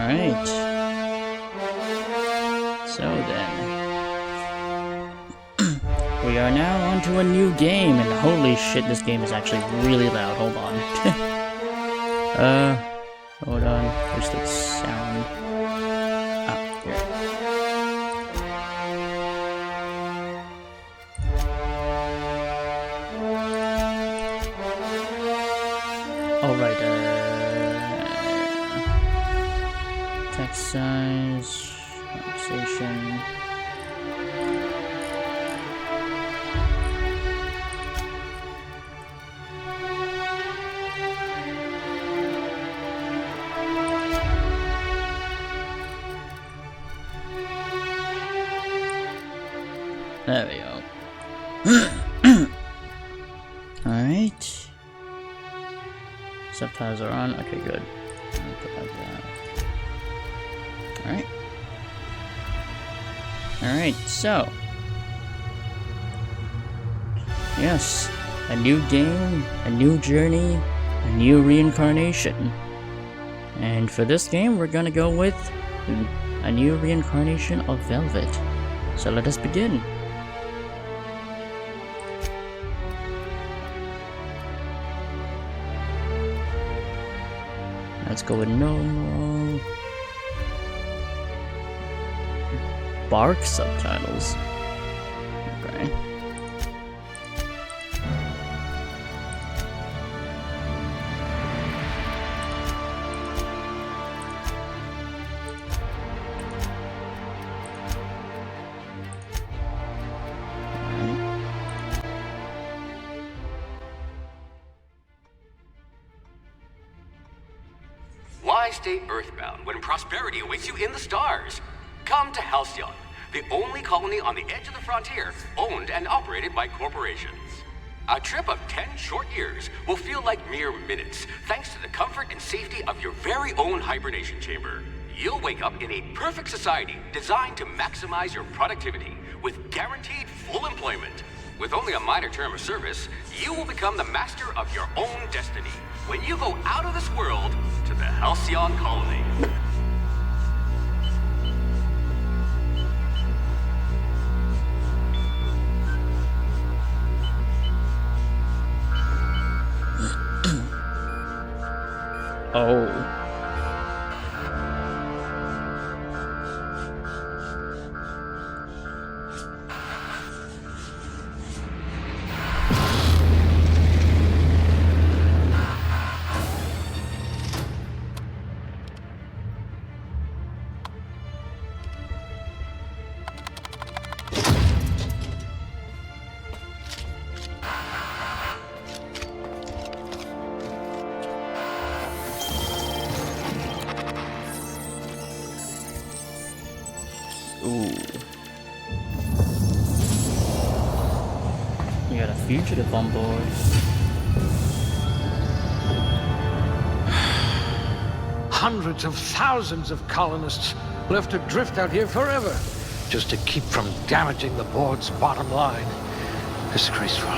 Alright. So then. We are now onto a new game, and holy shit, this game is actually really loud. Hold on. Hold on. Where's the sound? Ah, here. Alright, text size, conversation. There we go. Alright. Subtitles are on. Okay, good. Alright. Alright, so. Yes. A new game, a new journey, a new reincarnation. And for this game, we're gonna go with a new reincarnation of Velvet. So let us begin. Let's go with normal. Bark subtitles. Okay. Why stay earthbound when prosperity awaits you in the stars? Come to Halcyon, the only colony on the edge of the frontier, owned and operated by corporations. A trip of 10 short years will feel like mere minutes, thanks to the comfort and safety of your very own hibernation chamber. You'll wake up in a perfect society designed to maximize your productivity, with guaranteed full employment. With only a minor term of service, you will become the master of your own destiny when you go out of this world to the Halcyon colony. Oh. Ooh. We got a fugitive on board. Hundreds of thousands of colonists left to drift out here forever, just to keep from damaging the board's bottom line. Disgraceful.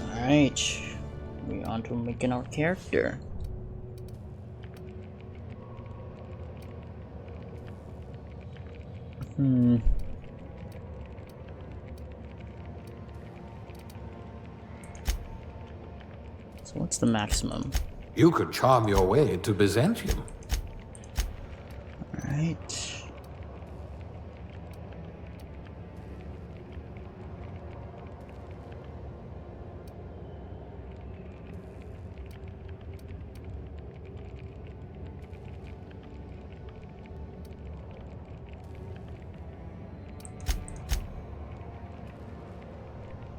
Alright. We on to making our character. So what's the maximum? You could charm your way to Byzantium. Alright.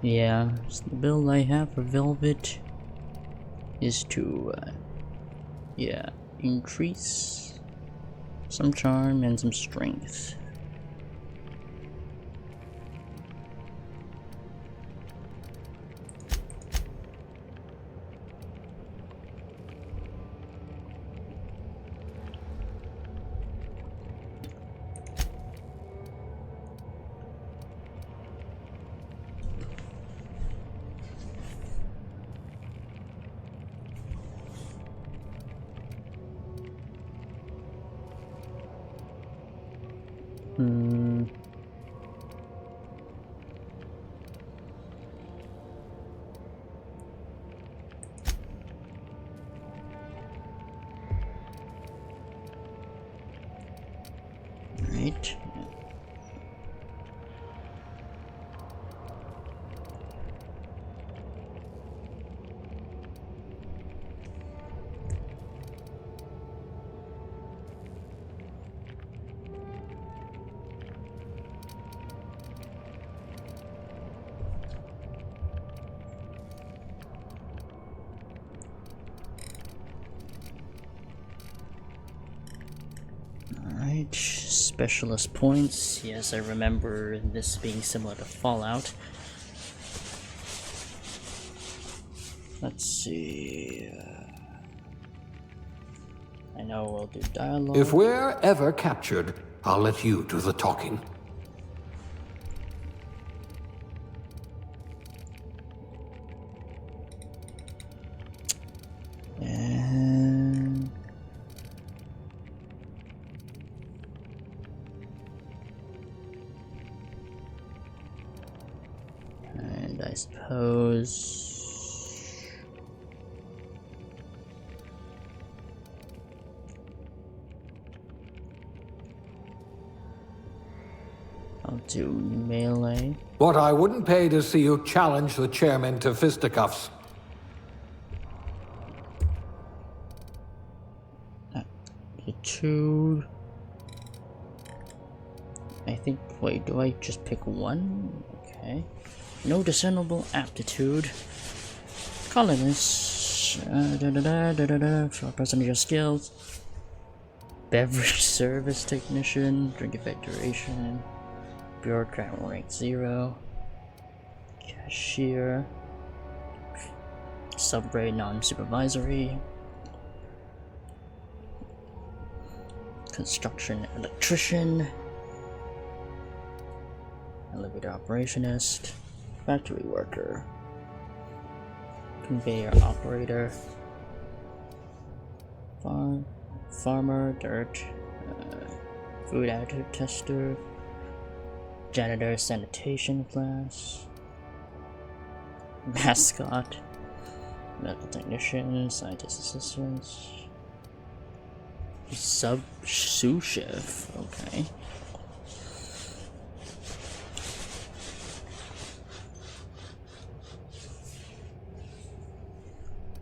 Yeah, so the build I have for Velvet is to, yeah, increase some charm and some strength. Right. Alright, specialist points. Yes, I remember this being similar to Fallout. Let's see. I know we'll do dialogue. If we're ever captured, I'll let you do the talking. And I suppose I'll do melee. What I wouldn't pay to see you challenge the chairman to fisticuffs. Aptitude. I think. Wait, do I just pick one? Okay. No discernible aptitude. Colonists. For percentage of skills. Beverage service technician. Drink effect duration. Bureaucrat rank 0. Cashier. Subgrade non-supervisory. Construction electrician. Elevator operationist. Factory worker. Conveyor operator. Farmer, dirt. Food additive tester. Janitor, sanitation class. Mascot. Medical technician, scientist assistants. Sous chef, okay.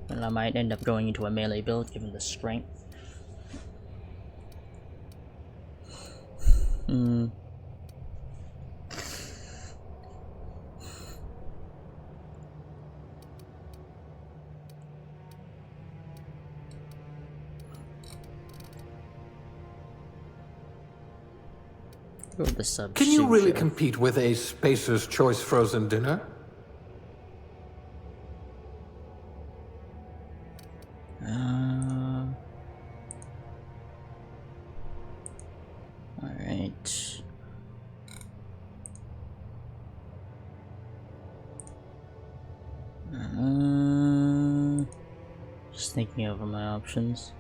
And I might end up going into a melee build given the strength. Go with the sub. Can you really compete with a Spacer's Choice frozen dinner? Alright. Just thinking over my options.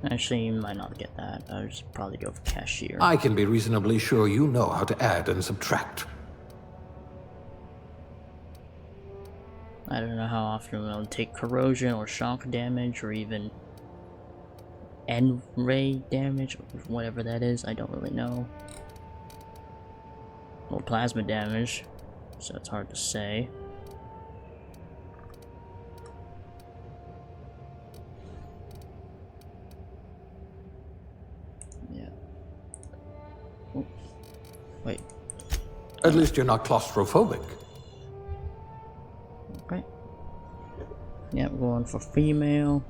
Actually, you might not get that. I'll just probably go for cashier. I can be reasonably sure you know how to add and subtract. I don't know how often we'll take corrosion or shock damage or even N-ray damage, or whatever that is. I don't really know. Or plasma damage, so it's hard to say. Yeah. Oh. Wait. At least you're not claustrophobic. Okay. Yep, going for female.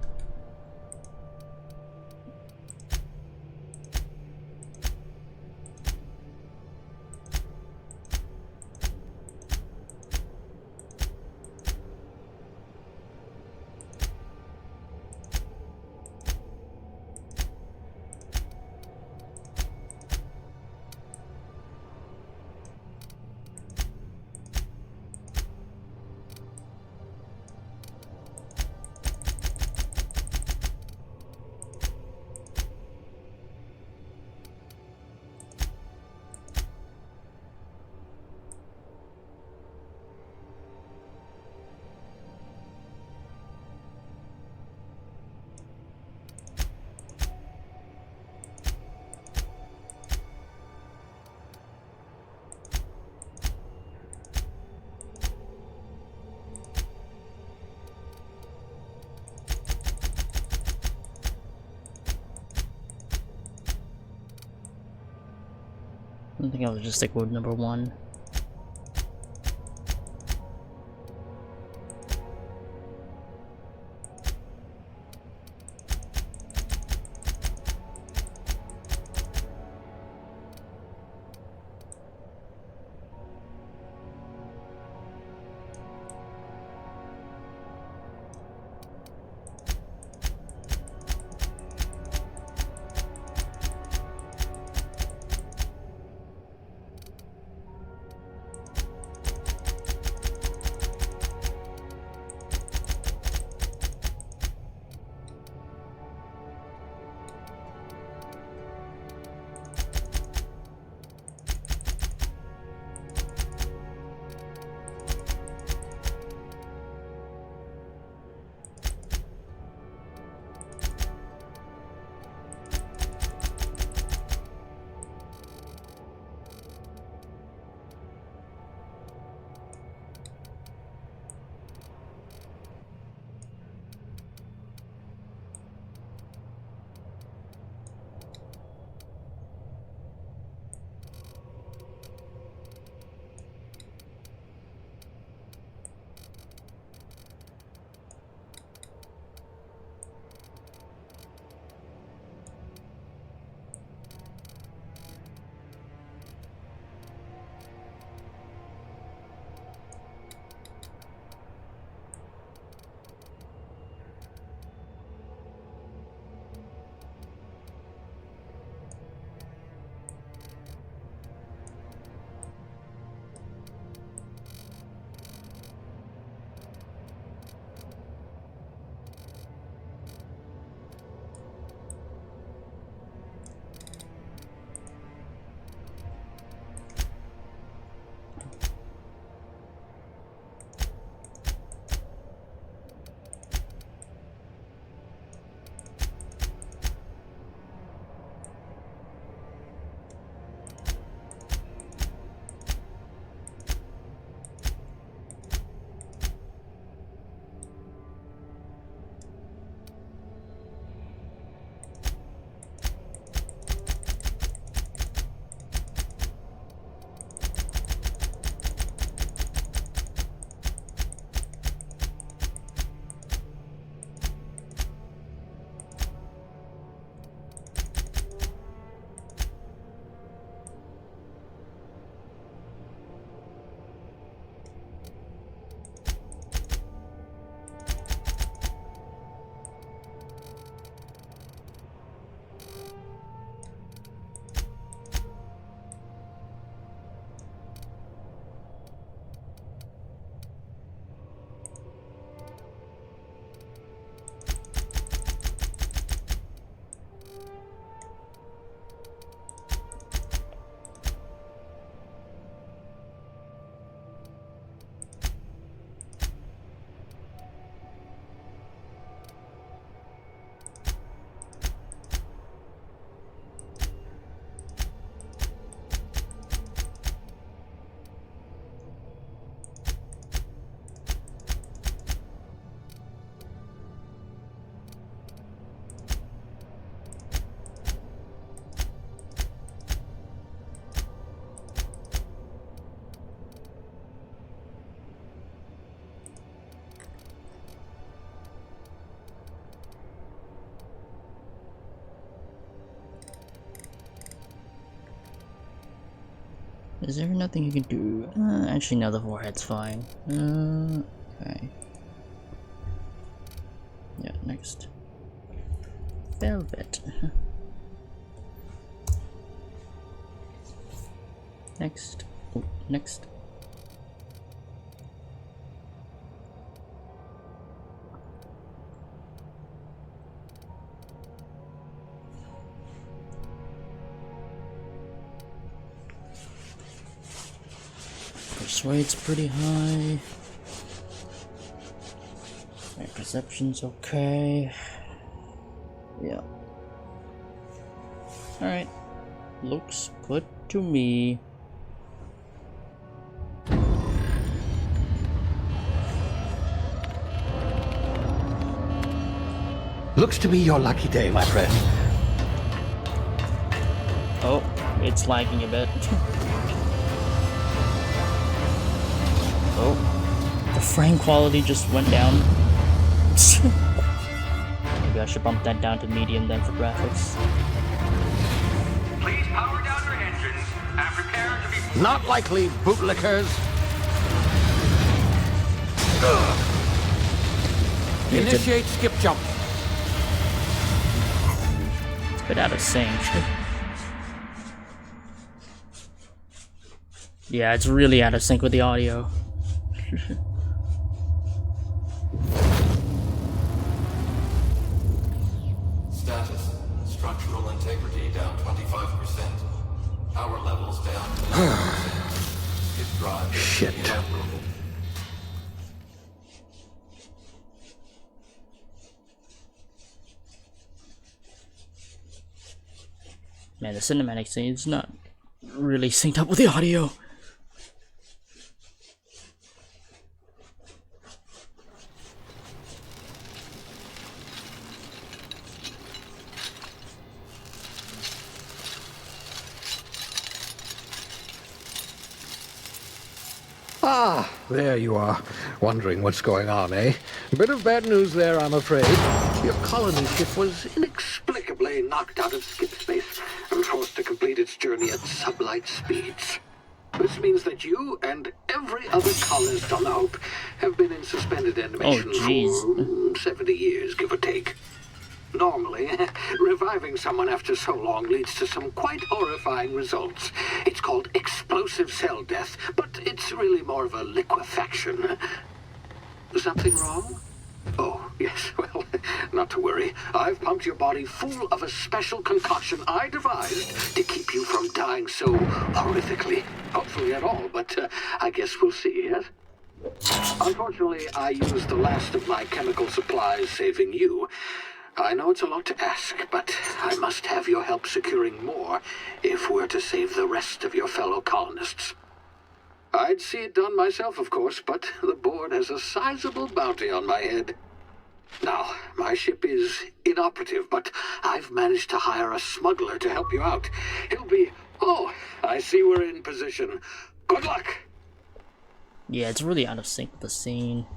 I think I'll just stick with number 1. Is there nothing you can do? Actually, no, the forehead's fine. Okay. Yeah, next. Velvet. Next. Oh, next. Persuade's pretty high. My perception's okay. Yeah. Alright. Looks good to me. Looks to be your lucky day, my friend. Oh, it's lagging a bit. Oh, the frame quality just went down. Maybe I should bump that down to medium then for graphics. Please power down your engines and prepare to be... Not likely, bootlickers. Initiate skip jump. It's a bit out of sync. Yeah, it's really out of sync with the audio. Status. Structural integrity down 25%. Power levels down 10%. His drive is Shit. inoperable. Man, the cinematic scene is not really synced up with the audio. Ah, there you are. Wondering what's going on, eh? Bit of bad news there, I'm afraid. Your colony ship was inexplicably knocked out of skip space and forced to complete its journey at sublight speeds. This means that you and every other colonist on the Hope have been in suspended animation for 70 years, give or take. Normally, reviving someone after so long leads to some quite horrifying results. It's called explosive cell death, but it's really more of a liquefaction. Something wrong? Oh, yes, well, not to worry. I've pumped your body full of a special concoction I devised to keep you from dying so horrifically. Hopefully at all, but I guess we'll see, yes? Unfortunately, I used the last of my chemical supplies saving you. I know it's a lot to ask, but I must have your help securing more if we're to save the rest of your fellow colonists. I'd see it done myself, of course, but the board has a sizable bounty on my head. Now, my ship is inoperative, but I've managed to hire a smuggler to help you out. He'll be... Oh, I see we're in position. Good luck! Yeah, it's really out of sync with the scene.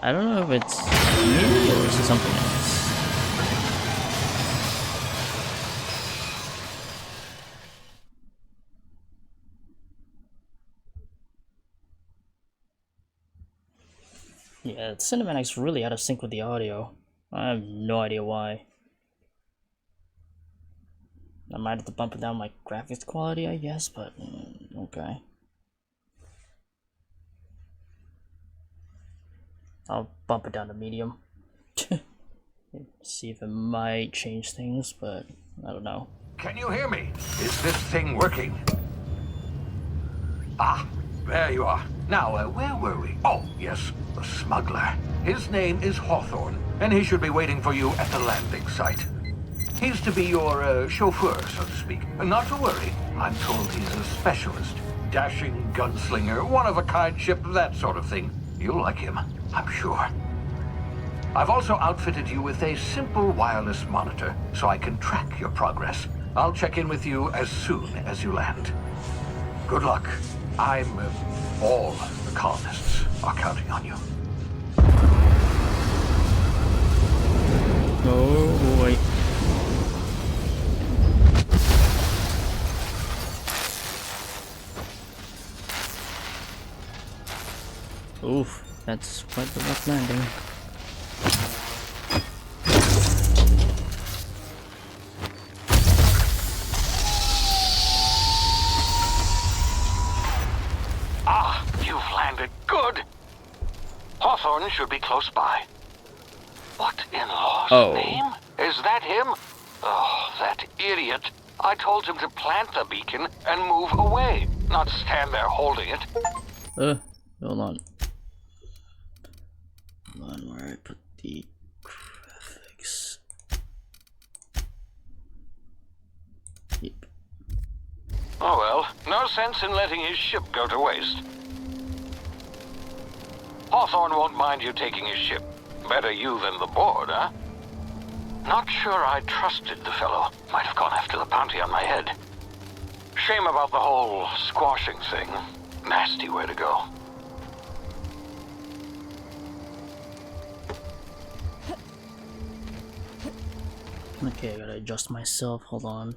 I don't know if it's me or is it something else. Yeah, the cinematic's really out of sync with the audio. I have no idea why. I might have to bump it down my graphics quality, I guess, but okay. I'll bump it down to medium. See if it might change things, but I don't know. Can you hear me? Is this thing working? Ah, there you are. Now, where were we? Oh, yes, the smuggler. His name is Hawthorne, and he should be waiting for you at the landing site. He's to be your chauffeur, so to speak. Not to worry, I'm told he's a specialist. Dashing gunslinger, one-of-a-kind ship, that sort of thing. You'll like him, I'm sure. I've also outfitted you with a simple wireless monitor, so I can track your progress. I'll check in with you as soon as you land. Good luck. All the colonists are counting on you. Oh boy. Oof, that's quite the rough landing. Ah, you've landed. Good. Hawthorne should be close by. What in law's name? Is that him? Oh, that idiot. I told him to plant the beacon and move away, not stand there holding it. Hold on. Hold on, where I put the graphics. Yep. Oh well, no sense in letting his ship go to waste. Hawthorne won't mind you taking his ship. Better you than the board, huh? Not sure I trusted the fellow. Might have gone after the bounty on my head. Shame about the whole squashing thing. Nasty way to go. Okay, I gotta adjust myself. Hold on.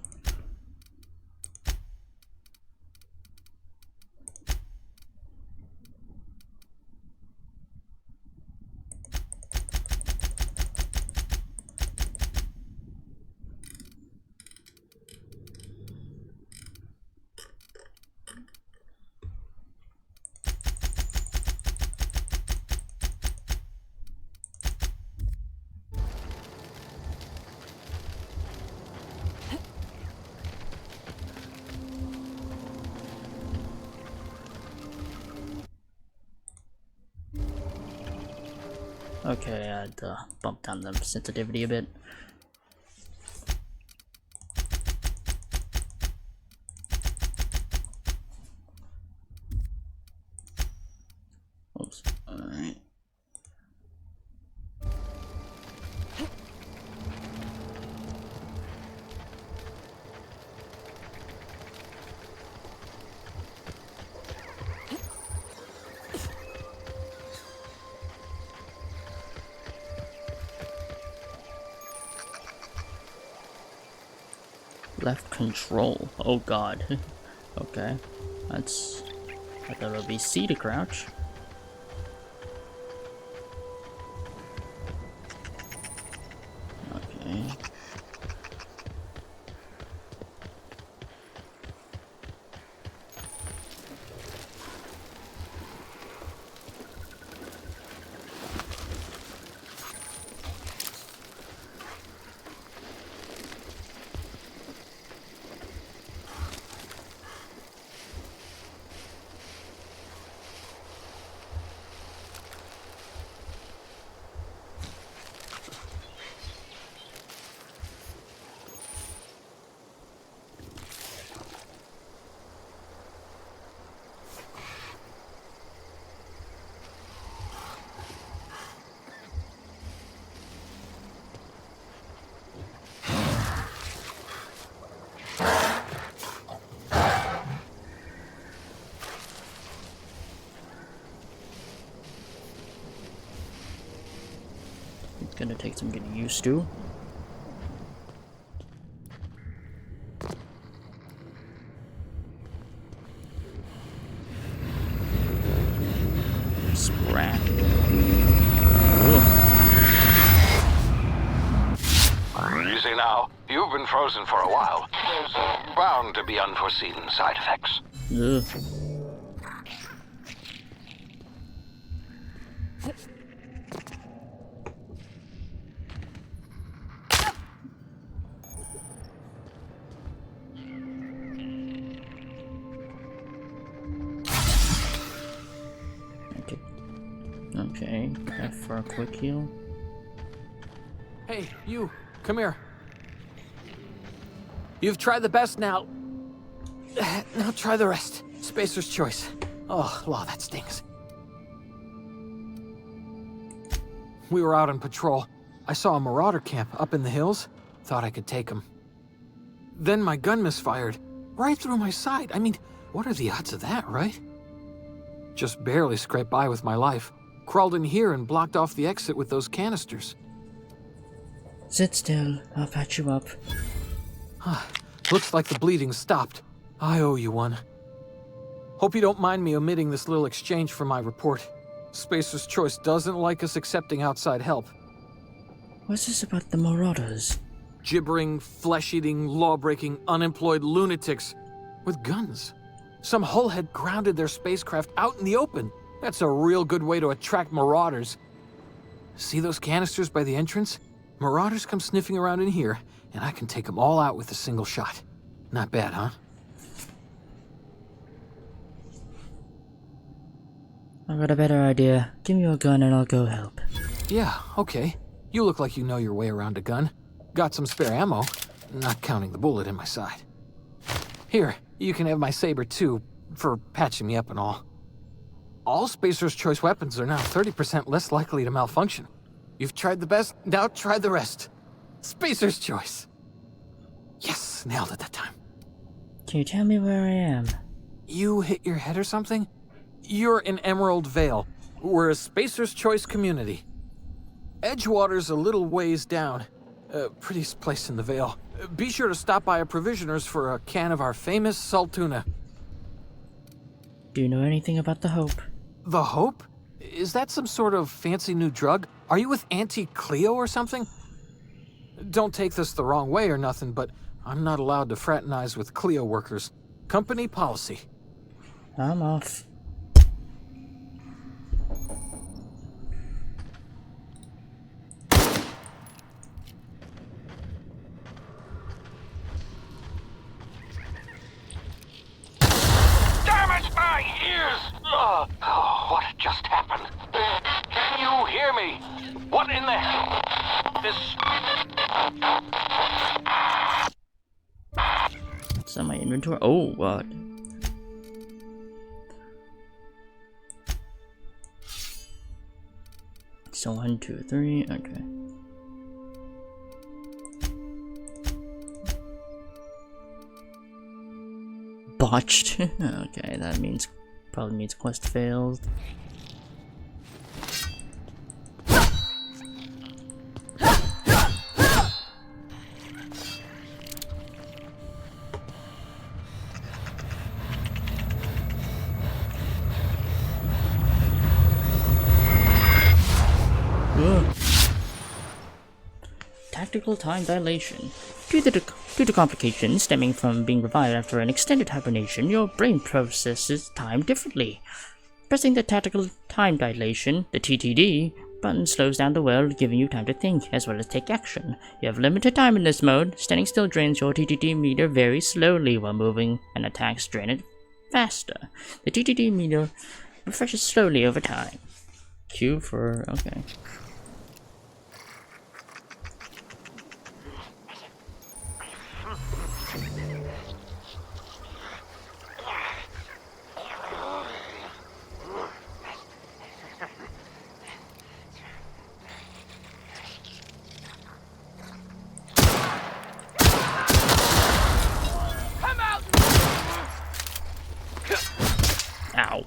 Okay, I had to bump down the sensitivity a bit. Oops. Alright. Left control. Oh god. Okay. That's... I thought it would be C to crouch. Okay. It's gonna take some getting used to. Sprat. Easy now. You've been frozen for a while. There's bound to be unforeseen side effects. Ugh. Okay, F for a quick heal. Hey, you, come here. You've tried the best now. Now try the rest. Spacer's choice. Oh, law, that stings. We were out on patrol. I saw a marauder camp up in the hills. Thought I could take him. Then my gun misfired. Right through my side. I mean, what are the odds of that, right? Just barely scraped by with my life. Crawled in here and blocked off the exit with those canisters. Sit still, I'll patch you up. Looks like the bleeding stopped. I owe you one. Hope you don't mind me omitting this little exchange from my report. Spacer's Choice doesn't like us accepting outside help. What's this about the Marauders? Gibbering, flesh-eating, law-breaking, unemployed lunatics with guns. Some hullhead grounded their spacecraft out in the open. That's a real good way to attract marauders. See those canisters by the entrance? Marauders come sniffing around in here, and I can take them all out with a single shot. Not bad, huh? I got a better idea. Give me your gun and I'll go help. Yeah, okay. You look like you know your way around a gun. Got some spare ammo, not counting the bullet in my side. Here, you can have my saber too, for patching me up and all. All Spacer's Choice weapons are now 30% less likely to malfunction. You've tried the best, now try the rest. Spacer's choice. Yes, nailed it that time. Can you tell me where I am? You hit your head or something? You're in Emerald Vale. We're a Spacer's Choice community. Edgewater's a little ways down. Prettiest place in the Vale. Be sure to stop by a provisioner's for a can of our famous salt tuna. Do you know anything about the Hope? The Hope? Is that some sort of fancy new drug? Are you with Auntie Cleo or something? Don't take this the wrong way or nothing, but I'm not allowed to fraternize with Cleo workers. Company policy. I'm off. Damn it, my ears! Oh, what just happened? Can you hear me? What in the hell? It's on my inventory. Oh, what? So 1, 2, 3. Okay. Botched. Okay, that means probably means quest failed. Tactical time dilation. Due to complications stemming from being revived after an extended hibernation, your brain processes time differently. Pressing the tactical time dilation, the TTD, button slows down the world, giving you time to think, as well as take action. You have limited time in this mode. Standing still drains your TTD meter very slowly, while moving and attacks drain it faster. The TTD meter refreshes slowly over time. Q for... okay. Ow.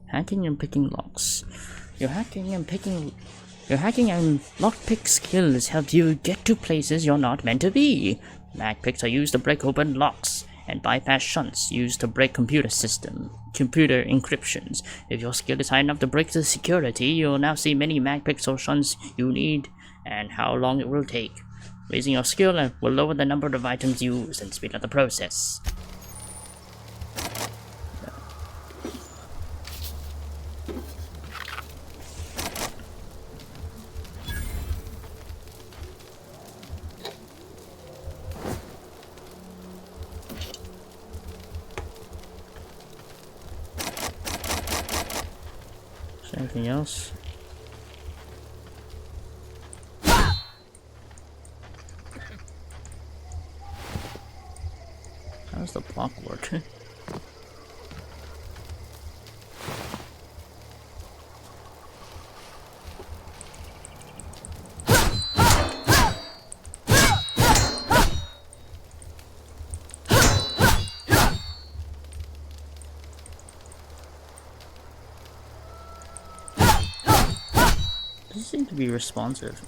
Hacking and picking locks. Your hacking and lockpick skills help you get to places you're not meant to be. Mag picks are used to break open locks, and bypass shunts used to break computer encryptions. If your skill is high enough to break the security, you'll now see many mag picks or shunts you need and how long it will take. Raising your skill will lower the number of items used and speed up the process. Anything else? How's the block work? Doesn't seem to be responsive.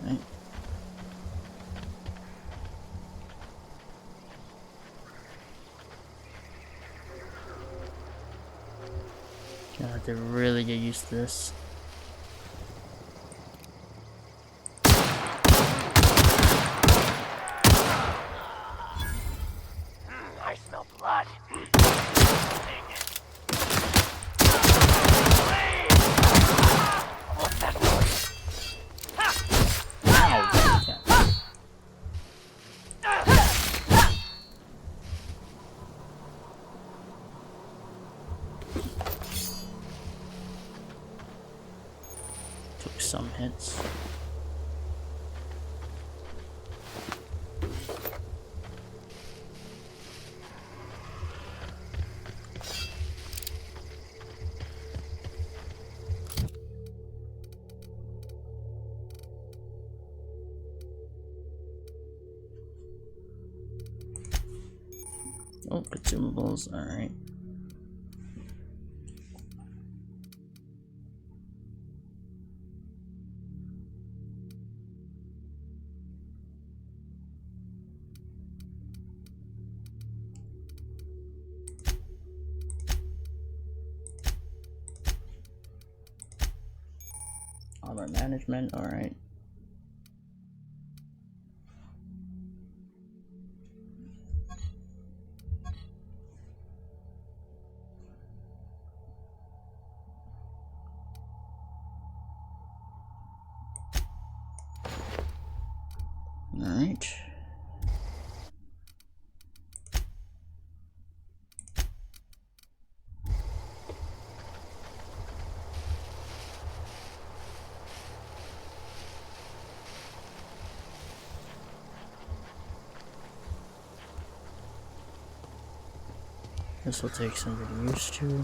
Okay. Gonna have to really get used to this. I smell blood. What's that noise? Ow! some hits. Oh, consumables, alright. Armor management, alright. Alright. This will take some getting used to.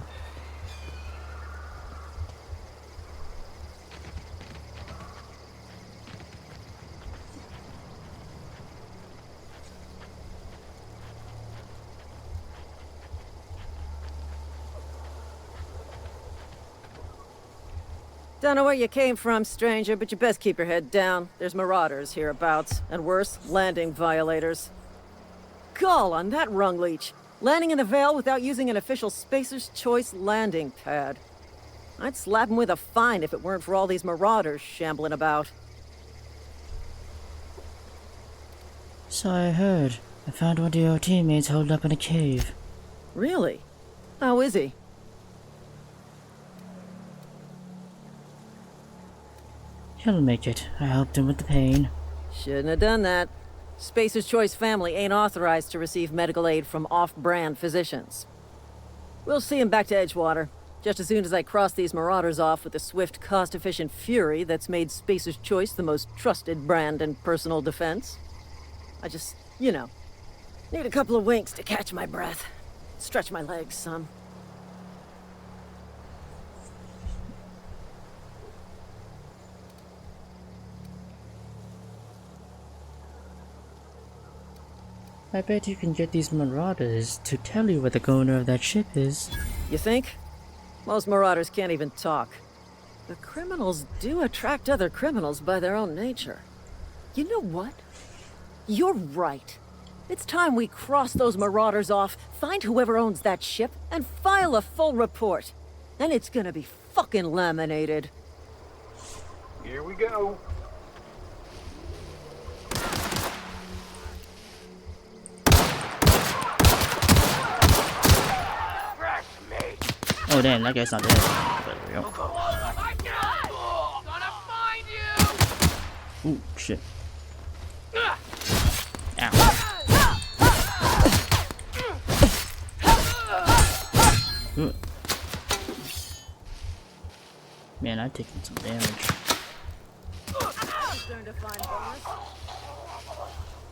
Don't know where you came from, stranger, but you best keep your head down. There's marauders hereabouts, and worse, landing violators. Gall on that rung leech. Landing in the Vale without using an official Spacer's Choice landing pad. I'd slap him with a fine if it weren't for all these marauders shambling about. So I heard. I found one of your teammates holed up in a cave. Really? How is he? He'll make it. I helped him with the pain. Shouldn't have done that. Spacer's Choice family ain't authorized to receive medical aid from off-brand physicians. We'll see him back to Edgewater, just as soon as I cross these marauders off with the swift, cost-efficient fury that's made Spacer's Choice the most trusted brand in personal defense. I just, you know, need a couple of winks to catch my breath. Stretch my legs some. I bet you can get these marauders to tell you where the owner of that ship is. You think? Most marauders can't even talk. The criminals do attract other criminals by their own nature. You know what? You're right. It's time we cross those marauders off, find whoever owns that ship, and file a full report. And it's gonna be fucking laminated. Here we go. Oh damn, that guy's not dead. But there we go. Ooh, shit. Ow. Man, I've taken some damage.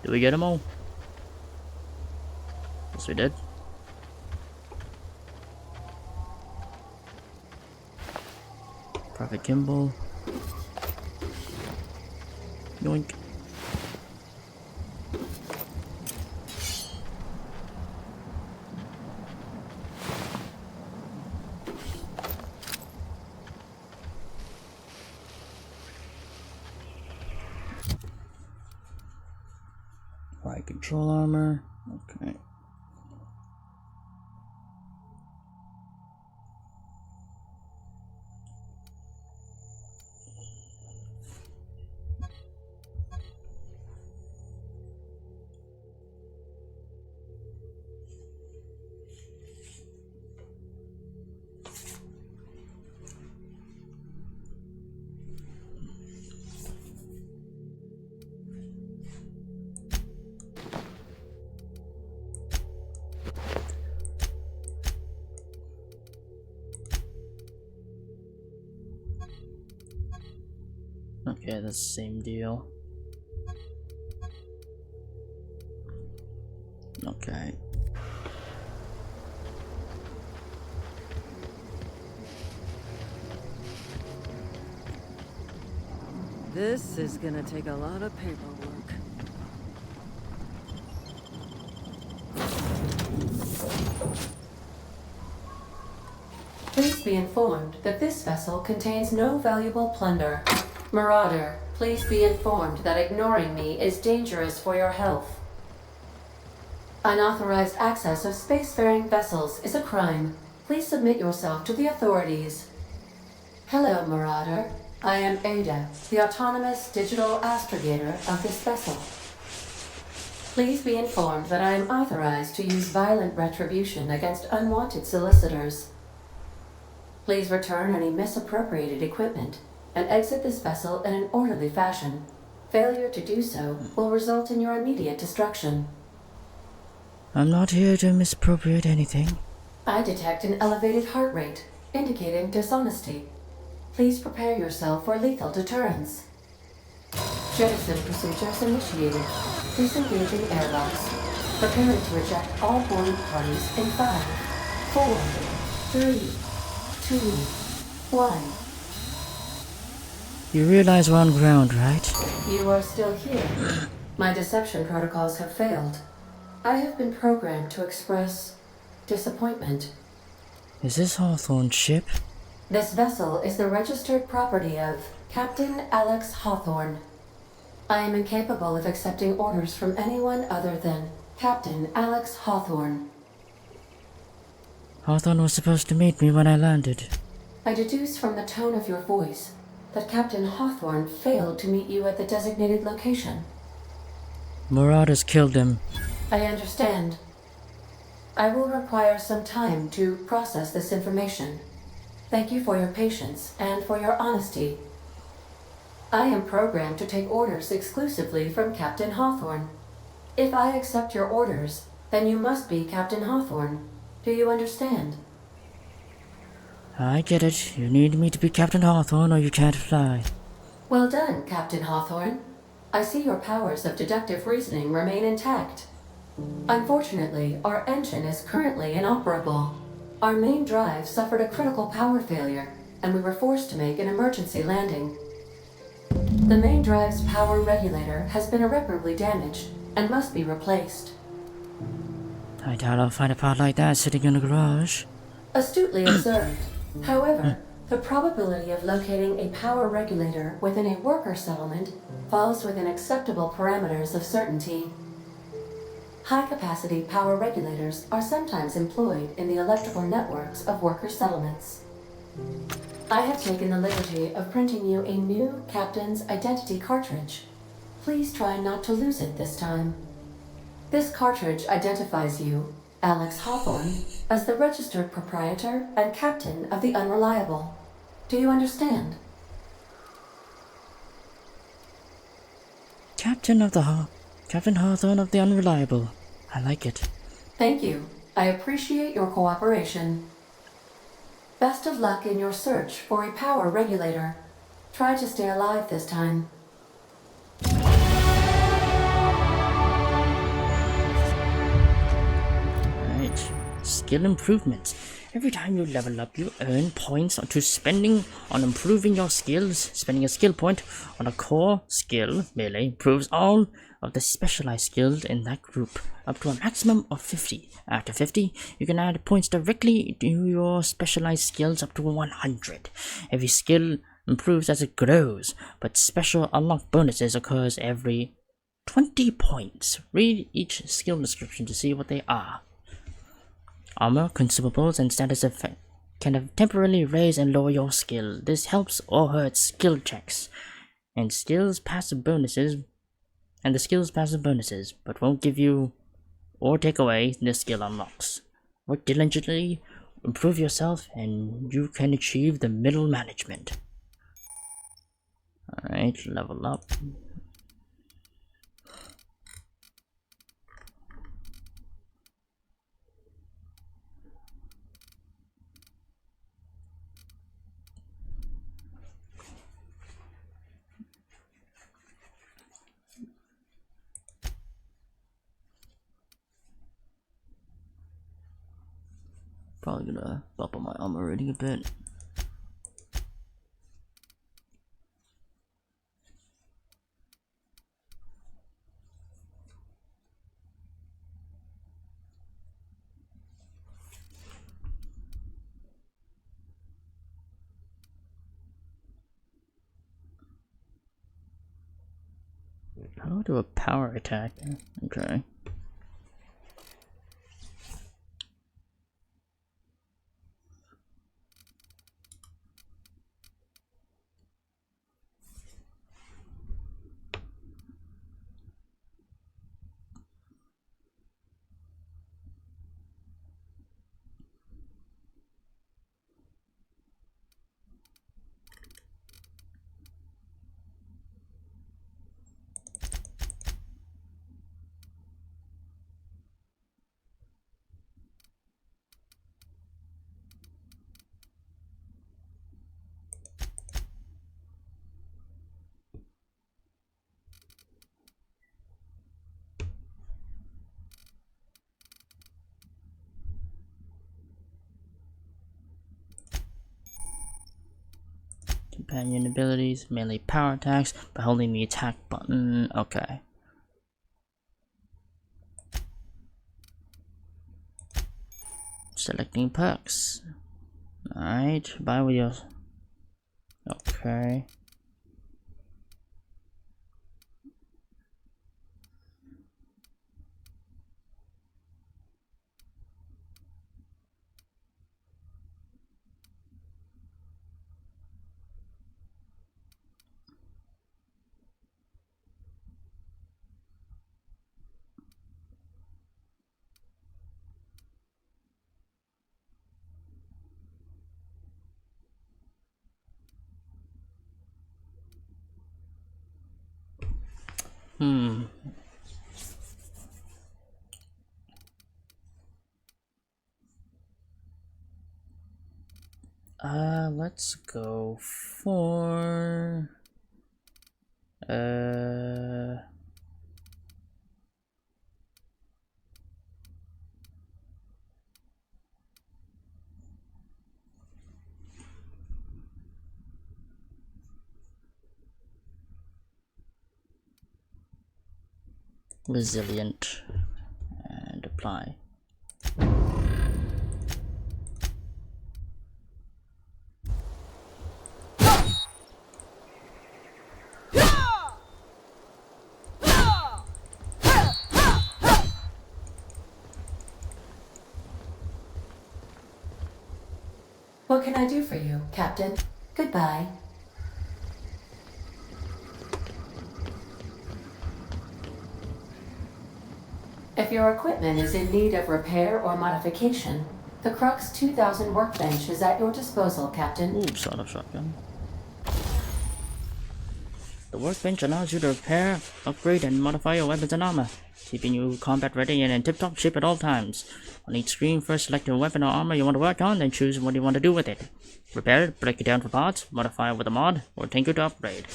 Did we get them all? Yes, we did. Prophet Kimball. Yoink. Right, control armor. Okay. Okay, that's the same deal. Okay. This is gonna take a lot of paperwork. Please be informed that this vessel contains no valuable plunder. Marauder, please be informed that ignoring me is dangerous for your health. Unauthorized access of spacefaring vessels is a crime. Please submit yourself to the authorities. Hello, Marauder. I am Ada, the autonomous digital astrogator of this vessel. Please be informed that I am authorized to use violent retribution against unwanted solicitors. Please return any misappropriated equipment and exit this vessel in an orderly fashion. Failure to do so will result in your immediate destruction. I'm not here to misappropriate anything. I detect an elevated heart rate, indicating dishonesty. Please prepare yourself for lethal deterrence. Jettison procedures initiated. Please engage in airlocks. Preparing to eject all boarding parties in 5, 4, 3, 2, 1. You realize we're on ground, right? You are still here. My deception protocols have failed. I have been programmed to express disappointment. Is this Hawthorne's ship? This vessel is the registered property of Captain Alex Hawthorne. I am incapable of accepting orders from anyone other than Captain Alex Hawthorne. Hawthorne was supposed to meet me when I landed. I deduce from the tone of your voice that Captain Hawthorne failed to meet you at the designated location. Marauders killed him. I understand. I will require some time to process this information. Thank you for your patience and for your honesty. I am programmed to take orders exclusively from Captain Hawthorne. If I accept your orders, then you must be Captain Hawthorne. Do you understand? I get it. You need me to be Captain Hawthorne or you can't fly. Well done, Captain Hawthorne. I see your powers of deductive reasoning remain intact. Unfortunately, our engine is currently inoperable. Our main drive suffered a critical power failure, and we were forced to make an emergency landing. The main drive's power regulator has been irreparably damaged and must be replaced. I doubt I'll find a part like that sitting in a garage. Astutely observed. However, the probability of locating a power regulator within a worker settlement falls within acceptable parameters of certainty. High-capacity power regulators are sometimes employed in the electrical networks of worker settlements. I have taken the liberty of printing you a new Captain's Identity cartridge. Please try not to lose it this time. This cartridge identifies you, Alex Hawthorne, as the registered proprietor and captain of the Unreliable. Do you understand? Captain Hawthorne of the Unreliable. I like it. Thank you. I appreciate your cooperation. Best of luck in your search for a power regulator. Try to stay alive this time. Alright. Skill improvements. Every time you level up, you earn points to spending on improving your skills. Spending a skill point on a core skill, melee, improves all of the specialized skills in that group, up to a maximum of 50. After 50, you can add points directly to your specialized skills up to 100. Every skill improves as it grows, but special unlock bonuses occurs every 20 points. Read each skill description to see what they are. Armor, consumables, and status effect can temporarily raise and lower your skill. This helps or hurts skill checks and the skills passive bonuses, but won't give you or take away the skill unlocks. Work diligently, improve yourself, and you can achieve the middle management. Alright, level up. Probably gonna bump up my armor rating a bit. How do a power attack? Okay. Companion abilities, melee power attacks by holding the attack button. Okay. Selecting perks. Alright, buy with your. Okay. Let's go for resilient and apply. What can I do for you, Captain? Goodbye. If your equipment is in need of repair or modification, the Crux 2000 workbench is at your disposal, Captain. Ooh, sort of shotgun. The workbench allows you to repair, upgrade, and modify your weapons and armor, keeping you combat ready and in tip-top shape at all times. On each screen, first select your weapon or armor you want to work on, then choose what you want to do with it. Repair it, break it down for parts, modify it with a mod, or tinker to upgrade.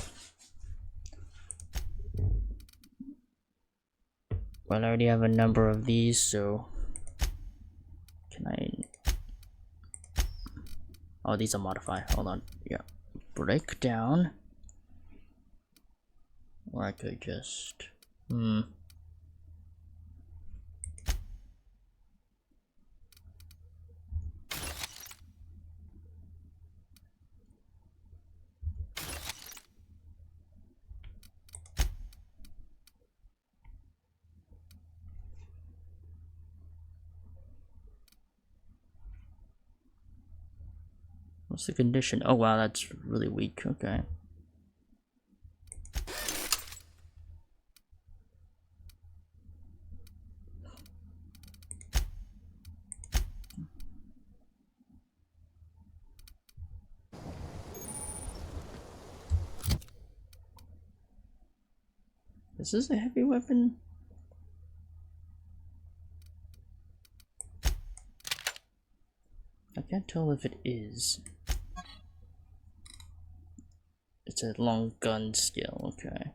Well, I already have a number of these, so... Can I... Oh, these are modify. Hold on. Yeah. Break down. Or I could just... What's the condition? Oh wow, that's really weak. Okay. Is this a heavy weapon? I can't tell if it is. It's a long gun skill, okay.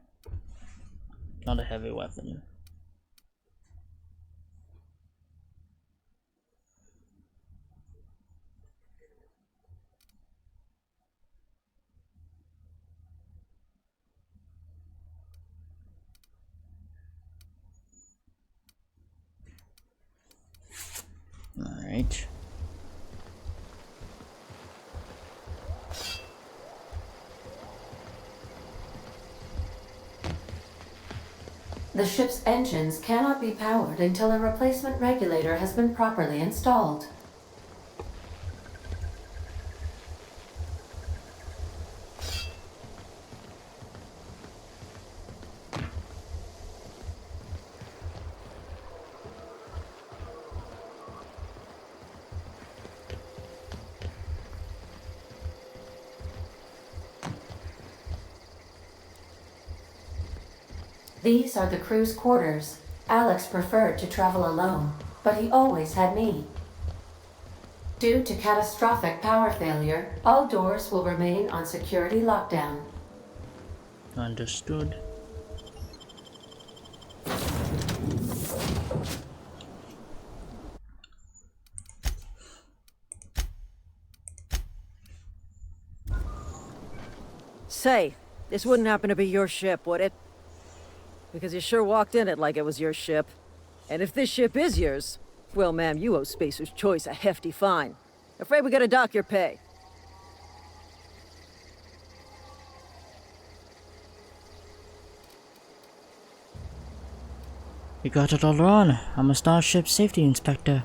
Not a heavy weapon. Alright. The ship's engines cannot be powered until a replacement regulator has been properly installed. These are the crew's quarters. Alex preferred to travel alone, but he always had me. Due to catastrophic power failure, all doors will remain on security lockdown. Understood. Say, this wouldn't happen to be your ship, would it? Because you sure walked in it like it was your ship. And if this ship is yours, well, ma'am, you owe Spacer's Choice a hefty fine. Afraid we gotta dock your pay. You got it all wrong. I'm a Starship Safety Inspector.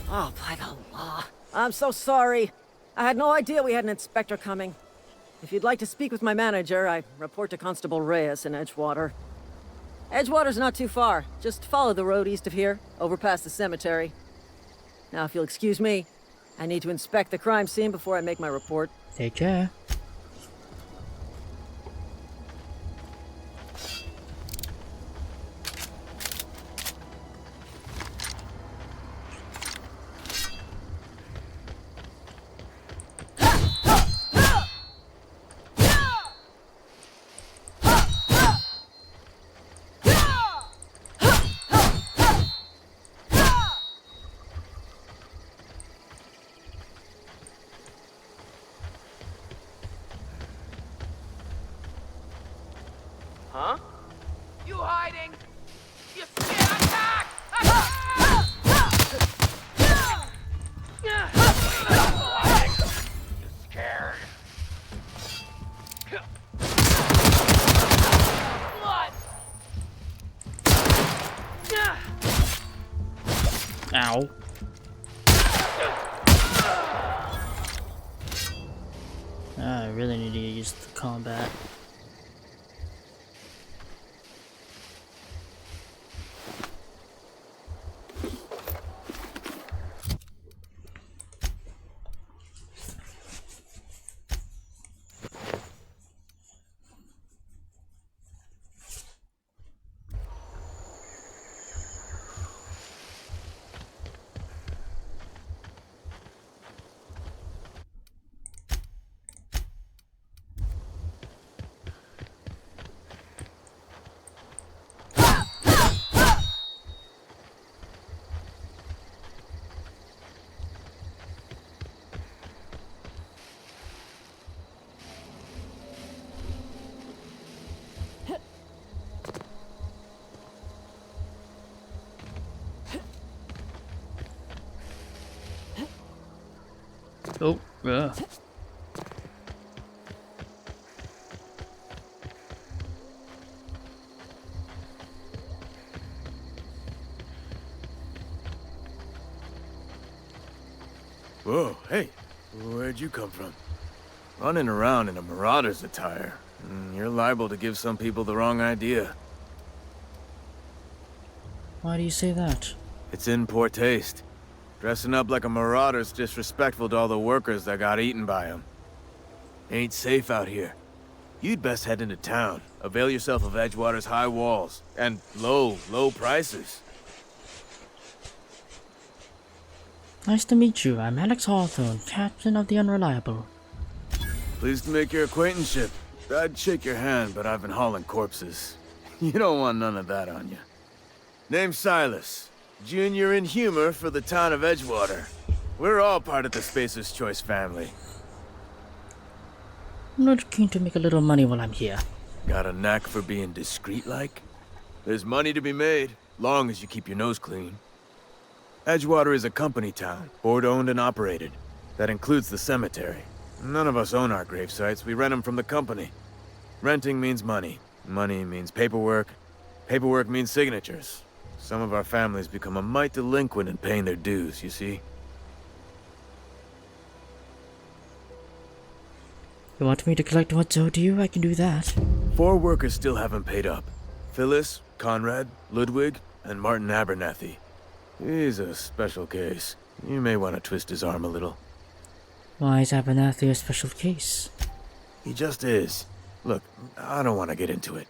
Oh, by the law. I'm so sorry. I had no idea we had an inspector coming. If you'd like to speak with my manager, I report to Constable Reyes in Edgewater. Edgewater's not too far. Just follow the road east of here, over past the cemetery. Now, if you'll excuse me, I need to inspect the crime scene before I make my report. Take care. Huh? You hiding? You scared? Attack! You scared? Blood! Ow. I really need to get used to combat. Oh, Whoa, hey, where'd you come from? Running around in a marauder's attire. You're liable to give some people the wrong idea. why do you say that? It's in poor taste. Dressing up like a marauder's disrespectful to all the workers that got eaten by them. Ain't safe out here. You'd best head into town. Avail yourself of Edgewater's high walls. And low prices. Nice to meet you. I'm Alex Hawthorne, Captain of the Unreliable. Pleased to make your acquaintanceship. I'd shake your hand, but I've been hauling corpses. You don't want none of that on you. Name's Silas. Junior in humor for the town of Edgewater. We're all part of the Spacer's Choice family. I'm not keen to make a little money while I'm here. Got a knack for being discreet like? There's money to be made, long as you keep your nose clean. Edgewater is a company town, board-owned and operated. That includes the cemetery. None of us own our grave sites, we rent them from the company. Renting means money. Money means paperwork. Paperwork means signatures. Some of our families become a mite delinquent in paying their dues, you see? You want me to collect what's owed to you? I can do that. 4 workers still haven't paid up. Phyllis, Conrad, Ludwig, and Martin Abernathy. He's a special case. You may want to twist his arm a little. Why is Abernathy a special case? He just is. Look, I don't want to get into it.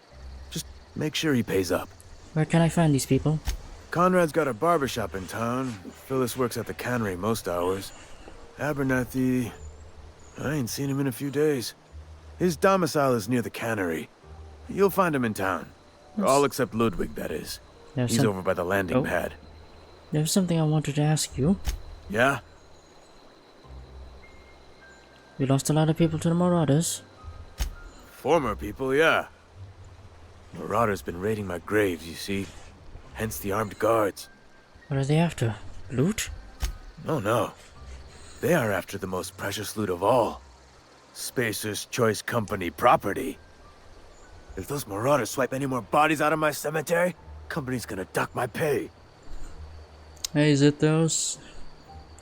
Just make sure he pays up. Where can I find these people? Conrad's got a barbershop in town. Phyllis works at the cannery most hours. Abernathy... I ain't seen him in a few days. His domicile is near the cannery. You'll find him in town. All except Ludwig, that is. He's over by the landing pad. There's something I wanted to ask you. Yeah? We lost a lot of people to the Marauders. Former people, yeah. Marauders been raiding my graves, you see. Hence the armed guards. What are they after? Loot? No. They are after the most precious loot of all. Spacer's Choice Company property. If those Marauders swipe any more bodies out of my cemetery, company's gonna dock my pay. Hey, Zithos.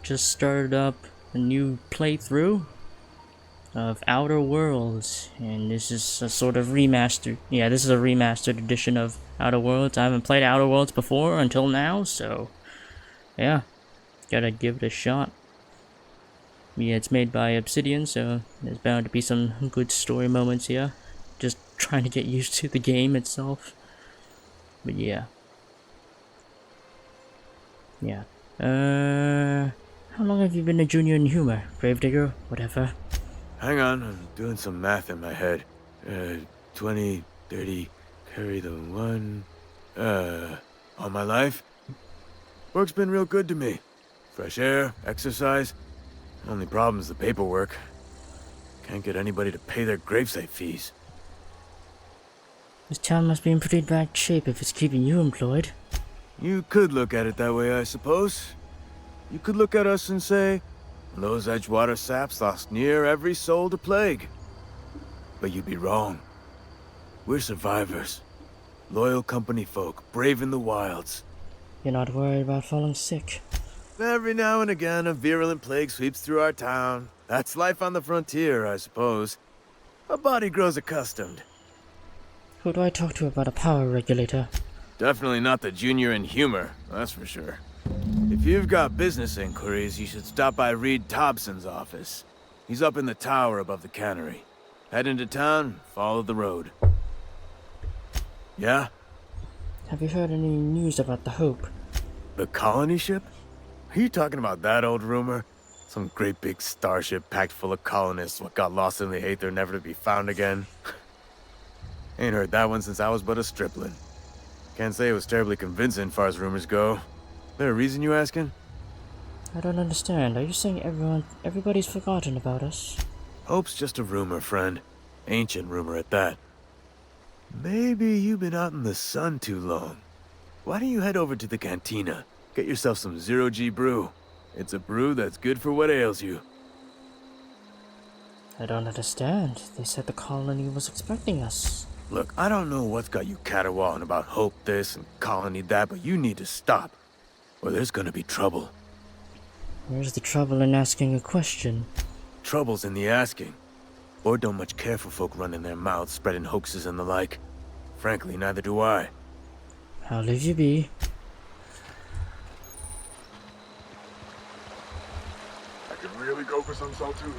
Just started up a new playthrough of Outer Worlds, and this is a sort of remastered. Yeah, this is a remastered edition of Outer Worlds. I haven't played Outer Worlds before until now, so yeah, gotta give it a shot. Yeah, it's made by Obsidian, so there's bound to be some good story moments here. Just trying to get used to the game itself. But yeah. How long have you been a junior in humor? Gravedigger? Whatever. Hang on, I'm doing some math in my head. 20, 30, carry the 1... all my life? Work's been real good to me. Fresh air, exercise. Only problem's the paperwork. Can't get anybody to pay their gravesite fees. This town must be in pretty bad shape if it's keeping you employed. You could look at it that way, I suppose. You could look at us and say, those Edgewater saps lost near every soul to plague. But you'd be wrong. We're survivors. Loyal company folk, brave in the wilds. You're not worried about falling sick? Every now and again, a virulent plague sweeps through our town. That's life on the frontier, I suppose. A body grows accustomed. Who do I talk to about a power regulator? Definitely not the junior in humor, that's for sure. If you've got business inquiries, you should stop by Reed Thompson's office. He's up in the tower above the cannery. Head into town, follow the road. Yeah? Have you heard any news about the Hope? The colony ship? Are you talking about that old rumor? Some great big starship packed full of colonists what got lost in the aether never to be found again? Ain't heard that one since I was but a stripling. Can't say it was terribly convincing far as rumors go. There a reason you asking? I don't understand. Are you saying everybody's forgotten about us? Hope's just a rumor, friend. Ancient rumor at that. Maybe you've been out in the sun too long. Why don't you head over to the cantina? Get yourself some zero-G brew. It's a brew that's good for what ails you. I don't understand. They said the colony was expecting us. Look, I don't know what's got you caterwauling about Hope this and colony that, but you need to stop. Or there's gonna be trouble. Where's the trouble in asking a question? Trouble's in the asking. Or don't much care for folk running their mouths, spreading hoaxes and the like. Frankly, neither do I. I'll leave you be. I could really go for some saltine.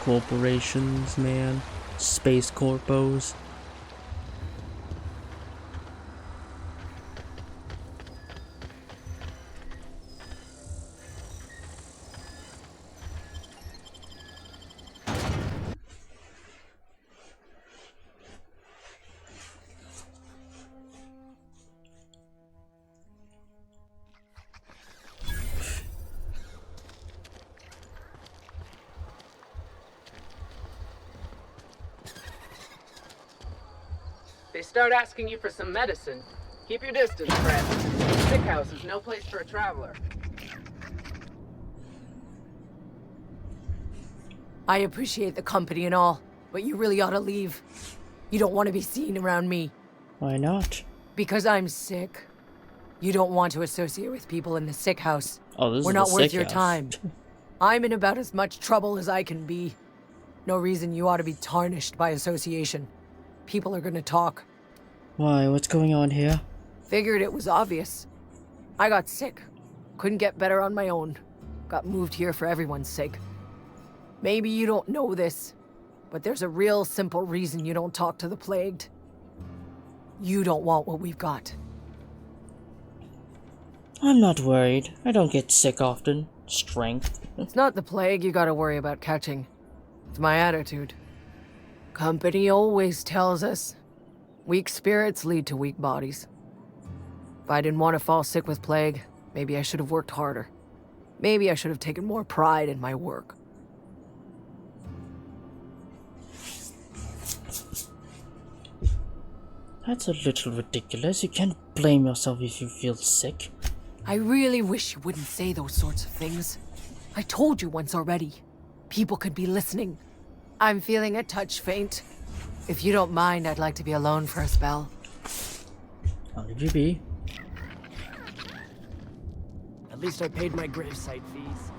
Corporations, man. Space corpos. They start asking you for some medicine. Keep your distance, friend. sick house is no place for a traveler. I appreciate the company and all, but you really ought to leave. You don't want to be seen around me. Why not? Because I'm sick. You don't want to associate with people in the sick house. Oh, this We're is not the worth sick your house. time. I'm in about as much trouble as I can be. No reason you ought to be tarnished by association. People are gonna talk. Why? What's going on here? Figured it was obvious. I got sick. Couldn't get better on my own. Got moved here for everyone's sake. Maybe you don't know this, but there's a real simple reason you don't talk to the plagued. You don't want what we've got. I'm not worried. I don't get sick often. Strength. It's not the plague you gotta worry about catching. It's my attitude. Company always tells us, weak spirits lead to weak bodies. If I didn't want to fall sick with plague, maybe I should have worked harder. Maybe I should have taken more pride in my work. That's a little ridiculous. You can't blame yourself if you feel sick. I really wish you wouldn't say those sorts of things. I told you once already. People could be listening. I'm feeling a touch faint. If you don't mind, I'd like to be alone for a spell. How did you be? At least I paid my gravesite fees.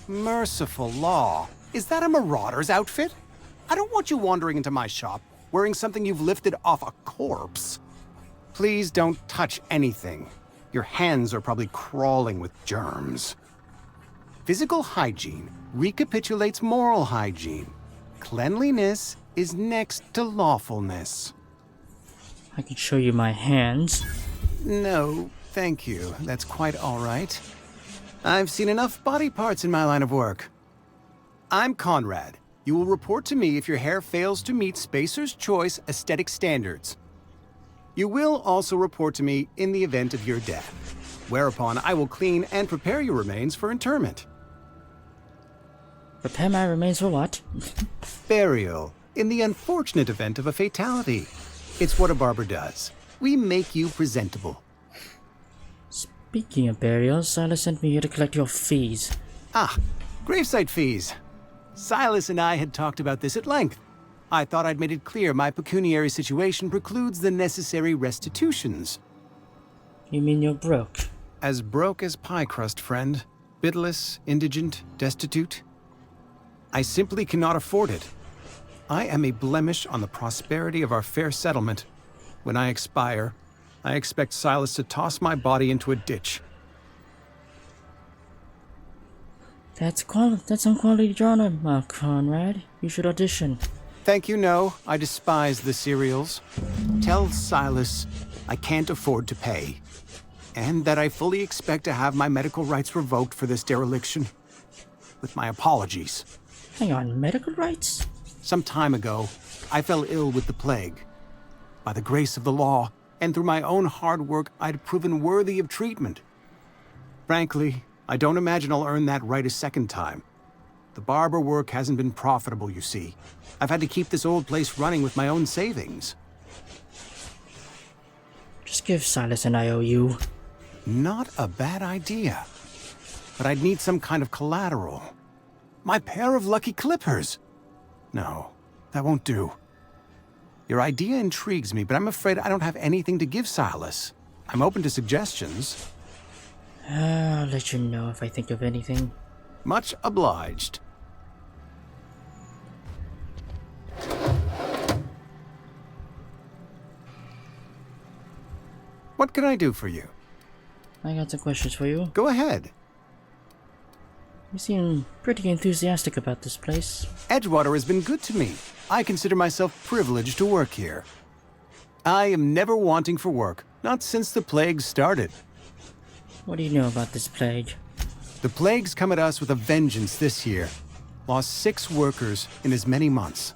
Merciful law. Is that a marauder's outfit? I don't want you wandering into my shop wearing something you've lifted off a corpse. Please don't touch anything. Your hands are probably crawling with germs. Physical hygiene recapitulates moral hygiene. Cleanliness is next to lawfulness. I can show you my hands. No, thank you. That's quite all right. I've seen enough body parts in my line of work. I'm Conrad. You will report to me if your hair fails to meet Spacer's Choice aesthetic standards. You will also report to me in the event of your death, whereupon I will clean and prepare your remains for interment. Prepare my remains for what? Burial, in the unfortunate event of a fatality. It's what a barber does. We make you presentable. Speaking of burials, Silas sent me here to collect your fees. Ah, gravesite fees. Silas and I had talked about this at length. I thought I'd made it clear my pecuniary situation precludes the necessary restitutions. You mean you're broke? As broke as pie crust, friend. Bitless, indigent, destitute. I simply cannot afford it. I am a blemish on the prosperity of our fair settlement. When I expire, I expect Silas to toss my body into a ditch. That's some quality drama, Conrad. You should audition. Thank you, no. I despise the serials. Tell Silas I can't afford to pay. And that I fully expect to have my medical rights revoked for this dereliction. With my apologies. Hang on, medical rights? Some time ago, I fell ill with the plague. By the grace of the law, and through my own hard work, I'd proven worthy of treatment. Frankly, I don't imagine I'll earn that right a second time. The barber work hasn't been profitable, you see. I've had to keep this old place running with my own savings. Just give Silas an IOU. Not a bad idea. But I'd need some kind of collateral. My pair of lucky clippers. No, that won't do. Your idea intrigues me, but I'm afraid I don't have anything to give Silas. I'm open to suggestions. I'll let you know if I think of anything. Much obliged. What can I do for you? I got some questions for you. Go ahead. You seem pretty enthusiastic about this place. Edgewater has been good to me. I consider myself privileged to work here. I am never wanting for work, not since the plague started. What do you know about this plague? The plague's come at us with a vengeance this year. Lost 6 workers in as many months.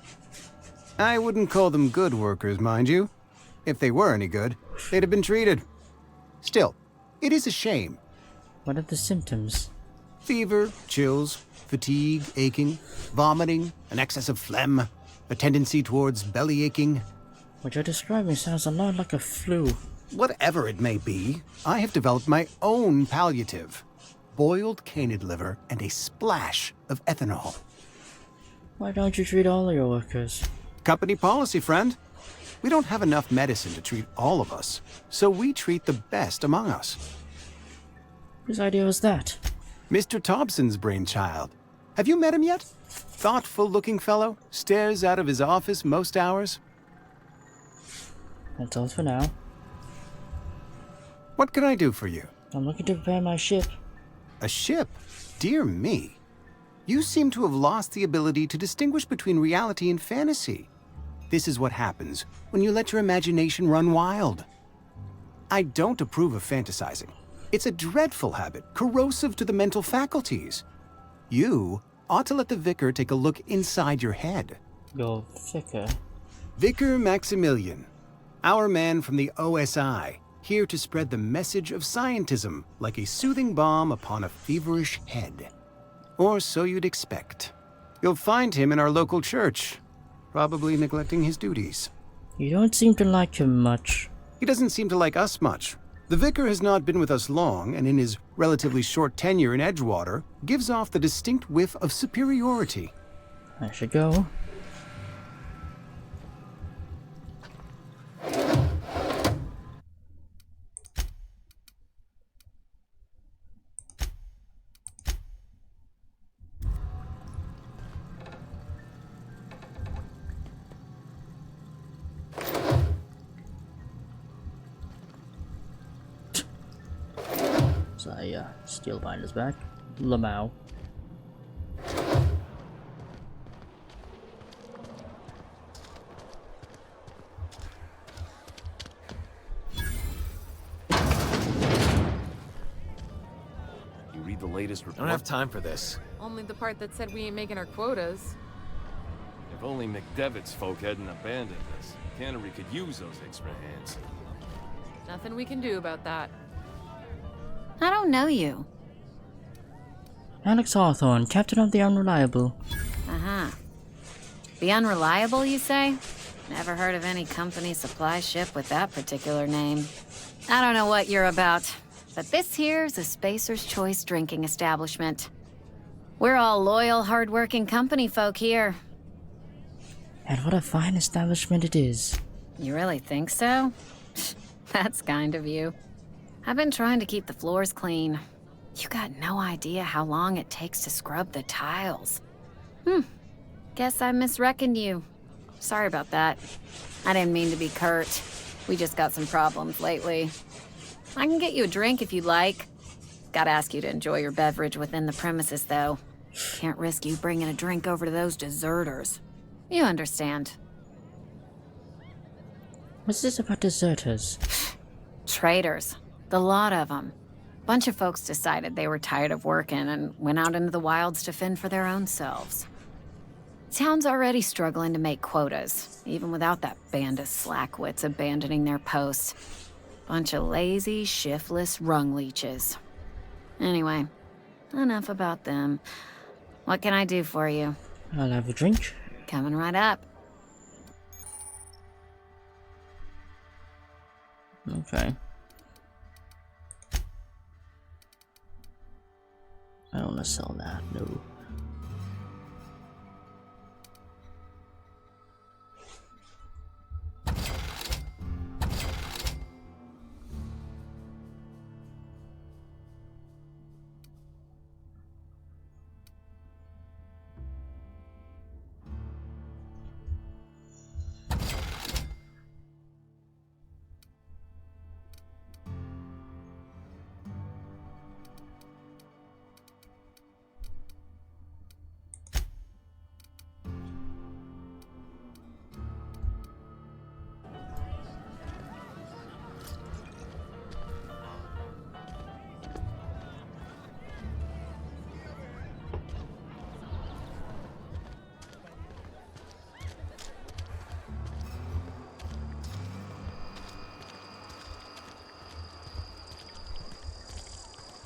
I wouldn't call them good workers, mind you. If they were any good, they'd have been treated. Still, it is a shame. What are the symptoms? Fever, chills, fatigue, aching, vomiting, an excess of phlegm, a tendency towards belly aching. What you're describing sounds a lot like a flu. Whatever it may be, I have developed my own palliative. Boiled canid liver and a splash of ethanol. Why don't you treat all your workers? Company policy, friend. We don't have enough medicine to treat all of us, so we treat the best among us. Whose idea was that? Mr. Thompson's brainchild. Have you met him yet? Thoughtful-looking fellow, stares out of his office most hours. That's all for now. What can I do for you? I'm looking to repair my ship. A ship? Dear me. You seem to have lost the ability to distinguish between reality and fantasy. This is what happens when you let your imagination run wild. I don't approve of fantasizing. It's a dreadful habit, corrosive to the mental faculties. You ought to let the vicar take a look inside your head. Your vicar? Vicar Maximilian, our man from the OSI, here to spread the message of scientism like a soothing balm upon a feverish head. Or so you'd expect. You'll find him in our local church, probably neglecting his duties. You don't seem to like him much. He doesn't seem to like us much. The vicar has not been with us long, and in his relatively short tenure in Edgewater, gives off the distinct whiff of superiority. I should go. Steel binders back. Lamau. You read the latest report? I don't have time for this. Only the part that said we ain't making our quotas. If only McDevitt's folk hadn't abandoned us. Cannery could use those extra hands. Nothing we can do about that. I don't know you. Alex Hawthorne, Captain of the Unreliable. Uh-huh. The Unreliable, you say? Never heard of any company supply ship with that particular name. I don't know what you're about, but this here's a Spacer's Choice drinking establishment. We're all loyal, hard-working company folk here. And what a fine establishment it is. You really think so? That's kind of you. I've been trying to keep the floors clean. You got no idea how long it takes to scrub the tiles. Guess I misreckoned you. Sorry about that. I didn't mean to be curt. We just got some problems lately. I can get you a drink if you'd like. Gotta ask you to enjoy your beverage within the premises, though. Can't risk you bringing a drink over to those deserters. You understand. What's this about deserters? Traitors. The lot of them. Bunch of folks decided they were tired of working and went out into the wilds to fend for their own selves. Town's already struggling to make quotas, even without that band of slackwits abandoning their posts. Bunch of lazy, shiftless rung leeches. Anyway, enough about them. What can I do for you? I'll have a drink. Coming right up. Okay. I don't want to sell that, no.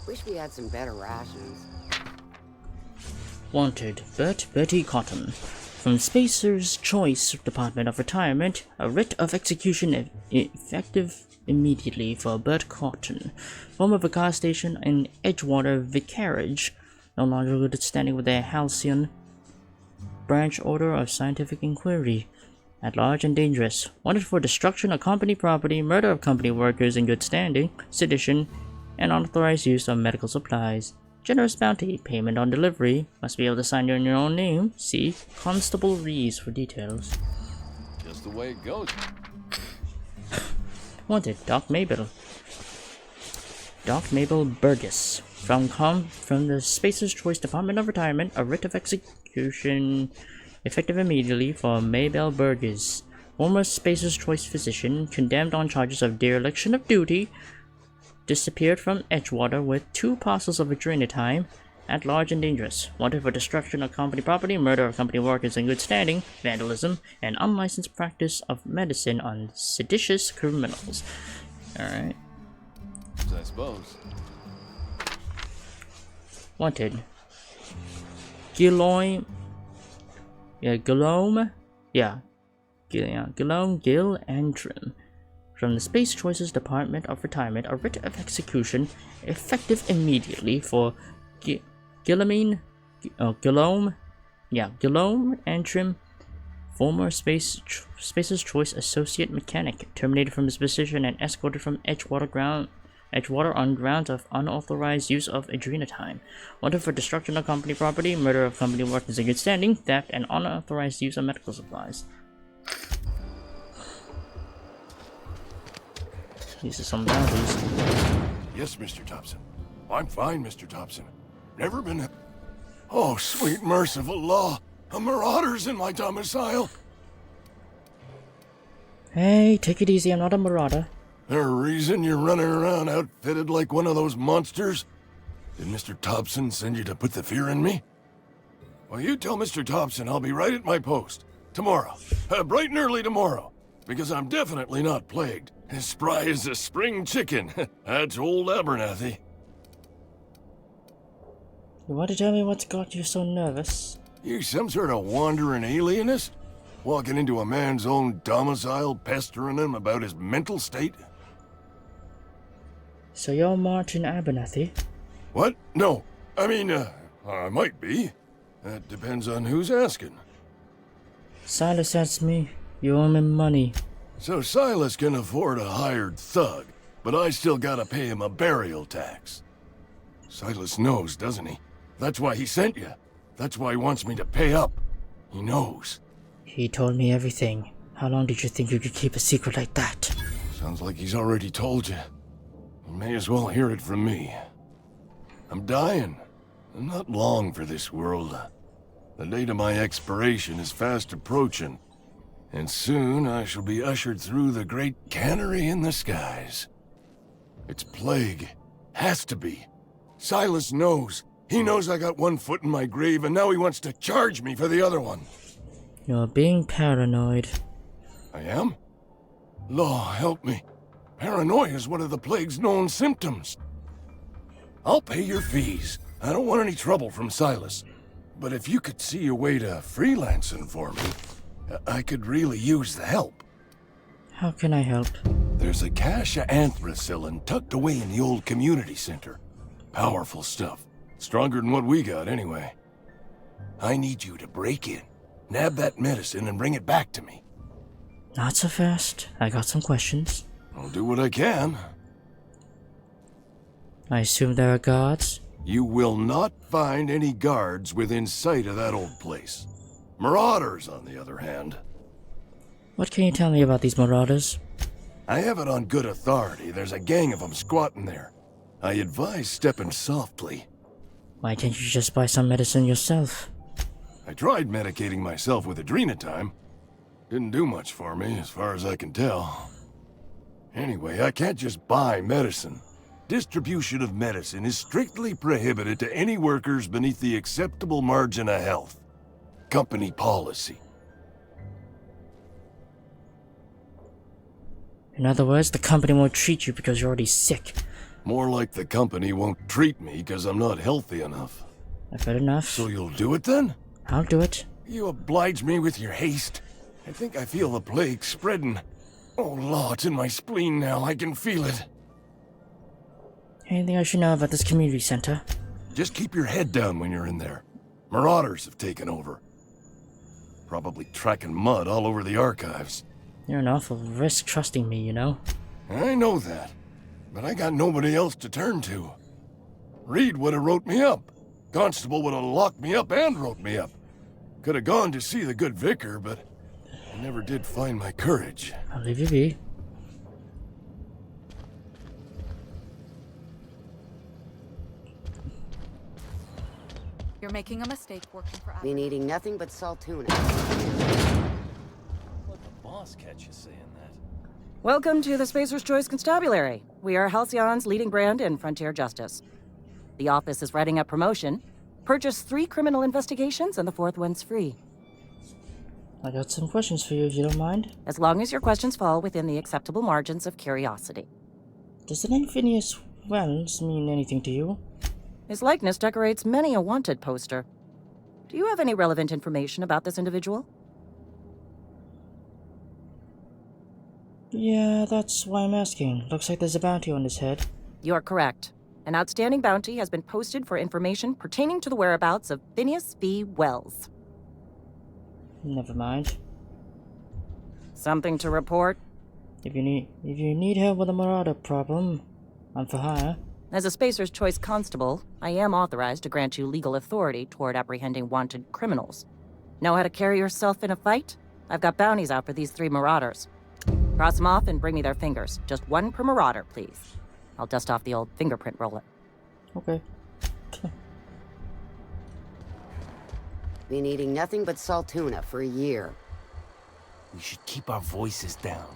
Wish we had some better rations. Wanted, Betty Cotton. From Spacer's Choice Department of Retirement, a writ of execution effective immediately for Bert Cotton, former of a car station in Edgewater Vicarage, no longer good standing with the Halcyon Branch Order of Scientific Inquiry, at large and dangerous, wanted for destruction of company property, murder of company workers in good standing, sedition, and unauthorized use of medical supplies. Generous bounty, payment on delivery, must be able to sign in your own name. See Constable Rees for details. Just the way it goes. Wanted, Doc Mabel Burgess. From the Spacer's Choice Department of Retirement, a writ of execution effective immediately for Mabel Burgess, former Spacer's Choice physician, condemned on charges of dereliction of duty, disappeared from Edgewater with 2 parcels of adrenatime, at large and dangerous, wanted for destruction of company property, murder of company workers in good standing, vandalism, and unlicensed practice of medicine on seditious criminals. Alright. I suppose. Wanted. Guillaume Gil Antrim. From the Space Choices Department of Retirement, a writ of execution effective immediately for Guillaume Antrim, former Space's Choice Associate Mechanic, terminated from his position and escorted from Edgewater on grounds of unauthorized use of adrenatime, wanted for destruction of company property, murder of company workers in good standing, theft, and unauthorized use of medical supplies. These are some bounties. Yes, Mr. Thompson. I'm fine, Mr. Thompson. Never been... Oh, sweet merciful law! A marauder's in my domicile! Hey, take it easy, I'm not a marauder. There a reason you're running around outfitted like one of those monsters? Did Mr. Thompson send you to put the fear in me? Well, you tell Mr. Thompson I'll be right at my post. Tomorrow. Bright and early tomorrow. Because I'm definitely not plagued. As spry as a spring chicken. That's old Abernathy. You want to tell me what's got you so nervous? You some sort of wandering alienist? Walking into a man's own domicile, pestering him about his mental state? So you're Martin Abernathy? What? No. I mean, I might be. That depends on who's asking. Silas asked me. You owe him money. So Silas can afford a hired thug, but I still gotta pay him a burial tax. Silas knows, doesn't he? That's why he sent you. That's why he wants me to pay up. He knows. He told me everything. How long did you think you could keep a secret like that? Sounds like he's already told you. You may as well hear it from me. I'm dying. I'm not long for this world. The date of my expiration is fast approaching. And soon I shall be ushered through the great cannery in the skies. It's plague. Has to be. Silas knows. He knows I got one foot in my grave, and now he wants to charge me for the other one. You're being paranoid. I am? Law, help me. Paranoia is one of the plague's known symptoms. I'll pay your fees. I don't want any trouble from Silas. But if you could see a way to freelancing for me, I could really use the help. How can I help? There's a cache of anthracillin tucked away in the old community center. Powerful stuff. Stronger than what we got, anyway. I need you to break in, nab that medicine, and bring it back to me. Not so fast. I got some questions. I'll do what I can. I assume there are guards? You will not find any guards within sight of that old place. Marauders, on the other hand. What can you tell me about these marauders? I have it on good authority. There's a gang of them squatting there. I advise stepping softly. Why can't you just buy some medicine yourself? I tried medicating myself with adrenatime. Didn't do much for me, as far as I can tell. Anyway, I can't just buy medicine. Distribution of medicine is strictly prohibited to any workers beneath the acceptable margin of health. Company policy. In other words, the company won't treat you because you're already sick. More like the company won't treat me because I'm not healthy enough. I've had enough. So you'll do it then? I'll do it. You oblige me with your haste. I think I feel the plague spreading. Oh, Law, it's in my spleen now. I can feel it. Anything I should know about this community center? Just keep your head down when you're in there. Marauders have taken over. Probably tracking mud all over the archives. You're an awful risk trusting me, you know? I know that. But I got nobody else to turn to. Reed would have wrote me up. Constable would have locked me up and wrote me up. Could have gone to see the good vicar, but I never did find my courage. I'll leave you be. You're making a mistake working for Been eating nothing but salt tuna. Let the boss catch you saying that. Welcome to the Spacer's Choice Constabulary. We are Halcyon's leading brand in frontier justice. The office is writing up promotion. Purchase 3 criminal investigations and the 4th one's free. I got some questions for you if you don't mind. As long as your questions fall within the acceptable margins of curiosity. Does the name Phineas Wells mean anything to you? His likeness decorates many a wanted poster. Do you have any relevant information about this individual? Yeah, that's why I'm asking. Looks like there's a bounty on his head. You're correct. An outstanding bounty has been posted for information pertaining to the whereabouts of Phineas V. Wells. Never mind. Something to report? If you need help with a marauder problem, I'm for hire. As a Spacer's Choice Constable, I am authorized to grant you legal authority toward apprehending wanted criminals. Know how to carry yourself in a fight? I've got bounties out for these 3 marauders. Cross them off and bring me their fingers. Just 1 per marauder, please. I'll dust off the old fingerprint roller. Okay. Been eating nothing but salt tuna for a year. We should keep our voices down.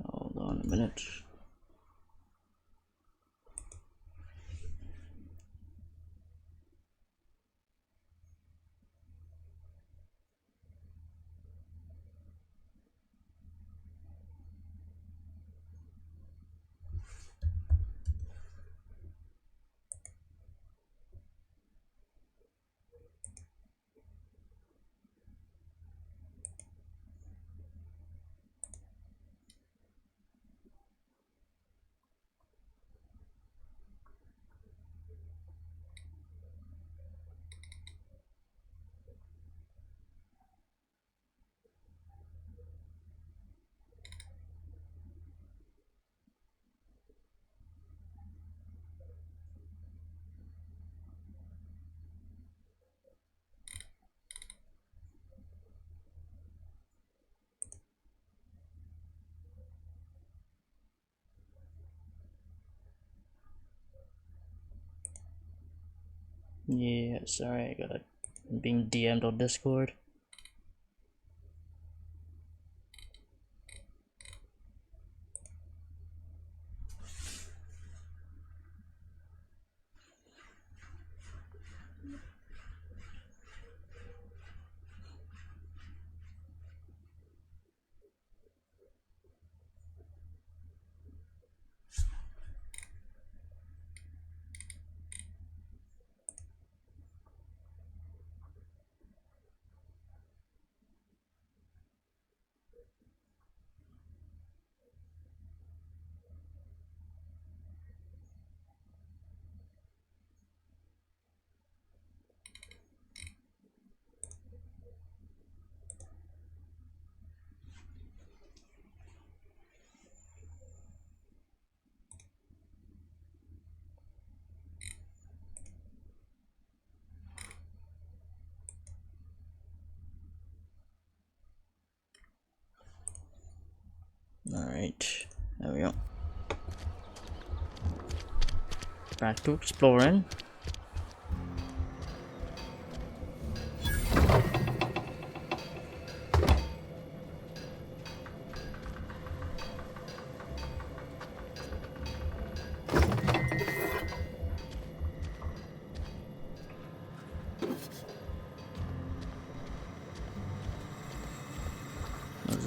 Hold on a minute. Yeah, sorry, I'm being DM'd on Discord. Alright, there we go. Back to exploring.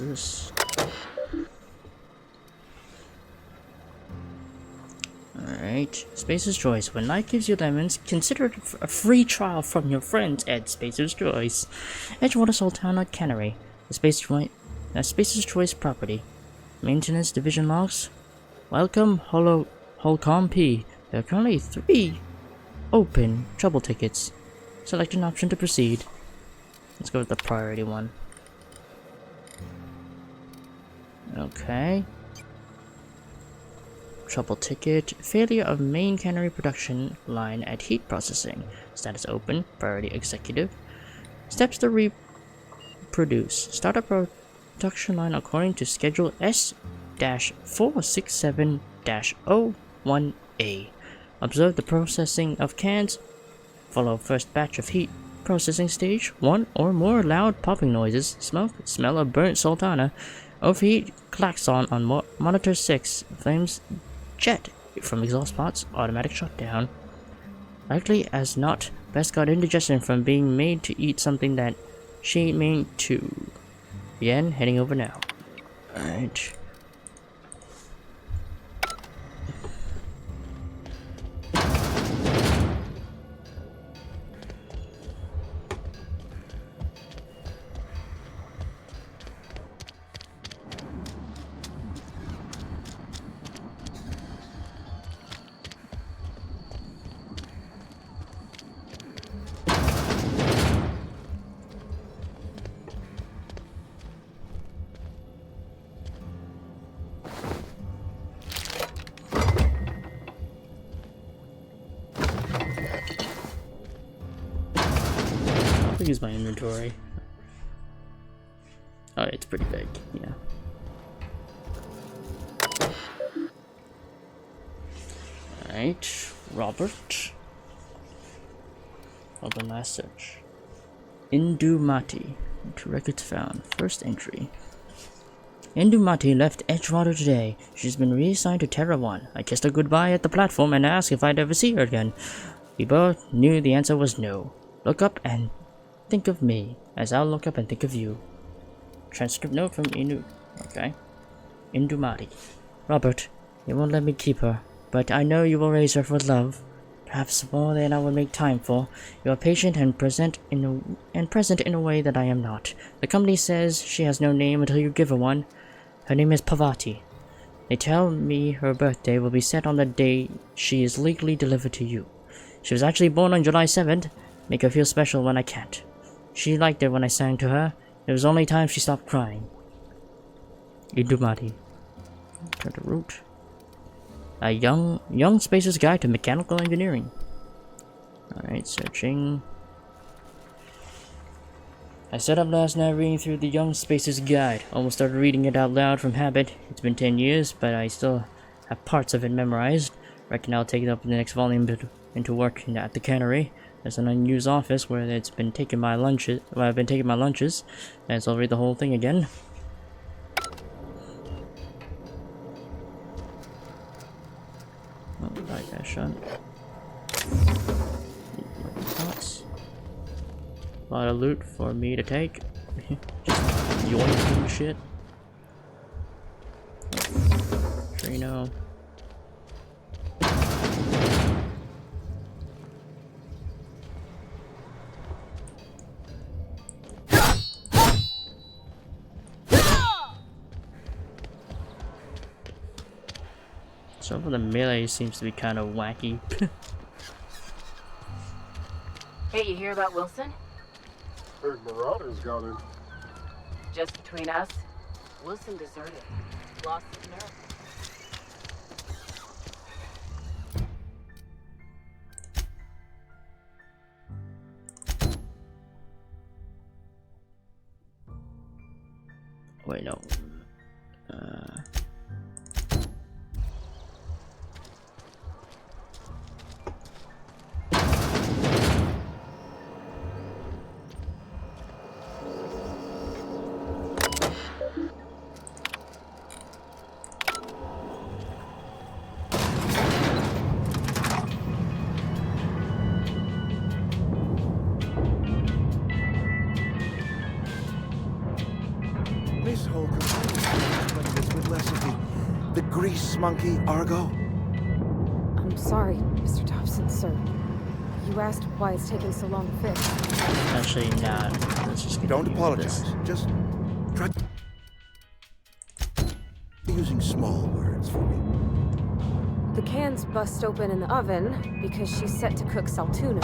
this? Alright, Spacer's Choice. When life gives you lemons, consider it a free trial from your friends at Spacer's Choice. Edgewater Sultana Cannery. The Spacer's Choice property. Maintenance Division logs. Welcome, Holcom P. There are currently 3 open trouble tickets. Select an option to proceed. Let's go with the priority one. Okay. Trouble ticket. Failure of main cannery production line at heat processing. Status open. Priority executive. Steps to reproduce. Start a production line according to schedule S-467-01A. Observe the processing of cans. Follow first batch of heat processing stage. 1 or more loud popping noises. Smoke. Smell of burnt sultana. Overheat klaxon on monitor 6. Flames jet from exhaust pots. Automatic shutdown. Likely as not, Bess got indigestion from being made to eat something that she ain't made to. Again, heading over now. Alright. Use my inventory. Oh, it's pretty big, yeah. Alright, Robert. Open last search. Indumati. 2 records found. First entry. Indumati left Edgewater today. She's been reassigned to Terra 1. I kissed her goodbye at the platform and asked if I'd ever see her again. We both knew the answer was no. Look up and think of me, as I'll look up and think of you. Transcript note from Inu. Okay. Indumati. Robert, you won't let me keep her, but I know you will raise her with love. Perhaps more than I will make time for. You are patient and present in a way that I am not. The company says she has no name until you give her one. Her name is Pavati. They tell me her birthday will be set on the day she is legally delivered to you. She was actually born on July 7th. Make her feel special when I can't. She liked it when I sang to her. It was only time she stopped crying. Indumati. Turn to route. A young spacer's guide to mechanical engineering. Alright, searching. I set up last night reading through the young spacer's guide. Almost started reading it out loud from habit. It's been 10 years, but I still have parts of it memorized. Reckon I'll take it up in the next volume into work at the cannery. There's an unused office where it's been taking my lunches. Where I've been taking my lunches, and so I'll read the whole thing again. Oh, like that shot. A lot of loot for me to take. Just yoinking shit. Trino. Some of the melee seems to be kind of wacky. Hey, you hear about Wilson? Heard Marauders got him. Just between us, Wilson deserted. Lost his nerve. Wait, no. This hole could the grease monkey, Argo? I'm sorry, Mr. Thompson, sir. You asked why it's taking so long to fix. Actually, nah. Let's just Don't apologize. Just try using small words for me. The cans bust open in the oven because she's set to cook saltuna.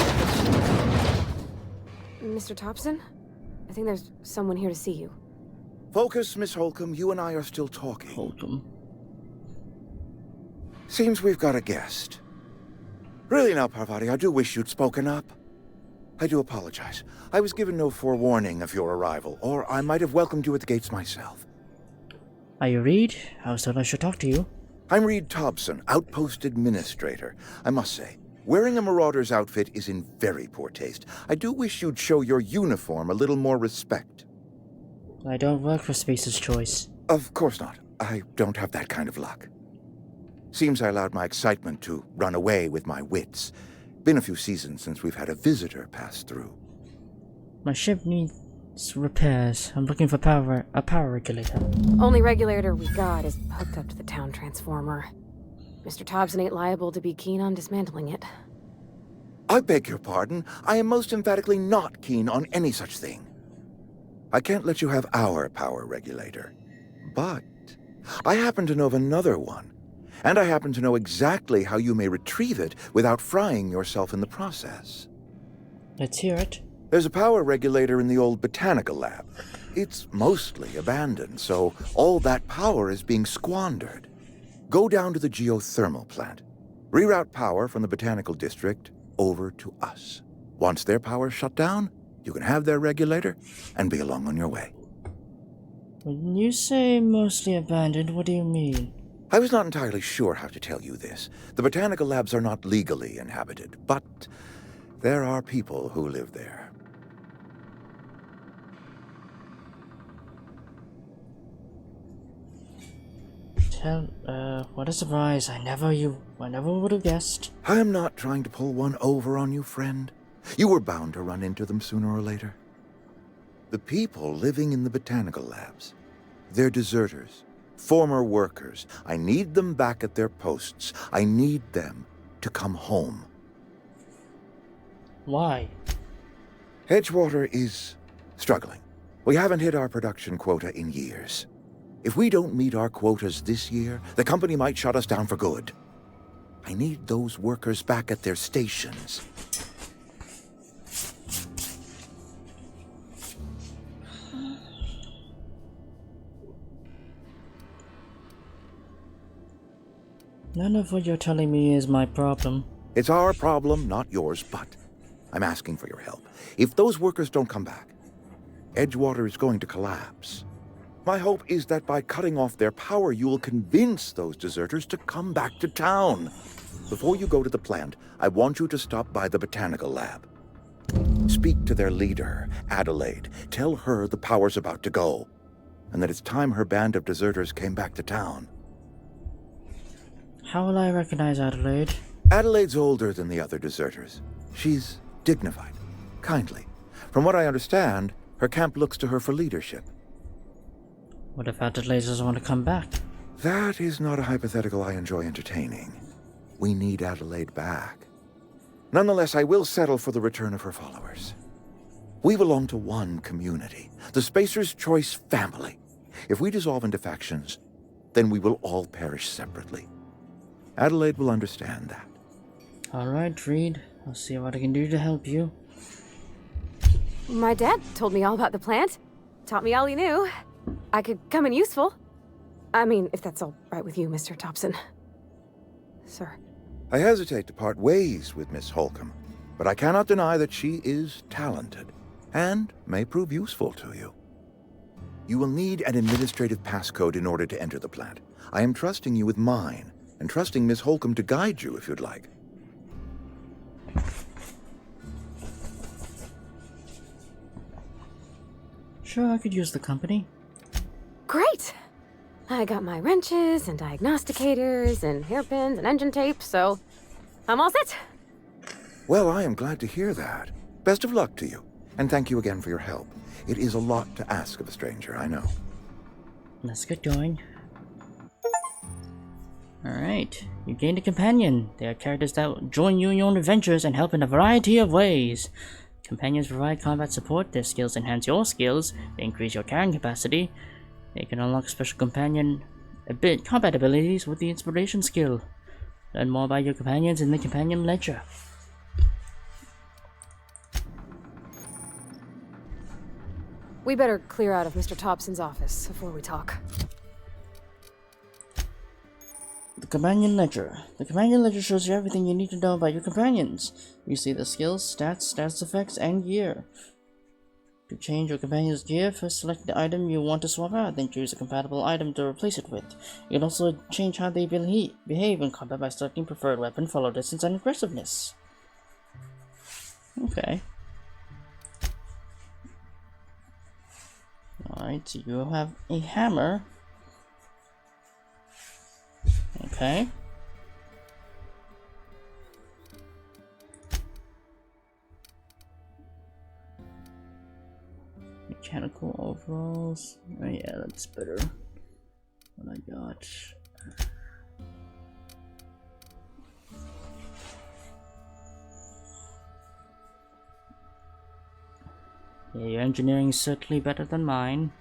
Mr. Thompson? I think there's someone here to see you. Focus, Miss Holcomb. You and I are still talking. Holcomb. Seems we've got a guest. Really now, Parvati, I do wish you'd spoken up. I do apologize. I was given no forewarning of your arrival, or I might have welcomed you at the gates myself. Are you Reed? I was told I should talk to you. I'm Reed Thompson, Outpost Administrator. I must say, wearing a Marauder's outfit is in very poor taste. I do wish you'd show your uniform a little more respect. I don't work for Spacer's Choice. Of course not. I don't have that kind of luck. Seems I allowed my excitement to run away with my wits. Been a few seasons since we've had a visitor pass through. My ship needs repairs. I'm looking for a power regulator. Only regulator we got is hooked up to the town transformer. Mr. Thompson ain't liable to be keen on dismantling it. I beg your pardon. I am most emphatically not keen on any such thing. I can't let you have our power regulator. But I happen to know of another one. And I happen to know exactly how you may retrieve it without frying yourself in the process. Let's hear it. There's a power regulator in the old botanical lab. It's mostly abandoned, so all that power is being squandered. Go down to the geothermal plant. Reroute power from the botanical district over to us. Once their power's shut down, you can have their regulator and be along on your way. When you say mostly abandoned, what do you mean? I was not entirely sure how to tell you this. The botanical labs are not legally inhabited, but there are people who live there. What a surprise. I never would have guessed. I am not trying to pull one over on you, friend. You were bound to run into them sooner or later. The people living in the botanical labs, they're deserters, former workers. I need them back at their posts. I need them to come home. Why? Edgewater is struggling. We haven't hit our production quota in years. If we don't meet our quotas this year, the company might shut us down for good. I need those workers back at their stations. None of what you're telling me is my problem. It's our problem, not yours, but I'm asking for your help. If those workers don't come back, Edgewater is going to collapse. My hope is that by cutting off their power, you will convince those deserters to come back to town. Before you go to the plant, I want you to stop by the botanical lab. Speak to their leader, Adelaide. Tell her the power's about to go, and that it's time her band of deserters came back to town. How will I recognize Adelaide? Adelaide's older than the other deserters. She's dignified, kindly. From what I understand, her camp looks to her for leadership. What if Adelaide doesn't want to come back? That is not a hypothetical I enjoy entertaining. We need Adelaide back. Nonetheless, I will settle for the return of her followers. We belong to one community, the Spacer's Choice family. If we dissolve into factions, then we will all perish separately. Adelaide will understand that. Alright, Reed. I'll see what I can do to help you. My dad told me all about the plant. Taught me all he knew. I could come in useful. I mean, if that's all right with you, Mr. Thompson. Sir. I hesitate to part ways with Miss Holcomb, but I cannot deny that she is talented and may prove useful to you. You will need an administrative passcode in order to enter the plant. I am trusting you with mine, and trusting Miss Holcomb to guide you if you'd like. Sure, I could use the company. Great! I got my wrenches and diagnosticators and hairpins and engine tape, so I'm all set. Well, I am glad to hear that. Best of luck to you, and thank you again for your help. It is a lot to ask of a stranger, I know. Let's get going. Alright, you gained a companion. They are characters that will join you in your own adventures and help in a variety of ways. Companions provide combat support, their skills enhance your skills, they increase your carrying capacity. They can unlock special combat abilities with the inspiration skill. Learn more about your companions in the companion ledger. We better clear out of Mr. Thompson's office before we talk. The Companion Ledger. The Companion Ledger shows you everything you need to know about your companions. You see the skills, stats, status effects, and gear. To change your companion's gear, first select the item you want to swap out, then choose a compatible item to replace it with. You can also change how they behave in combat by selecting preferred weapon, follow distance, and aggressiveness. Okay. Alright, so you have a hammer. Okay. Mechanical overalls. Oh yeah, that's better. What I got. Yeah, your engineering is certainly better than mine.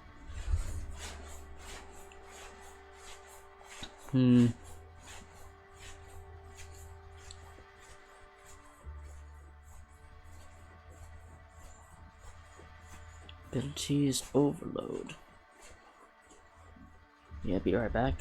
Abilities overload. Yeah, be right back.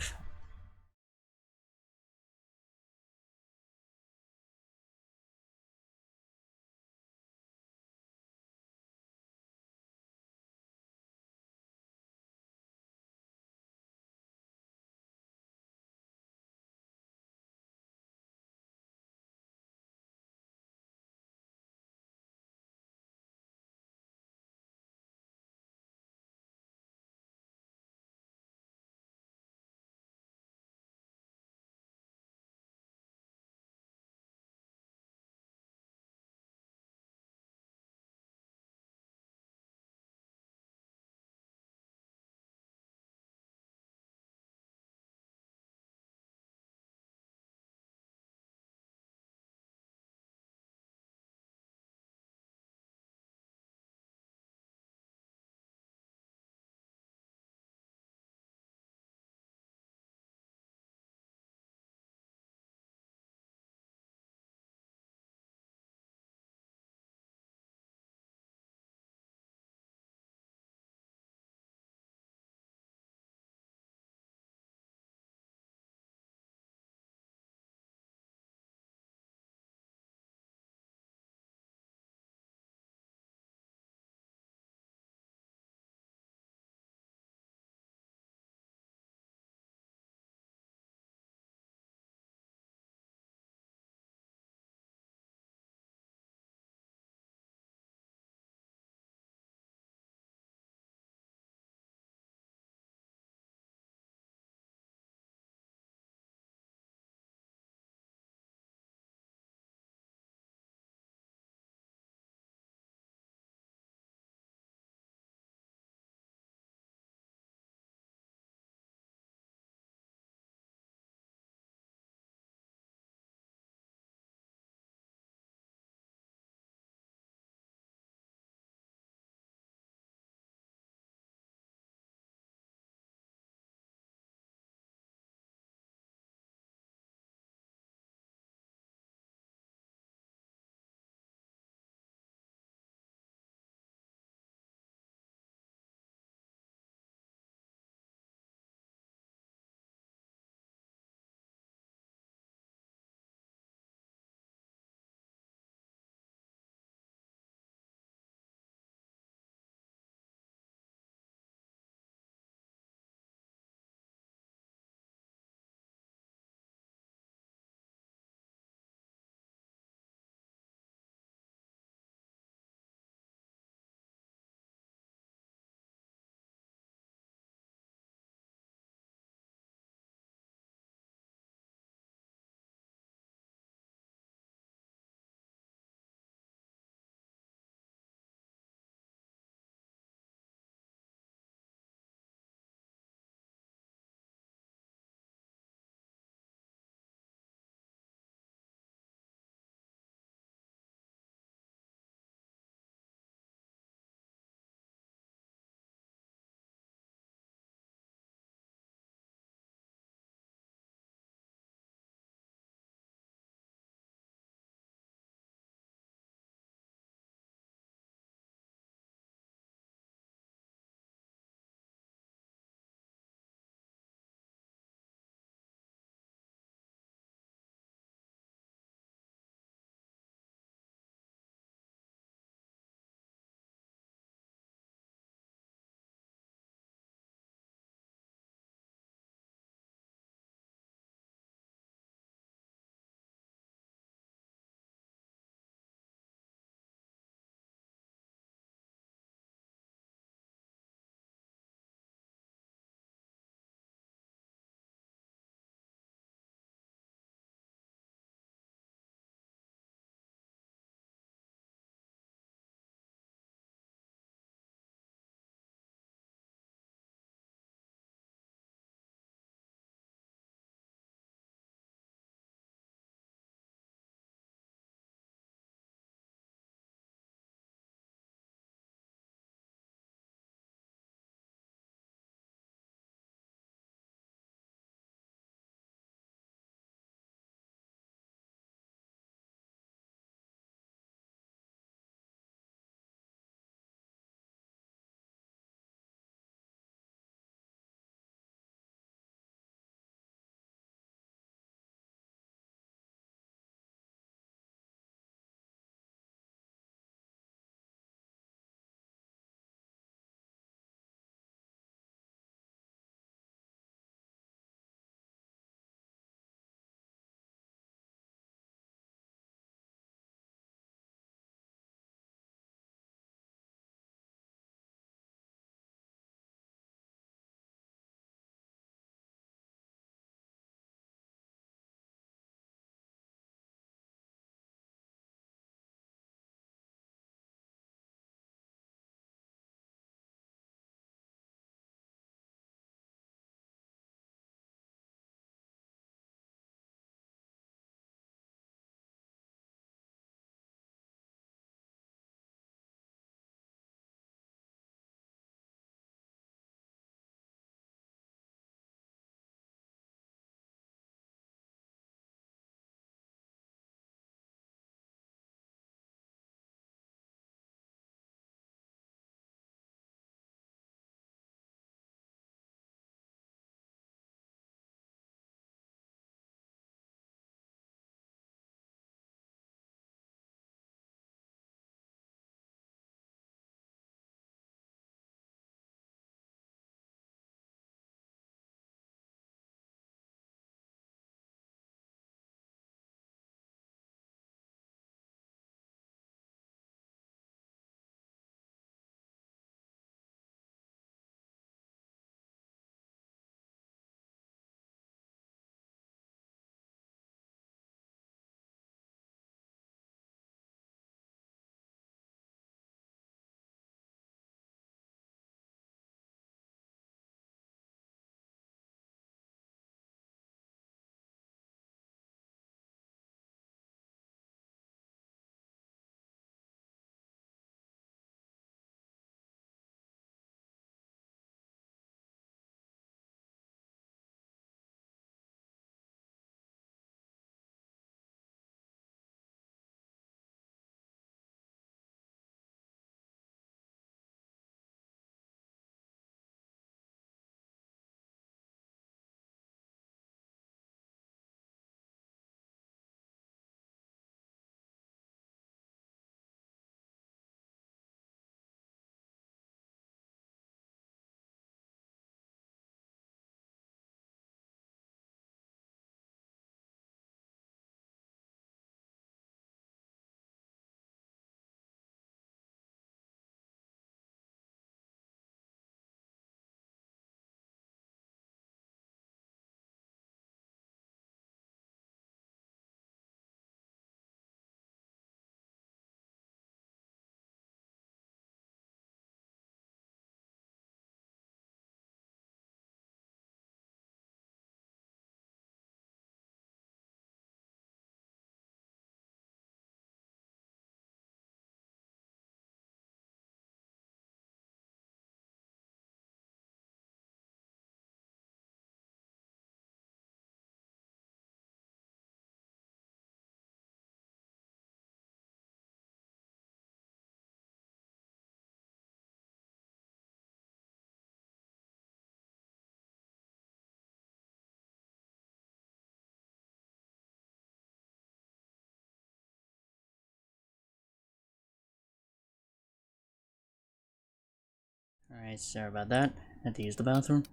Alright, sorry about that. Had to use the bathroom.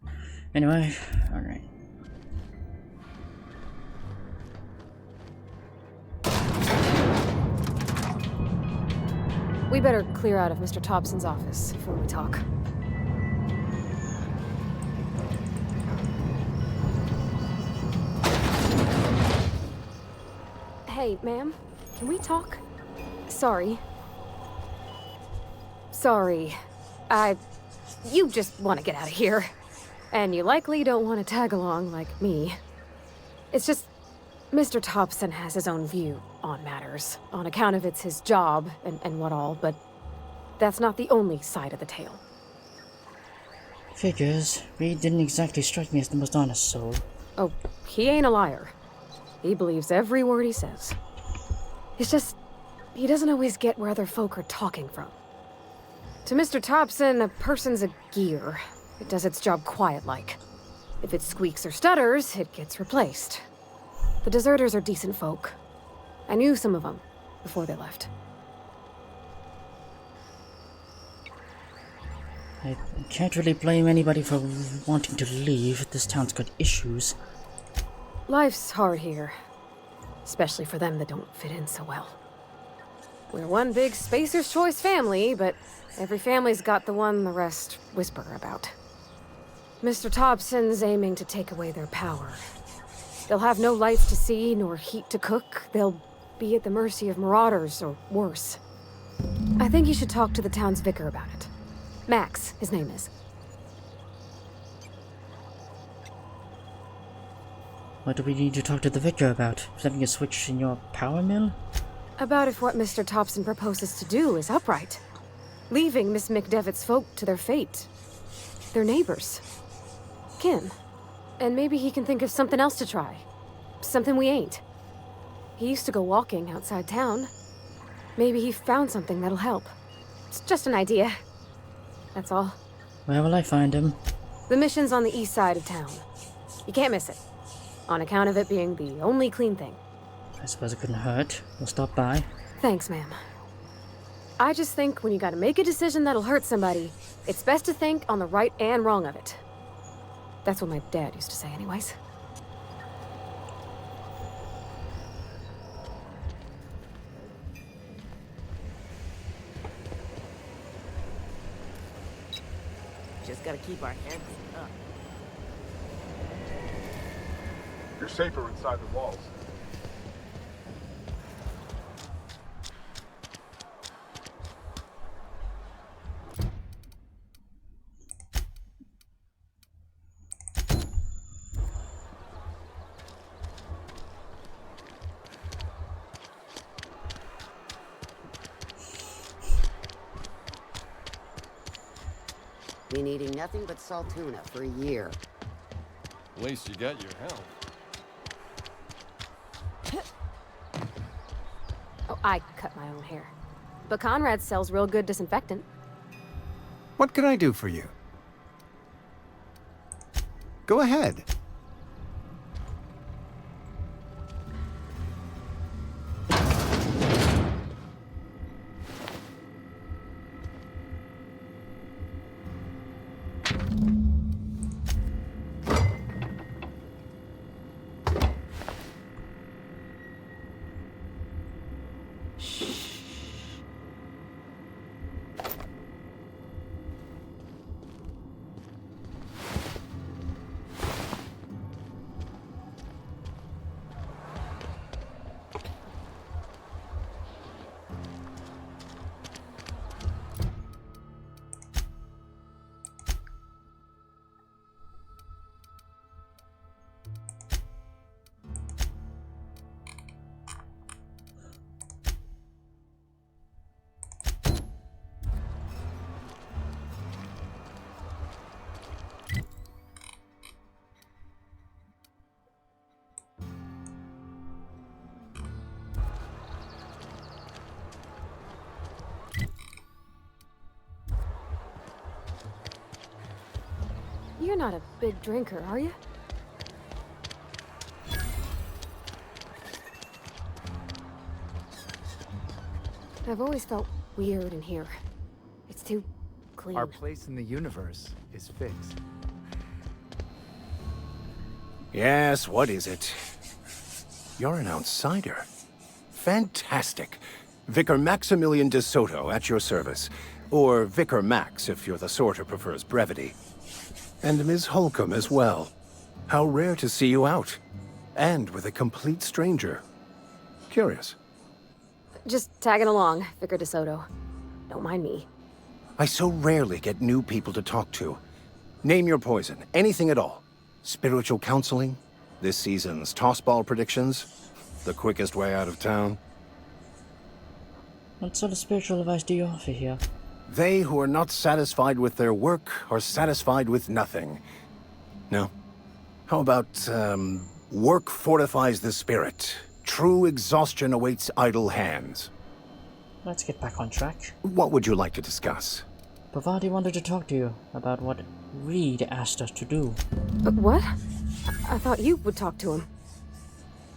Anyway, alright. We better clear out of Mr. Thompson's office before we talk. Hey, ma'am, can we talk? Sorry. Sorry. You just want to get out of here. And you likely don't want to tag along like me. It's just, Mr. Thompson has his own view on matters, on account of it's his job and what all, but that's not the only side of the tale. Figures. Reed didn't exactly strike me as the most honest soul. Oh, he ain't a liar. He believes every word he says. It's just, he doesn't always get where other folk are talking from. To Mr. Thompson, a person's a gear. It does its job quiet-like. If it squeaks or stutters, it gets replaced. The deserters are decent folk. I knew some of them before they left. I can't really blame anybody for wanting to leave. This town's got issues. Life's hard here. Especially for them that don't fit in so well. We're one big Spacer's Choice family, but every family's got the one the rest whisper about. Mr. Thompson's aiming to take away their power. They'll have no lights to see, nor heat to cook. They'll be at the mercy of marauders, or worse. I think you should talk to the town's vicar about it. Max, his name is. What do we need to talk to the vicar about? Setting a switch in your power mill? About if what Mr. Thompson proposes to do is upright. Leaving Miss McDevitt's folk to their fate. Their neighbors. Kin. And maybe he can think of something else to try. Something we ain't. He used to go walking outside town. Maybe he found something that'll help. It's just an idea. That's all. Where will I find him? The mission's on the east side of town. You can't miss it. On account of it being the only clean thing. I suppose it couldn't hurt. We'll stop by. Thanks, ma'am. I just think when you gotta make a decision that'll hurt somebody, it's best to think on the right and wrong of it. That's what my dad used to say anyways. Just gotta keep our heads up. You're safer inside the walls. Been eating nothing but salt tuna for a year. At least you got your health. Oh, I cut my own hair. But Conrad sells real good disinfectant. What can I do for you? Go ahead. You're not a big drinker, are you? I've always felt weird in here. It's too clean. Our place in the universe is fixed. Yes, what is it? You're an outsider. Fantastic. Vicar Maximilian de Soto at your service. Or Vicar Max if you're the sort who prefers brevity. And Ms. Holcomb as well. How rare to see you out. And with a complete stranger. Curious. Just tagging along, Vicar DeSoto. Don't mind me. I so rarely get new people to talk to. Name your poison, anything at all. Spiritual counseling? This season's tossball predictions? The quickest way out of town? What sort of spiritual advice do you offer here? They who are not satisfied with their work are satisfied with nothing. No? How about, work fortifies the spirit. True exhaustion awaits idle hands. Let's get back on track. What would you like to discuss? Bavati wanted to talk to you about what Reed asked us to do. What? I thought you would talk to him.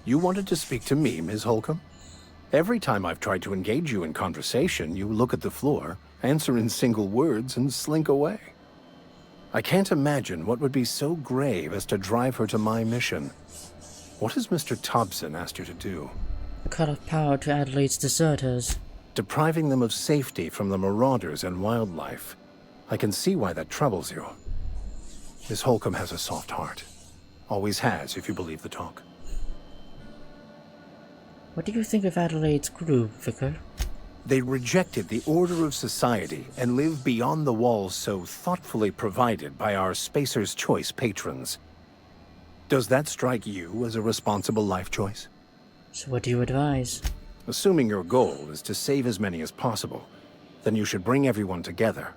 You wanted to speak to me, Ms. Holcomb? Every time I've tried to engage you in conversation, you look at the floor, answer in single words, and slink away. I can't imagine what would be so grave as to drive her to my mission. What has Mr. Thompson asked you to do? Cut off power to Adelaide's deserters. Depriving them of safety from the marauders and wildlife. I can see why that troubles you. Miss Holcomb has a soft heart. Always has, if you believe the talk. What do you think of Adelaide's crew, Vicar? They rejected the order of society and live beyond the walls so thoughtfully provided by our Spacer's Choice patrons. Does that strike you as a responsible life choice? So what do you advise? Assuming your goal is to save as many as possible, then you should bring everyone together.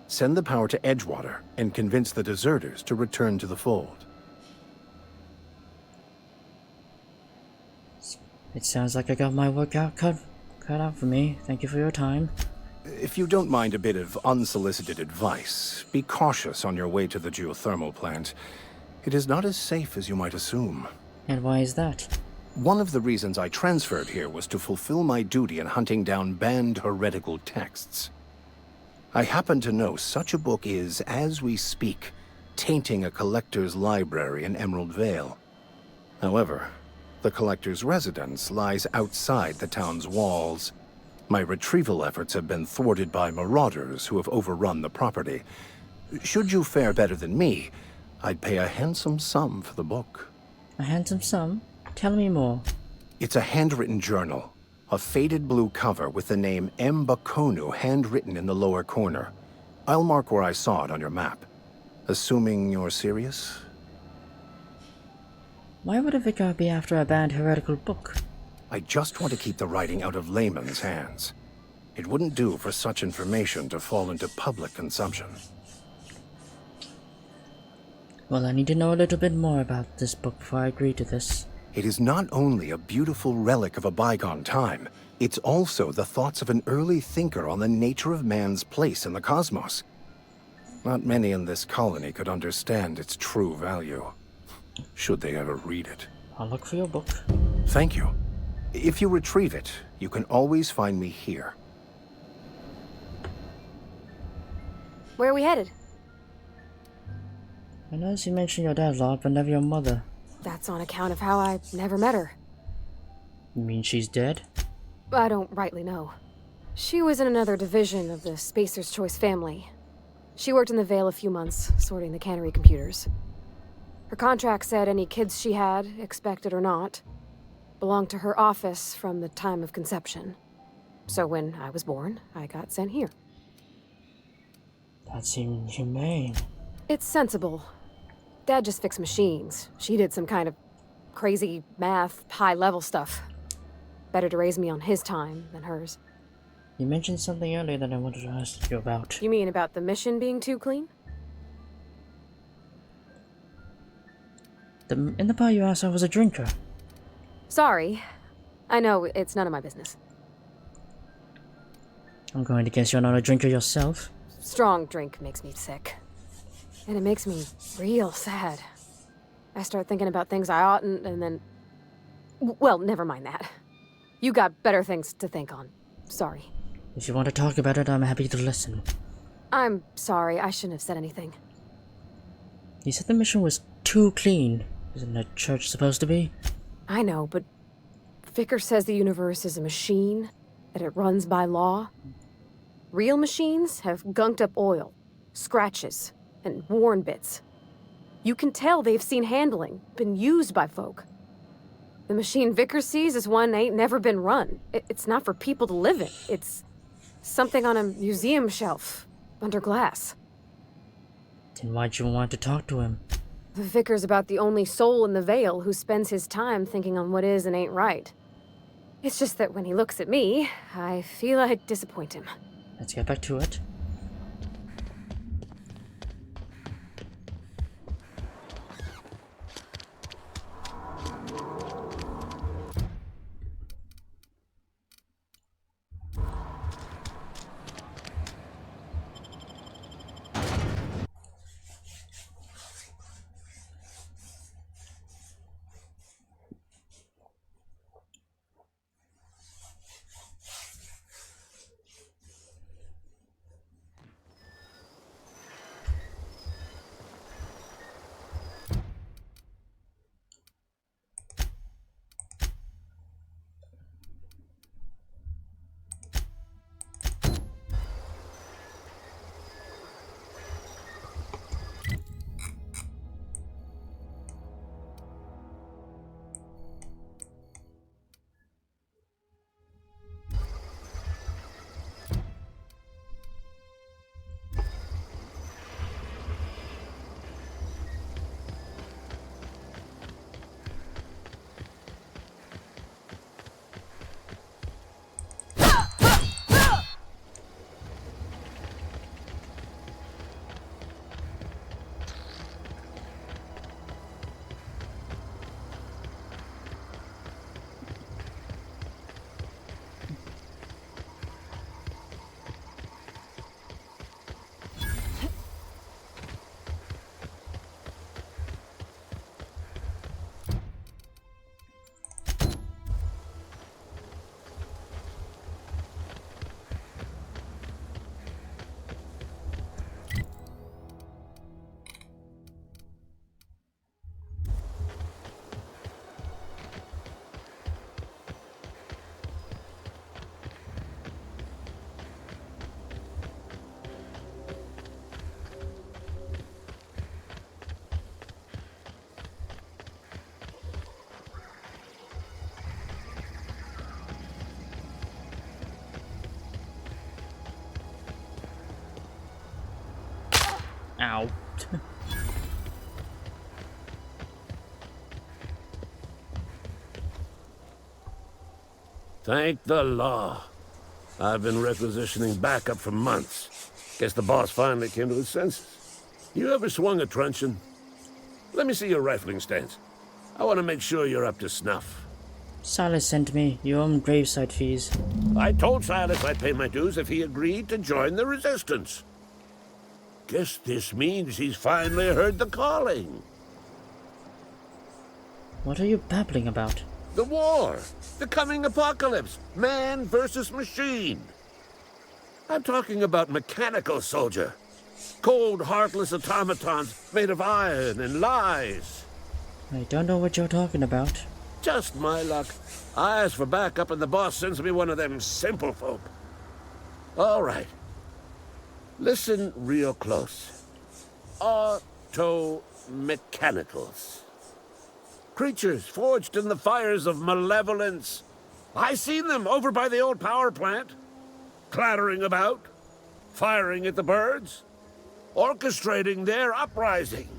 Send the power to Edgewater and convince the deserters to return to the fold. It sounds like I got my work cut out for me. Thank you for your time. If you don't mind a bit of unsolicited advice, be cautious on your way to the geothermal plant. It is not as safe as you might assume. And why is that? One of the reasons I transferred here was to fulfill my duty in hunting down banned heretical texts. I happen to know such a book is, as we speak, tainting a collector's library in Emerald Vale. However, the collector's residence lies outside the town's walls. My retrieval efforts have been thwarted by marauders who have overrun the property. Should you fare better than me, I'd pay a handsome sum for the book. A handsome sum? Tell me more. It's a handwritten journal. A faded blue cover with the name M. Bakonu handwritten in the lower corner. I'll mark where I saw it on your map. Assuming you're serious? Why would a vicar be after a banned heretical book? I just want to keep the writing out of layman's hands. It wouldn't do for such information to fall into public consumption. Well, I need to know a little bit more about this book before I agree to this. It is not only a beautiful relic of a bygone time, it's also the thoughts of an early thinker on the nature of man's place in the cosmos. Not many in this colony could understand its true value, should they ever read it. I'll look for your book. Thank you. If you retrieve it, you can always find me here. Where are we headed? I noticed you mentioned your dad a lot, but never your mother. That's on account of how I never met her. You mean she's dead? I don't rightly know. She was in another division of the Spacer's Choice family. She worked in the Vale a few months, sorting the cannery computers. Her contract said any kids she had, expected or not, belonged to her office from the time of conception. So when I was born, I got sent here. That seemed humane. It's sensible. Dad just fixed machines. She did some kind of crazy math, high-level stuff. Better to raise me on his time than hers. You mentioned something earlier that I wanted to ask you about. You mean about the mission being too clean? In the bar you asked I was a drinker. Sorry. I know, it's none of my business. I'm going to guess you're not a drinker yourself. Strong drink makes me sick. And it makes me real sad. I start thinking about things I oughtn't, and then... Well, never mind that. You got better things to think on. Sorry. If you want to talk about it, I'm happy to listen. I'm sorry, I shouldn't have said anything. You said the mission was too clean. Isn't a church supposed to be? I know, but Vicker says the universe is a machine, that it runs by law. Real machines have gunked up oil, scratches, and worn bits. You can tell they've seen handling, been used by folk. The machine Vicker sees is one ain't never been run. It's not for people to live in. It's something on a museum shelf, under glass. Then why'd you want to talk to him? The Vicar's about the only soul in the Vale who spends his time thinking on what is and ain't right. It's just that when he looks at me, I feel I'd disappoint him. Let's get back to it. Ow. Thank the law. I've been requisitioning backup for months. Guess the boss finally came to his senses. You ever swung a truncheon? Let me see your rifling stance. I want to make sure you're up to snuff. Silas sent me your own gravesite fees. I told Silas I'd pay my dues if he agreed to join the resistance. Guess this means he's finally heard the calling. What are you babbling about? The war. The coming apocalypse. Man versus machine. I'm talking about mechanical soldier. Cold, heartless automatons made of iron and lies. I don't know what you're talking about. Just my luck. I ask for backup and the boss sends me one of them simple folk. All right. Listen real close. Auto-mechanicals. Creatures forged in the fires of malevolence. I seen them over by the old power plant. Clattering about. Firing at the birds. Orchestrating their uprising.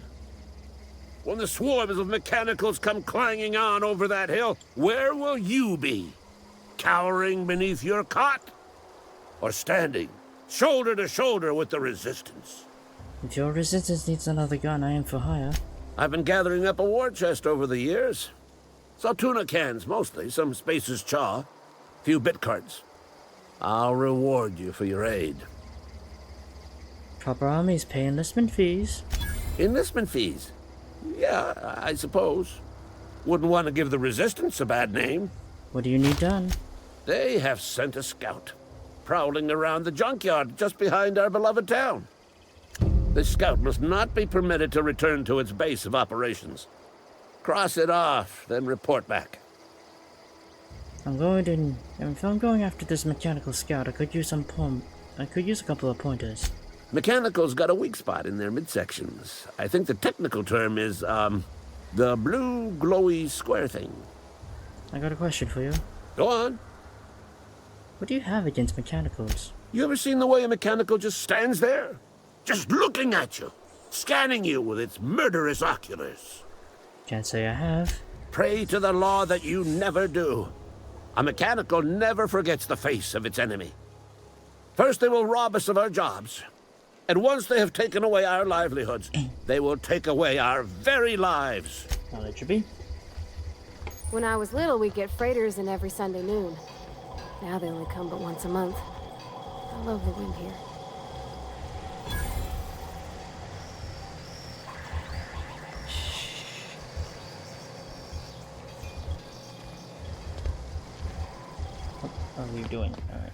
When the swarms of mechanicals come clanging on over that hill, where will you be? Cowering beneath your cot? Or standing shoulder to shoulder with the resistance? If your resistance needs another gun, I am for hire. I've been gathering up a war chest over the years. Saltuna cans, mostly. Some Spacer's chaw. Few bit cards. I'll reward you for your aid. Proper armies pay enlistment fees. Enlistment fees? Yeah, I suppose. Wouldn't want to give the resistance a bad name. What do you need done? They have sent a scout. prowling around the junkyard just behind our beloved town. This scout must not be permitted to return to its base of operations. Cross it off, then report back. If I'm going after this mechanical scout, I could use a couple of pointers. Mechanical's got a weak spot in their midsections. I think the technical term is, the blue glowy square thing. I got a question for you. Go on. What do you have against mechanicals? You ever seen the way a mechanical just stands there? Just looking at you, scanning you with its murderous oculars. Can't say I have. Pray to the law that you never do. A mechanical never forgets the face of its enemy. First they will rob us of our jobs. And once they have taken away our livelihoods, they will take away our very lives. I'll let you be. When I was little, we'd get freighters in every Sunday noon. Now they only come but once a month. I love the wind here. What are you doing? Alright.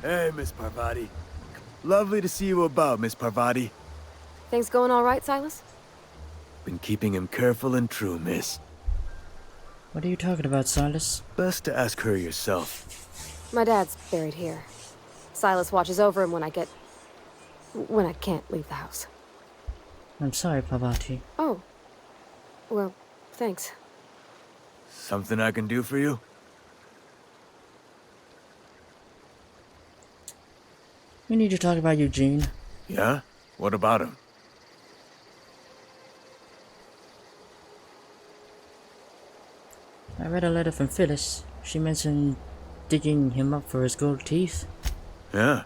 Hey, Miss Parvati. Lovely to see you about, Miss Parvati. Things going all right, Silas? Been keeping him careful and true, miss. What are you talking about, Silas? Best to ask her yourself. My dad's buried here. Silas watches over him when I can't leave the house. I'm sorry, Parvati. Oh. Well, thanks. Something I can do for you? We need to talk about Eugene. Yeah? What about him? I read a letter from Phyllis. She mentioned digging him up for his gold teeth. Yeah.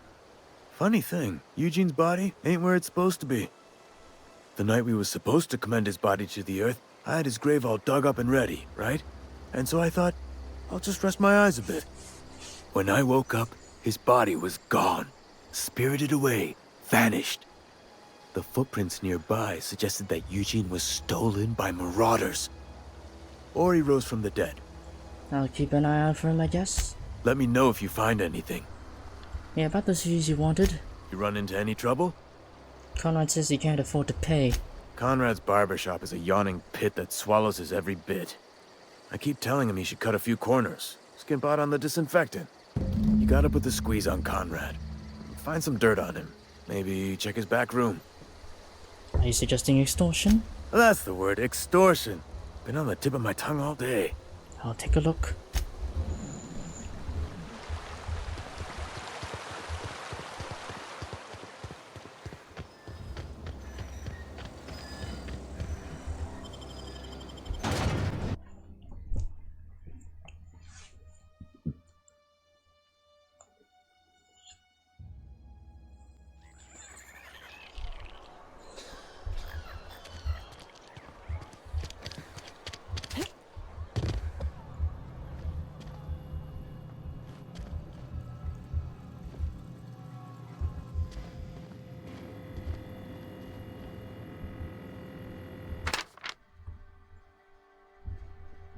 Funny thing, Eugene's body ain't where it's supposed to be. The night we was supposed to commend his body to the earth, I had his grave all dug up and ready, right? And so I thought, I'll just rest my eyes a bit. When I woke up, his body was gone. Spirited away, vanished. The footprints nearby suggested that Eugene was stolen by marauders. Or he rose from the dead. I'll keep an eye out for him, I guess. Let me know if you find anything. Yeah, about those fees you wanted. You run into any trouble? Conrad says he can't afford to pay. Conrad's barbershop is a yawning pit that swallows his every bit. I keep telling him he should cut a few corners. Skimp out on the disinfectant. You gotta put the squeeze on Conrad. Find some dirt on him. Maybe check his back room. Are you suggesting extortion? That's the word, extortion. Been on the tip of my tongue all day. I'll take a look.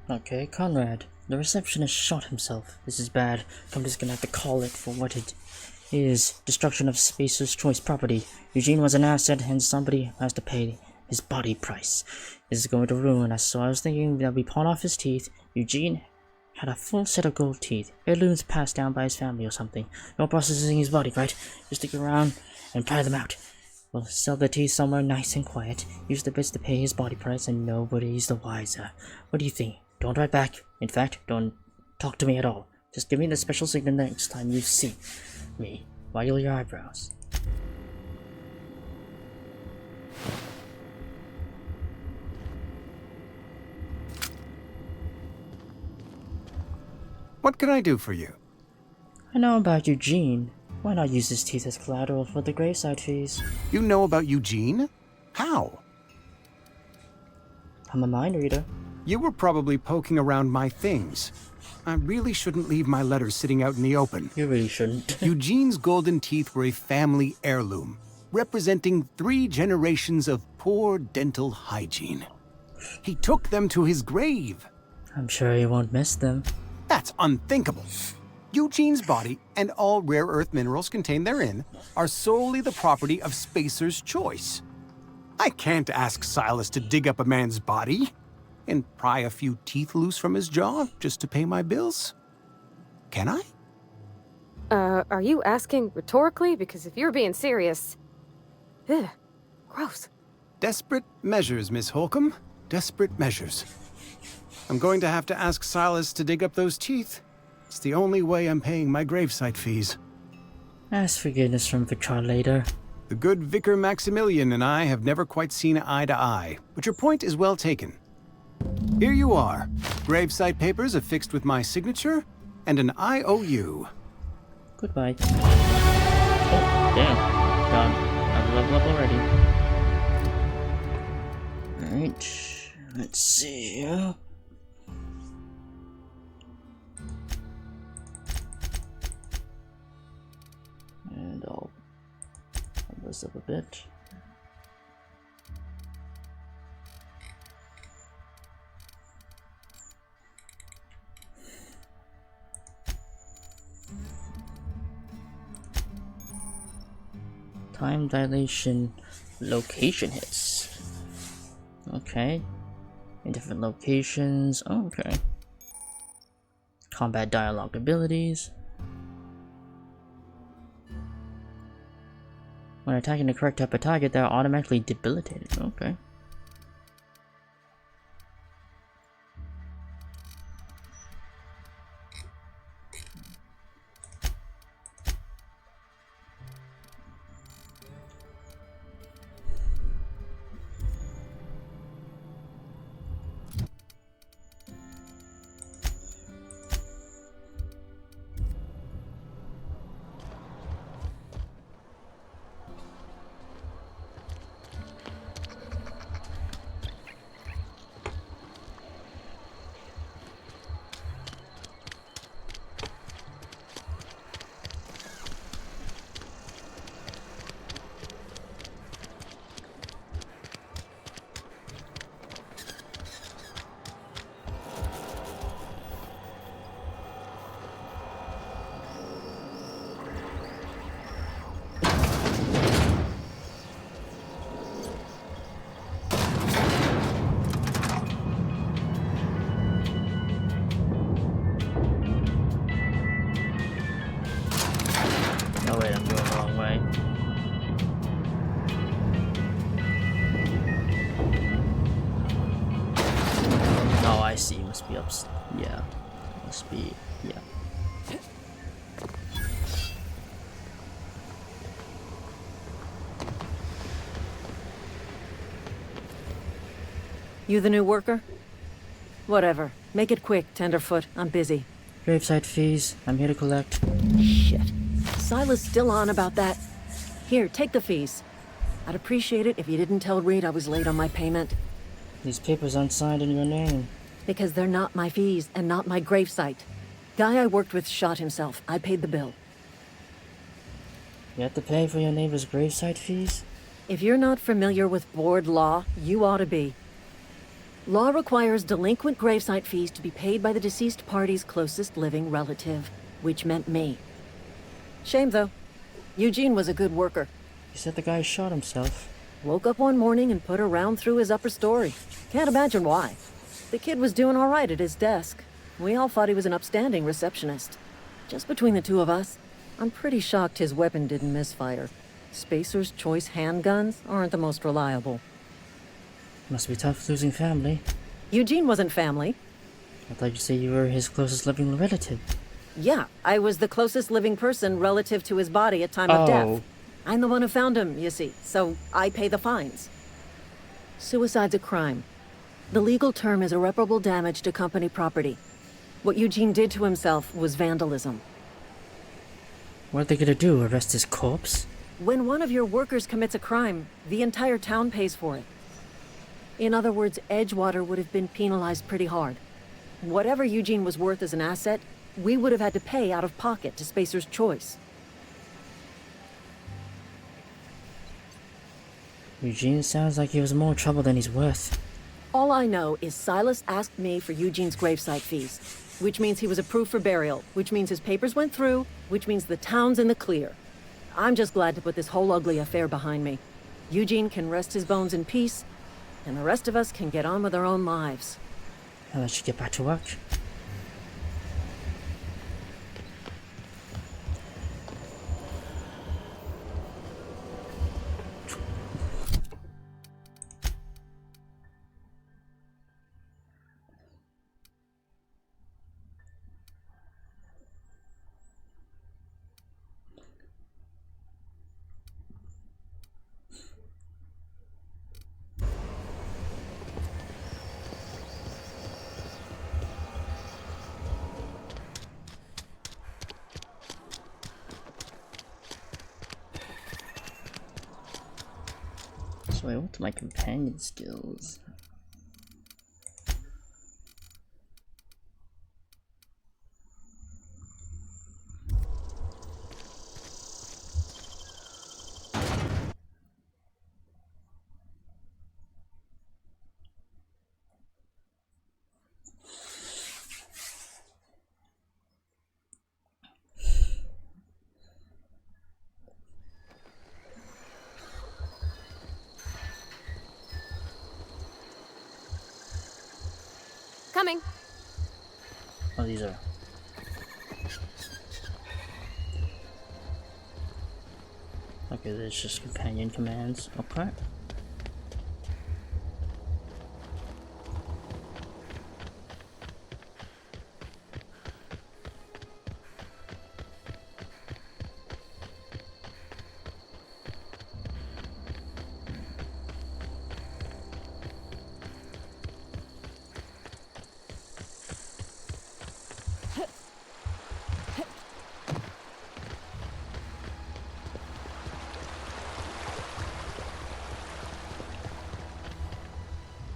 Okay, Conrad. The receptionist shot himself. This is bad. I'm just gonna have to call it for what it is. Destruction of Spacer's Choice property. Eugene was an asset and somebody has to pay his body price. This is going to ruin us, so I was thinking that we pawn off his teeth. Eugene had a full set of gold teeth. Heirlooms passed down by his family or something. No processing his body, right? Just stick around and pry them out. We'll sell the teeth somewhere nice and quiet. Use the bits to pay his body price and nobody's the wiser. What do you think? Don't write back. In fact, don't talk to me at all. Just give me the special signal next time you see me. Waggle your eyebrows. What can I do for you? I know about Eugene. Why not use his teeth as collateral for the graveside fees? You know about Eugene? How? I'm a mind reader. You were probably poking around my things. I really shouldn't leave my letters sitting out in the open. You really shouldn't. Eugene's golden teeth were a family heirloom, representing 3 generations of poor dental hygiene. He took them to his grave. I'm sure he won't miss them. That's unthinkable. Eugene's body and all rare earth minerals contained therein are solely the property of Spacer's choice. I can't ask Silas to dig up a man's body and pry a few teeth loose from his jaw just to pay my bills. Can I? Are you asking rhetorically? Because if you're being serious... Ugh, gross. Desperate measures, Miss Holcomb. Desperate measures. I'm going to have to ask Silas to dig up those teeth. It's the only way I'm paying my gravesite fees. Ask forgiveness from Vicar later. The good Vicar Maximilian and I have never quite seen eye to eye, but your point is well taken. Here you are. Gravesite papers affixed with my signature and an IOU. Goodbye. Oh, damn. Done. I've leveled up already. Alright. Let's see. And I'll hold this up a bit. Time dilation location hits. Okay. In different locations. Oh, okay. Combat dialogue abilities. When attacking the correct type of target, they're automatically debilitated. Okay. Oh wait, I'm going the wrong way. Oh, I see. Must be up. Yeah. Must be. Yeah. You the new worker? Whatever. Make it quick, Tenderfoot. I'm busy. Gravesite fees. I'm here to collect. Shit. Silas still on about that. Here, take the fees. I'd appreciate it if you didn't tell Reed I was late on my payment. These papers aren't signed in your name. Because they're not my fees and not my gravesite. Guy I worked with shot himself. I paid the bill. You have to pay for your neighbor's gravesite fees? If you're not familiar with board law, you ought to be. Law requires delinquent gravesite fees to be paid by the deceased party's closest living relative, which meant me. Shame, though. Eugene was a good worker. You said the guy shot himself. Woke up one morning and put a round through his upper story. Can't imagine why. The kid was doing all right at his desk. We all thought he was an upstanding receptionist. Just between the two of us, I'm pretty shocked his weapon didn't misfire. Spacer's choice handguns aren't the most reliable. Must be tough losing family. Eugene wasn't family. I thought you said you were his closest living relative. Yeah, I was the closest living person relative to his body at time of death. I'm the one who found him, you see, so I pay the fines. Suicide's a crime. The legal term is irreparable damage to company property. What Eugene did to himself was vandalism. What are they gonna do? Arrest his corpse? When one of your workers commits a crime, the entire town pays for it. In other words, Edgewater would have been penalized pretty hard. Whatever Eugene was worth as an asset, we would have had to pay out of pocket to Spacer's Choice. Eugene sounds like he was more trouble than he's worth. All I know is Silas asked me for Eugene's gravesite fees, which means he was approved for burial, which means his papers went through, which means the town's in the clear. I'm just glad to put this whole ugly affair behind me. Eugene can rest his bones in peace, and the rest of us can get on with our own lives. Now let's get back to work. So wait, what's my companion skills? Coming. Oh, these are... Okay, there's just companion commands. Okay.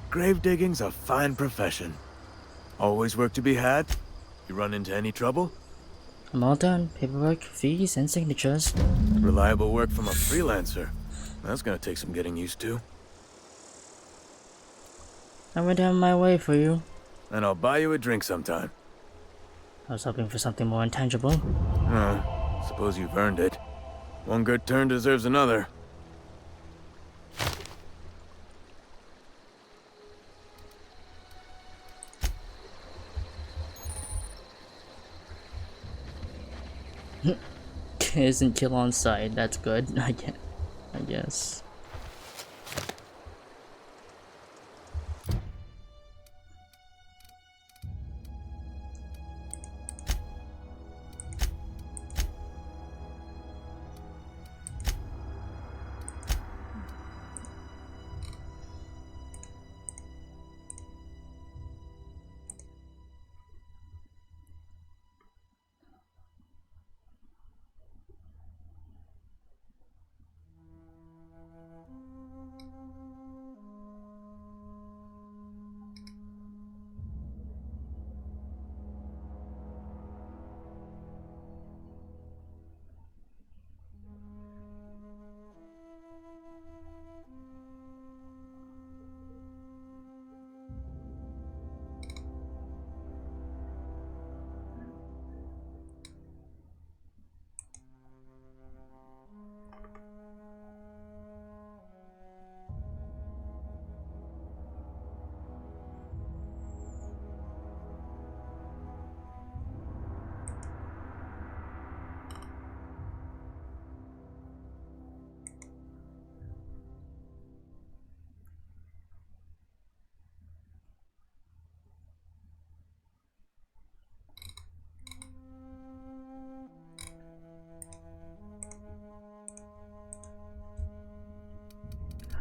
Grave digging's a fine profession. Always work to be had? You run into any trouble? I'm all done. Paperwork, fees, and signatures. Reliable work from a freelancer. That's gonna take some getting used to. I went down my way for you. And I'll buy you a drink sometime. I was hoping for something more intangible. Suppose you've earned it. One good turn deserves another. Isn't kill on sight. That's good. I guess.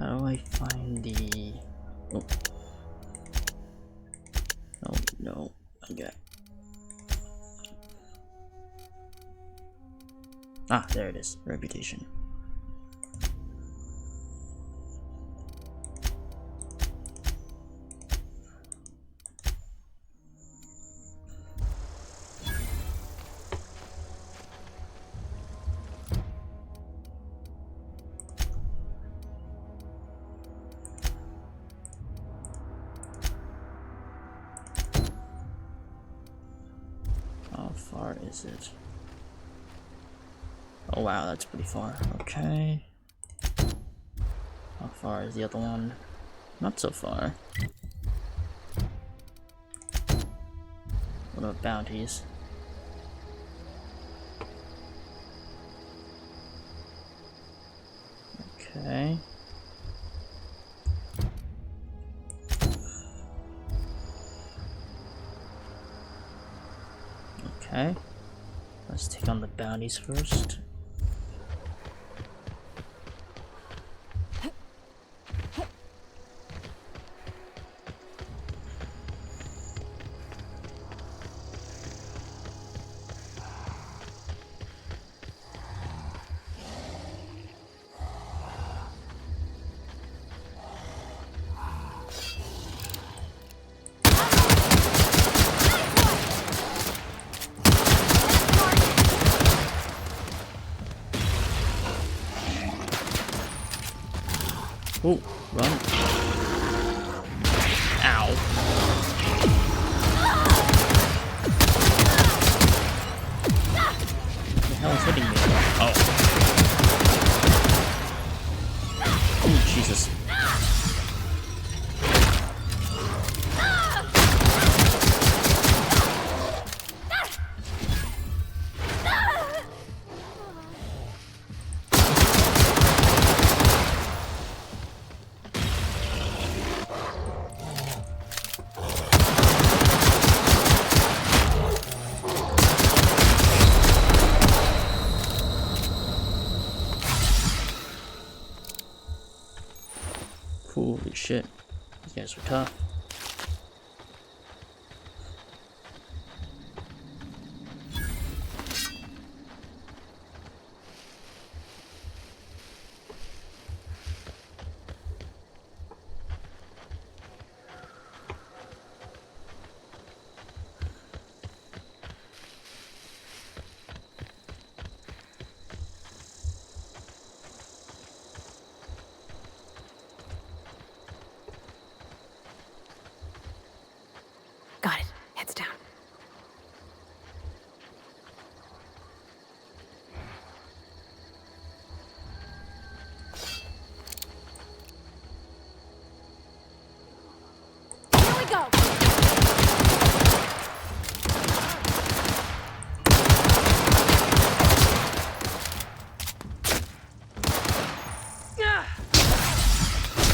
How do I find the... Oh. Oh, no. Okay. Ah, there it is. Reputation. How far is it? Oh wow, that's pretty far. Okay. How far is the other one? Not so far. What about bounties? Okay. Okay. Let's take on the bounties first. Oh, run. Ow. What the hell is hitting me? Oh. Oh, Jesus. Holy shit. These guys were tough. Got it. Heads down. Here we go.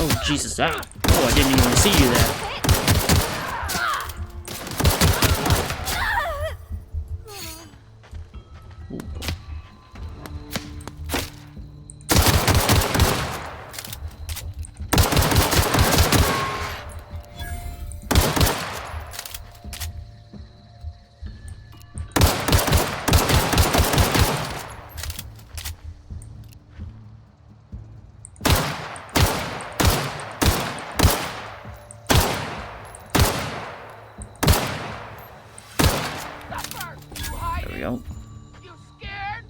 Oh, Jesus. Ah. Oh, I didn't even see you there. There we go. You scared?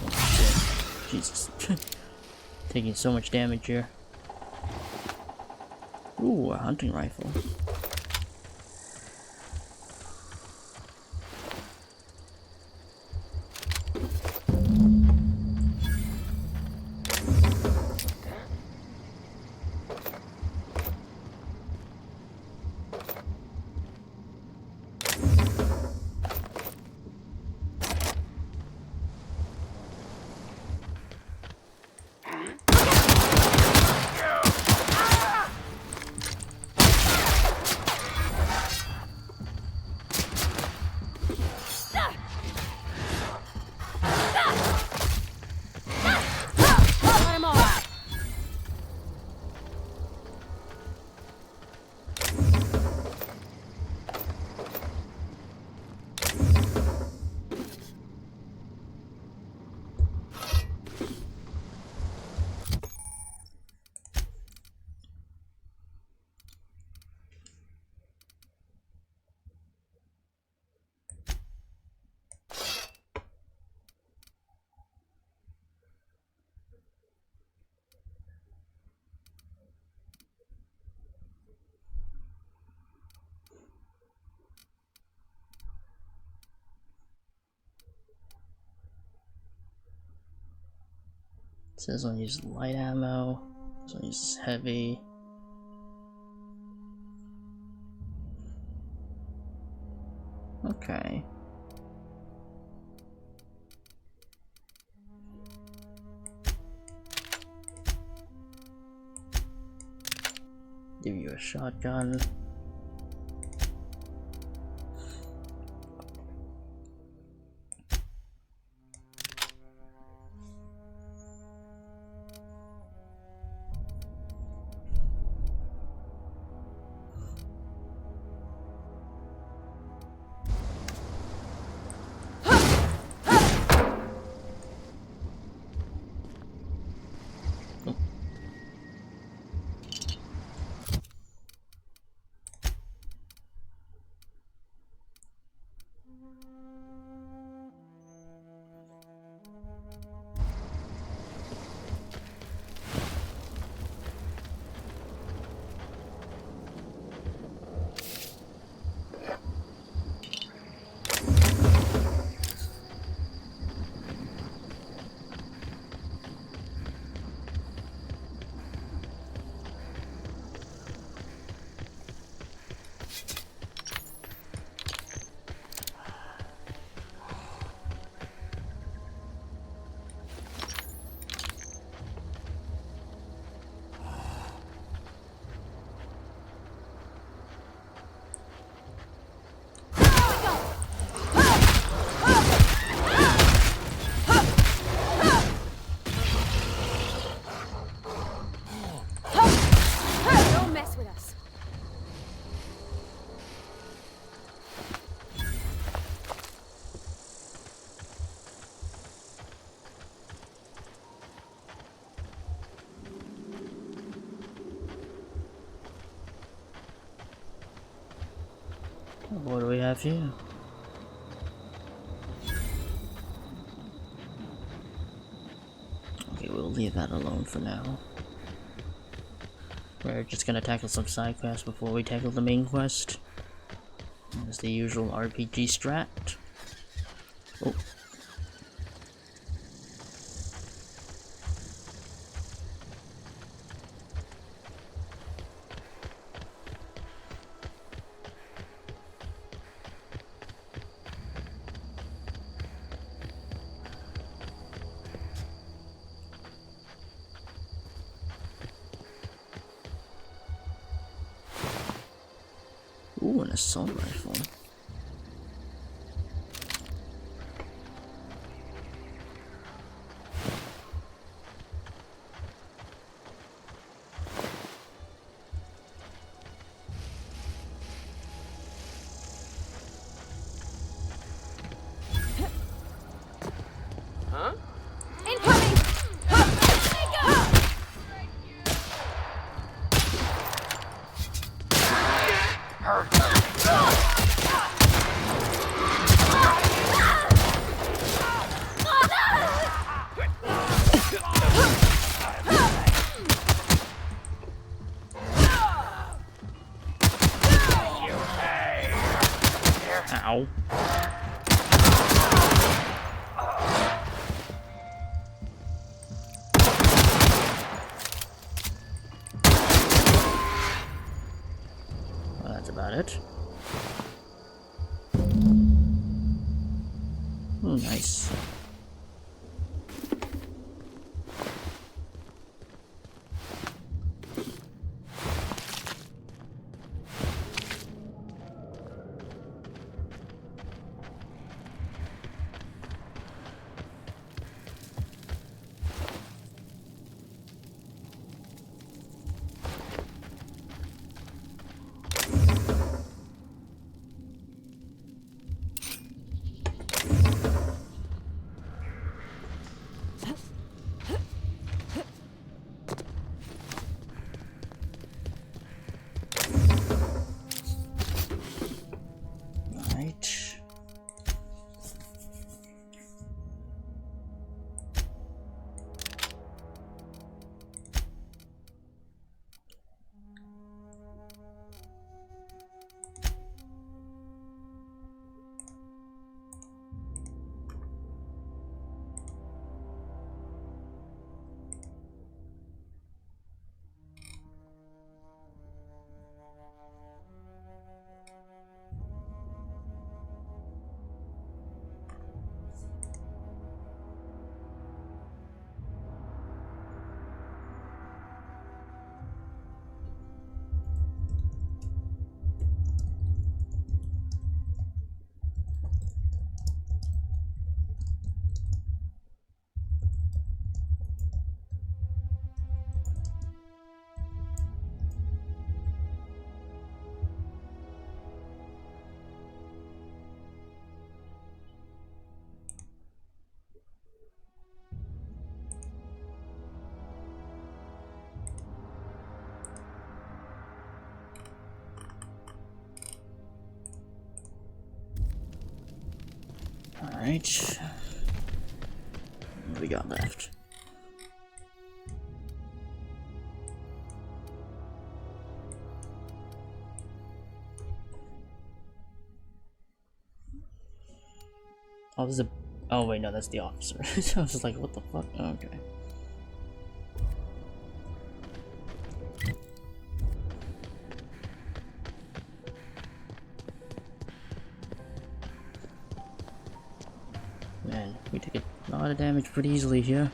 Oh, shit. Jesus. Taking so much damage here. Ooh, a hunting rifle. It says one uses light ammo, this one uses heavy. Okay. Give you a shotgun. Don't mess with us. What do we have here? Okay, we'll leave that alone for now. We're just gonna tackle some side quests before we tackle the main quest. It's the usual RPG strat. Oh. Ooh, an assault rifle. Huh? Incoming! Ow. Well, that's about it. Nice. Alright. What do we got left? Oh, there's a... Oh, wait, no, that's the officer. I was just like, what the fuck? Okay. Man, we took a lot of damage pretty easily here.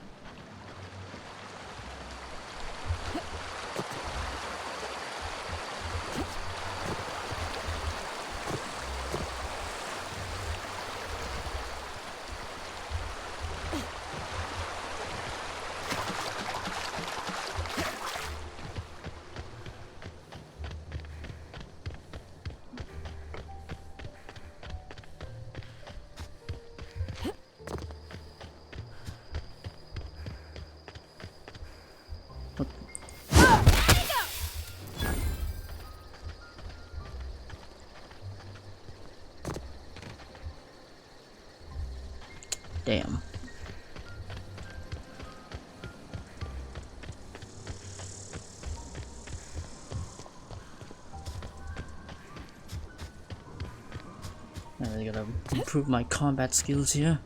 Damn. I really gotta improve my combat skills here,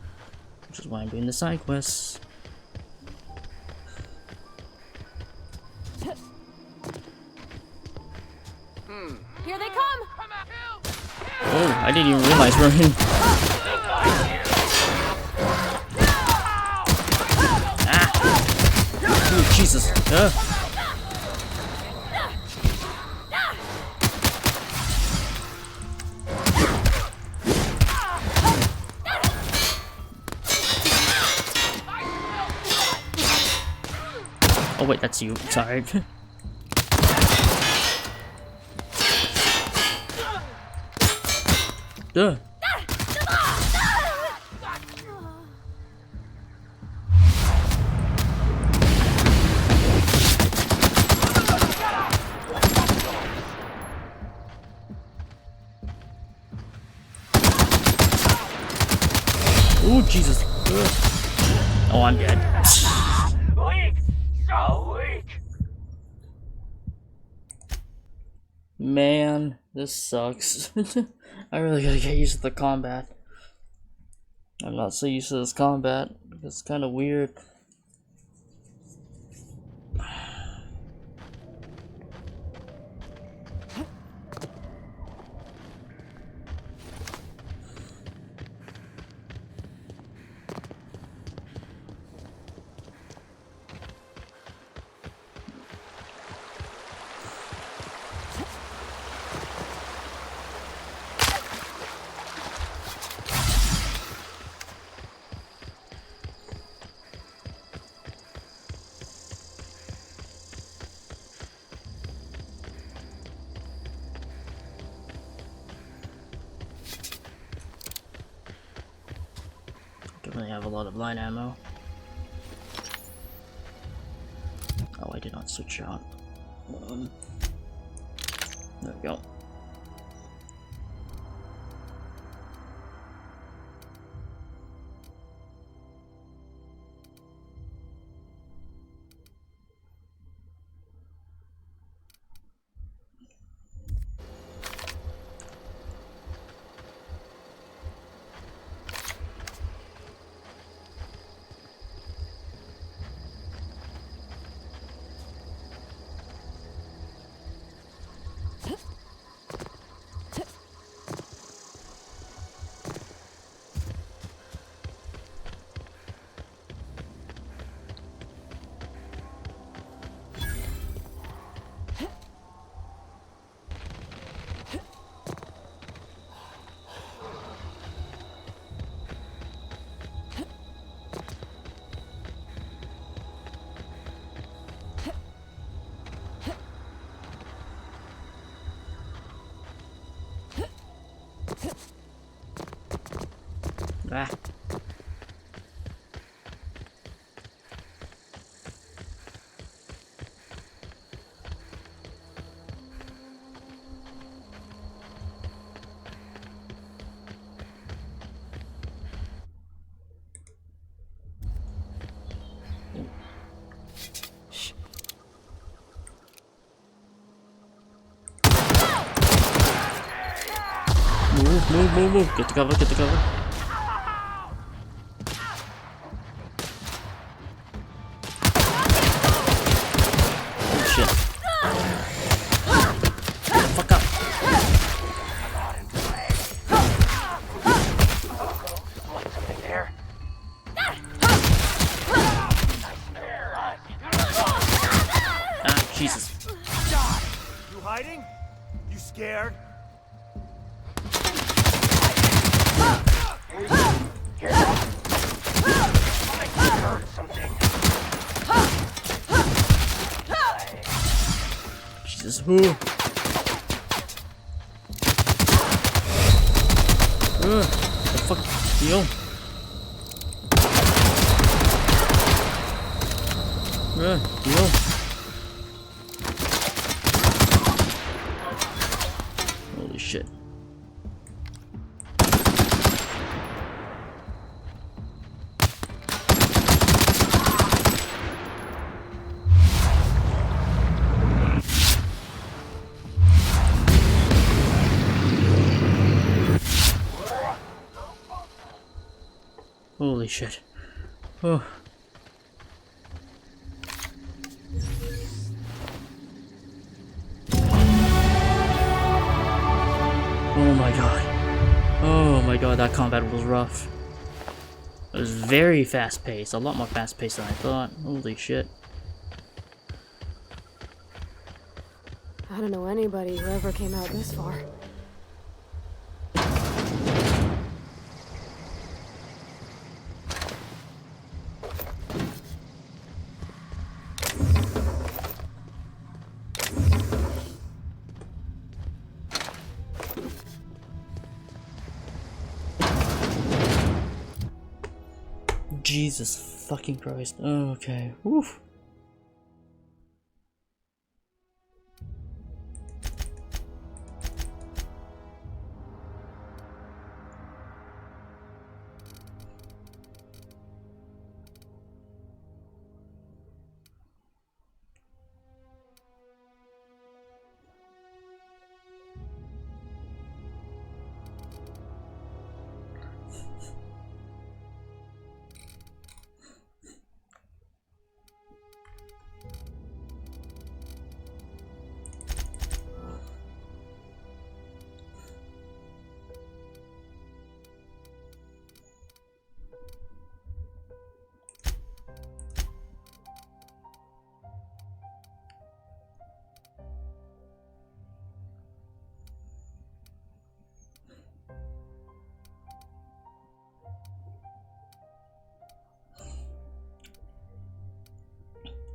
which is why I'm doing the side quests. Here they come! Oh, I didn't even realize we're in. Oh, Jesus. Oh wait, that's you. Sorry. Duh. Oh Jesus! Ugh. Oh, I'm dead. Weak, so weak. Man, this sucks. I really gotta get used to the combat. I'm not so used to this combat. It's kind of weird. Definitely have a lot of line ammo. Oh, I did not switch out. There we go. Ah. Move, move, move. Get the cover, get the cover. Oh shit. Get the fuck up. Ah, Jesus. You hiding? You scared? Jesus, who? The fuck, deal? Deal. Holy shit. Holy shit. Oh. Oh my god. Oh my god, that combat was rough. It was very fast paced, a lot more fast paced than I thought. Holy shit. I don't know anybody who ever came out this far. Jesus fucking Christ. Okay. Woof.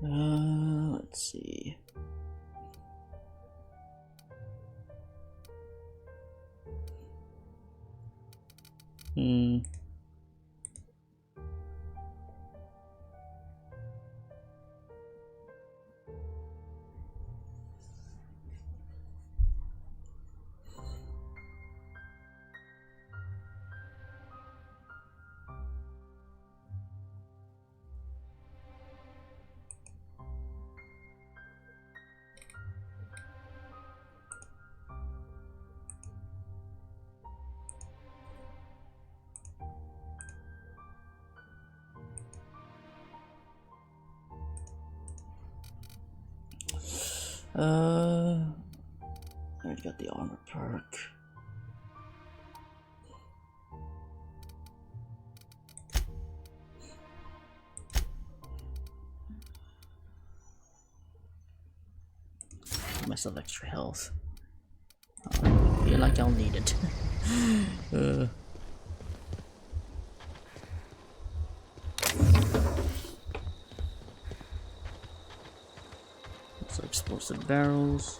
Let's see. I already got the armor perk. Give myself extra health. I feel like I'll need it. So explosive barrels.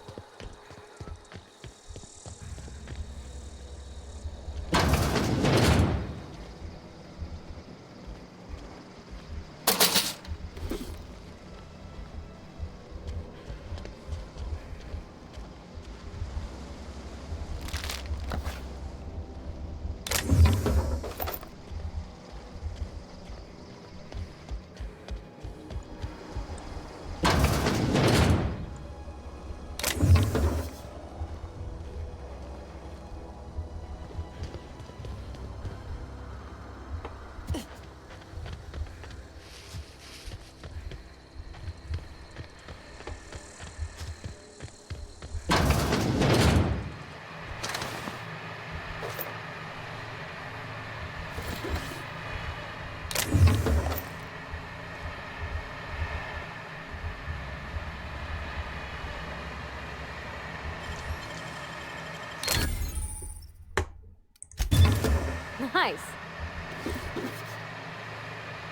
Nice.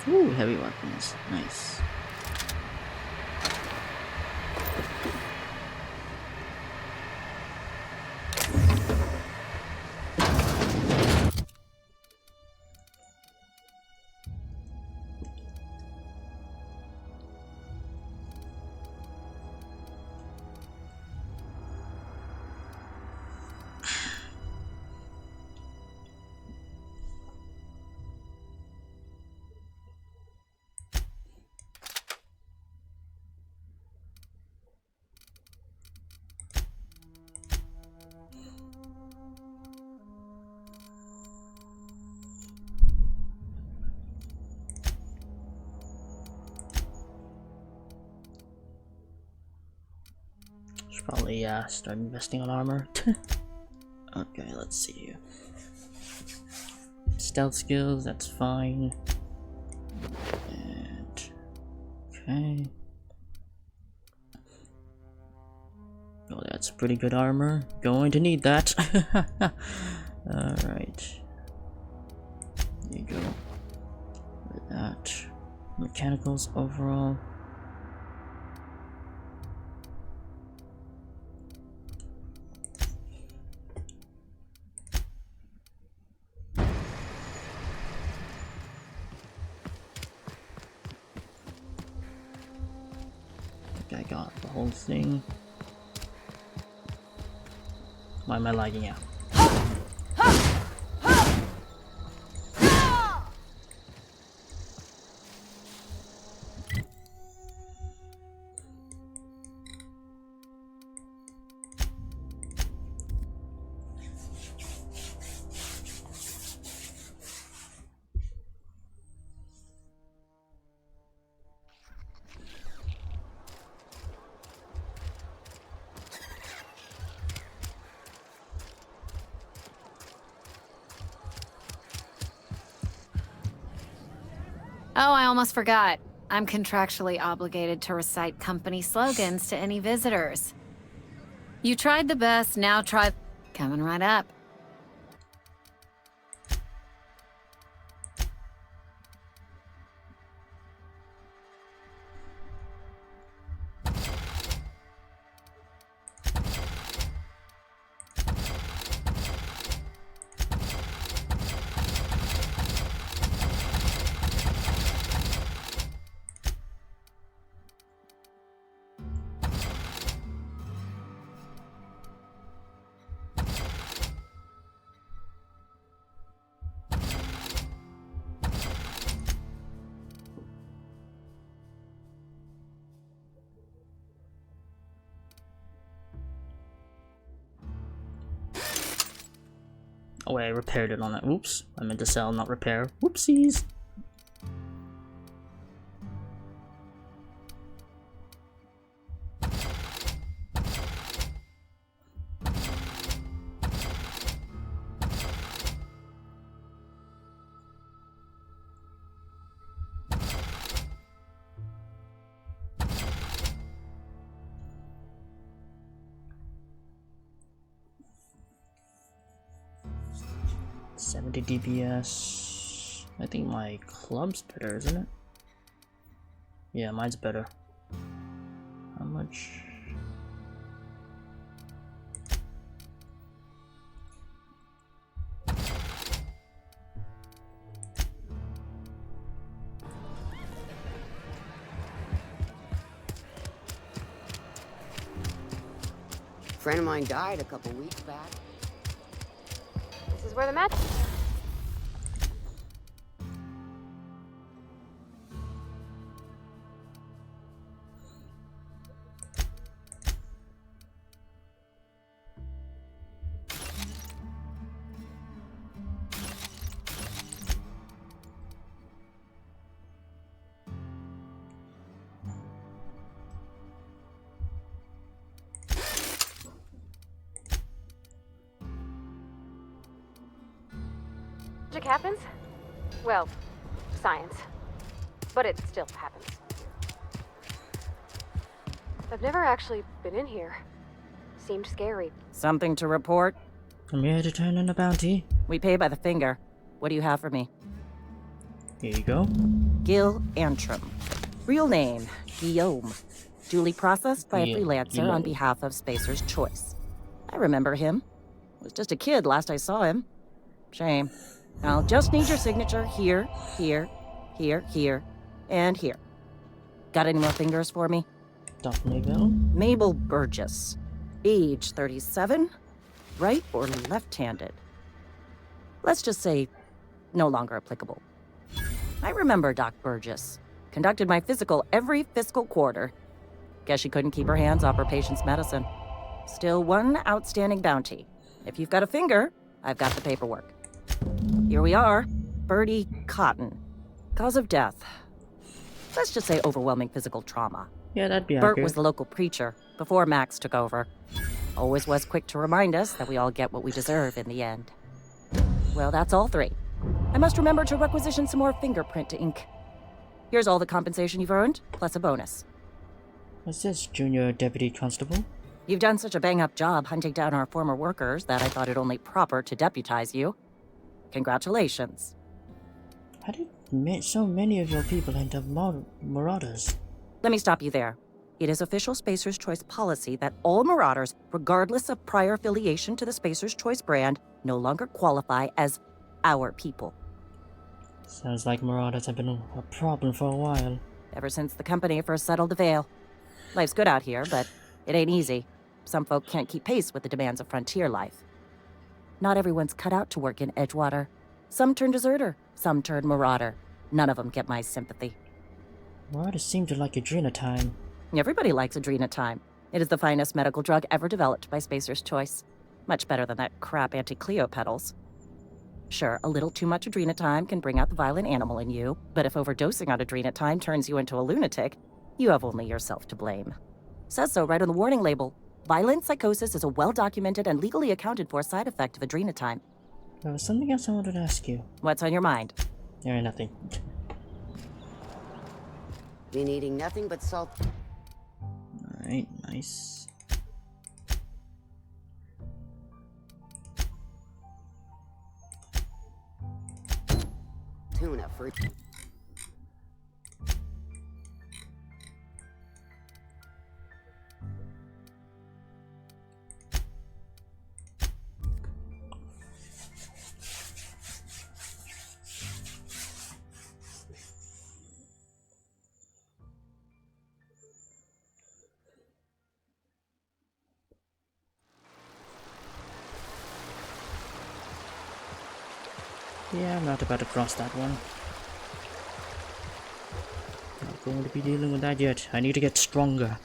Ooh, heavy weapons. Nice. Should probably start investing on armor. Okay, let's see. Stealth skills, that's fine. And okay. Oh, that's pretty good armor. Going to need that. Alright. There you go. With that. Mechanicals overall. I got the whole thing. Why am I lagging out? Oh, I almost forgot. I'm contractually obligated to recite company slogans to any visitors. You tried the best, now try... Coming right up. Oh wait, I repaired it on that. Oops. I meant to sell, not repair. Whoopsies. $70 DPS. I think my club's better, isn't it? Yeah, mine's better. How much? Friend of mine died a couple weeks back. This is where the match... Magic happens? Well, science. But it still happens. I've never actually been in here. Seemed scary. Something to report? I'm here to turn in a bounty. We pay by the finger. What do you have for me? Here you go. Gil Antrim. Real name, Guillaume. Duly processed by a freelancer on behalf of Spacer's Choice. I remember him. Was just a kid last I saw him. Shame. I'll just need your signature here, here, here, here, and here. Got any more fingers for me? Mabel. Mabel Burgess. Age 37. Right or left-handed? Let's just say no longer applicable. I remember Doc Burgess. Conducted my physical every fiscal quarter. Guess she couldn't keep her hands off her patient's medicine. Still one outstanding bounty. If you've got a finger, I've got the paperwork. Here we are. Bertie Cotton. Cause of death. Let's just say overwhelming physical trauma. Yeah, that'd be Bert accurate. was the local preacher before Max took over. Always was quick to remind us that we all get what we deserve in the end. Well, that's all three. I must remember to requisition some more fingerprint ink. Here's all the compensation you've earned, plus a bonus. What's this, Junior Deputy Constable? You've done such a bang-up job hunting down our former workers that I thought it only proper to deputize you. Congratulations. How did so many of your people end up marauders? Let me stop you there. It is official Spacer's Choice policy that all marauders, regardless of prior affiliation to the Spacer's Choice brand, no longer qualify as our people. Sounds like marauders have been a problem for a while. Ever since the company first settled the Vale. Life's good out here, but it ain't easy. Some folk can't keep pace with the demands of frontier life. Not everyone's cut out to work in Edgewater. Some turn deserter, some turn marauder. None of them get my sympathy. Marauders seem to like adrenatime. Everybody likes adrenatime. It is the finest medical drug ever developed by Spacer's Choice. Much better than that crap anti-Cleo pedals. Sure, a little too much adrenatime can bring out the violent animal in you, but if overdosing on adrenatime turns you into a lunatic, you have only yourself to blame. Says so right on the warning label. Violent psychosis is a well-documented and legally accounted for side effect of adrenatime. There was something else I wanted to ask you. What's on your mind? There ain't nothing. Been eating nothing but salt. Alright, nice. Tuna for... Yeah, I'm not about to cross that one. Not going to be dealing with that yet. I need to get stronger.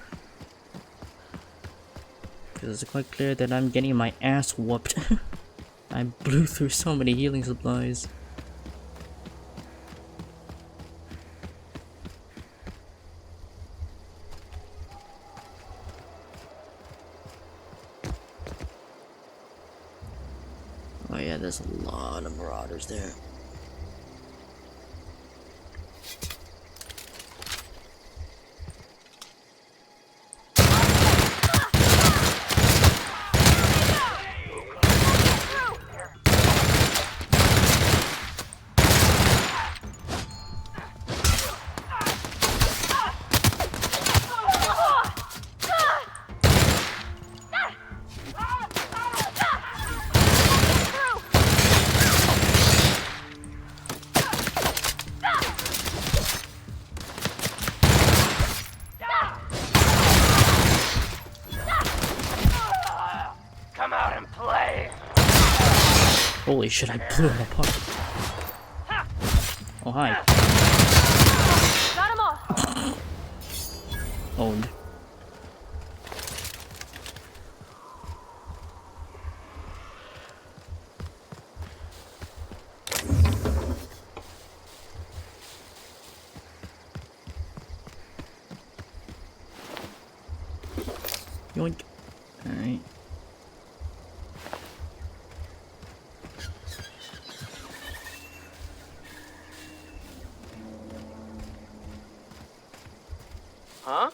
Because it's quite clear that I'm getting my ass whooped. I blew through so many healing supplies. Oh yeah, there's a lot of marauders there. Holy shit, I blew him apart. Oh, hi. Got 'em all. Owned. Yoink. Alright. Huh?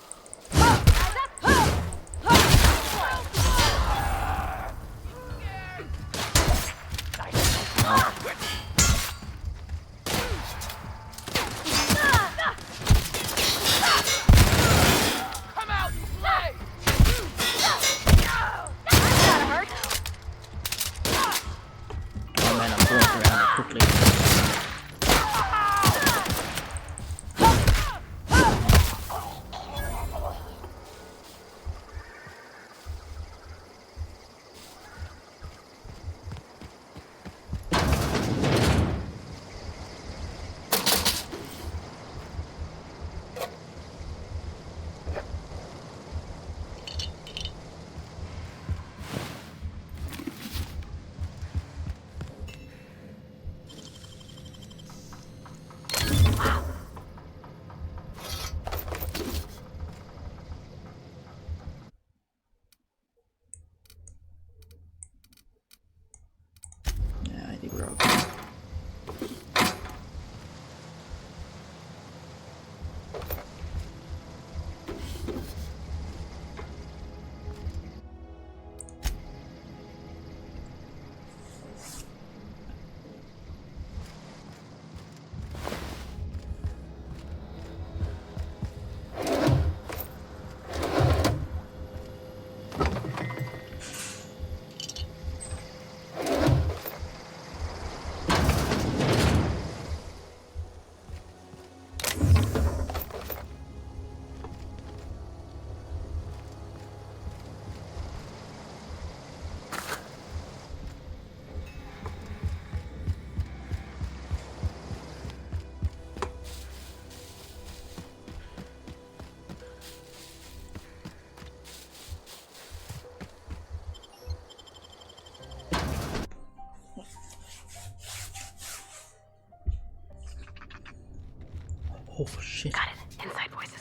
jeez. Got it. Inside voices.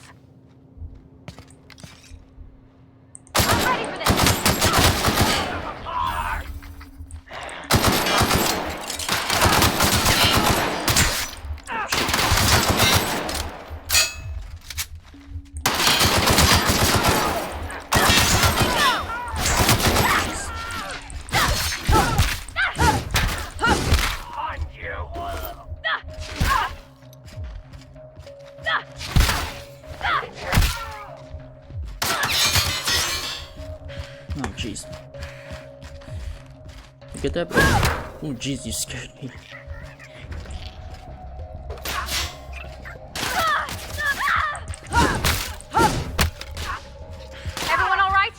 Oh, jeez. You get that? Oh, jeez, you scared me. Everyone all right?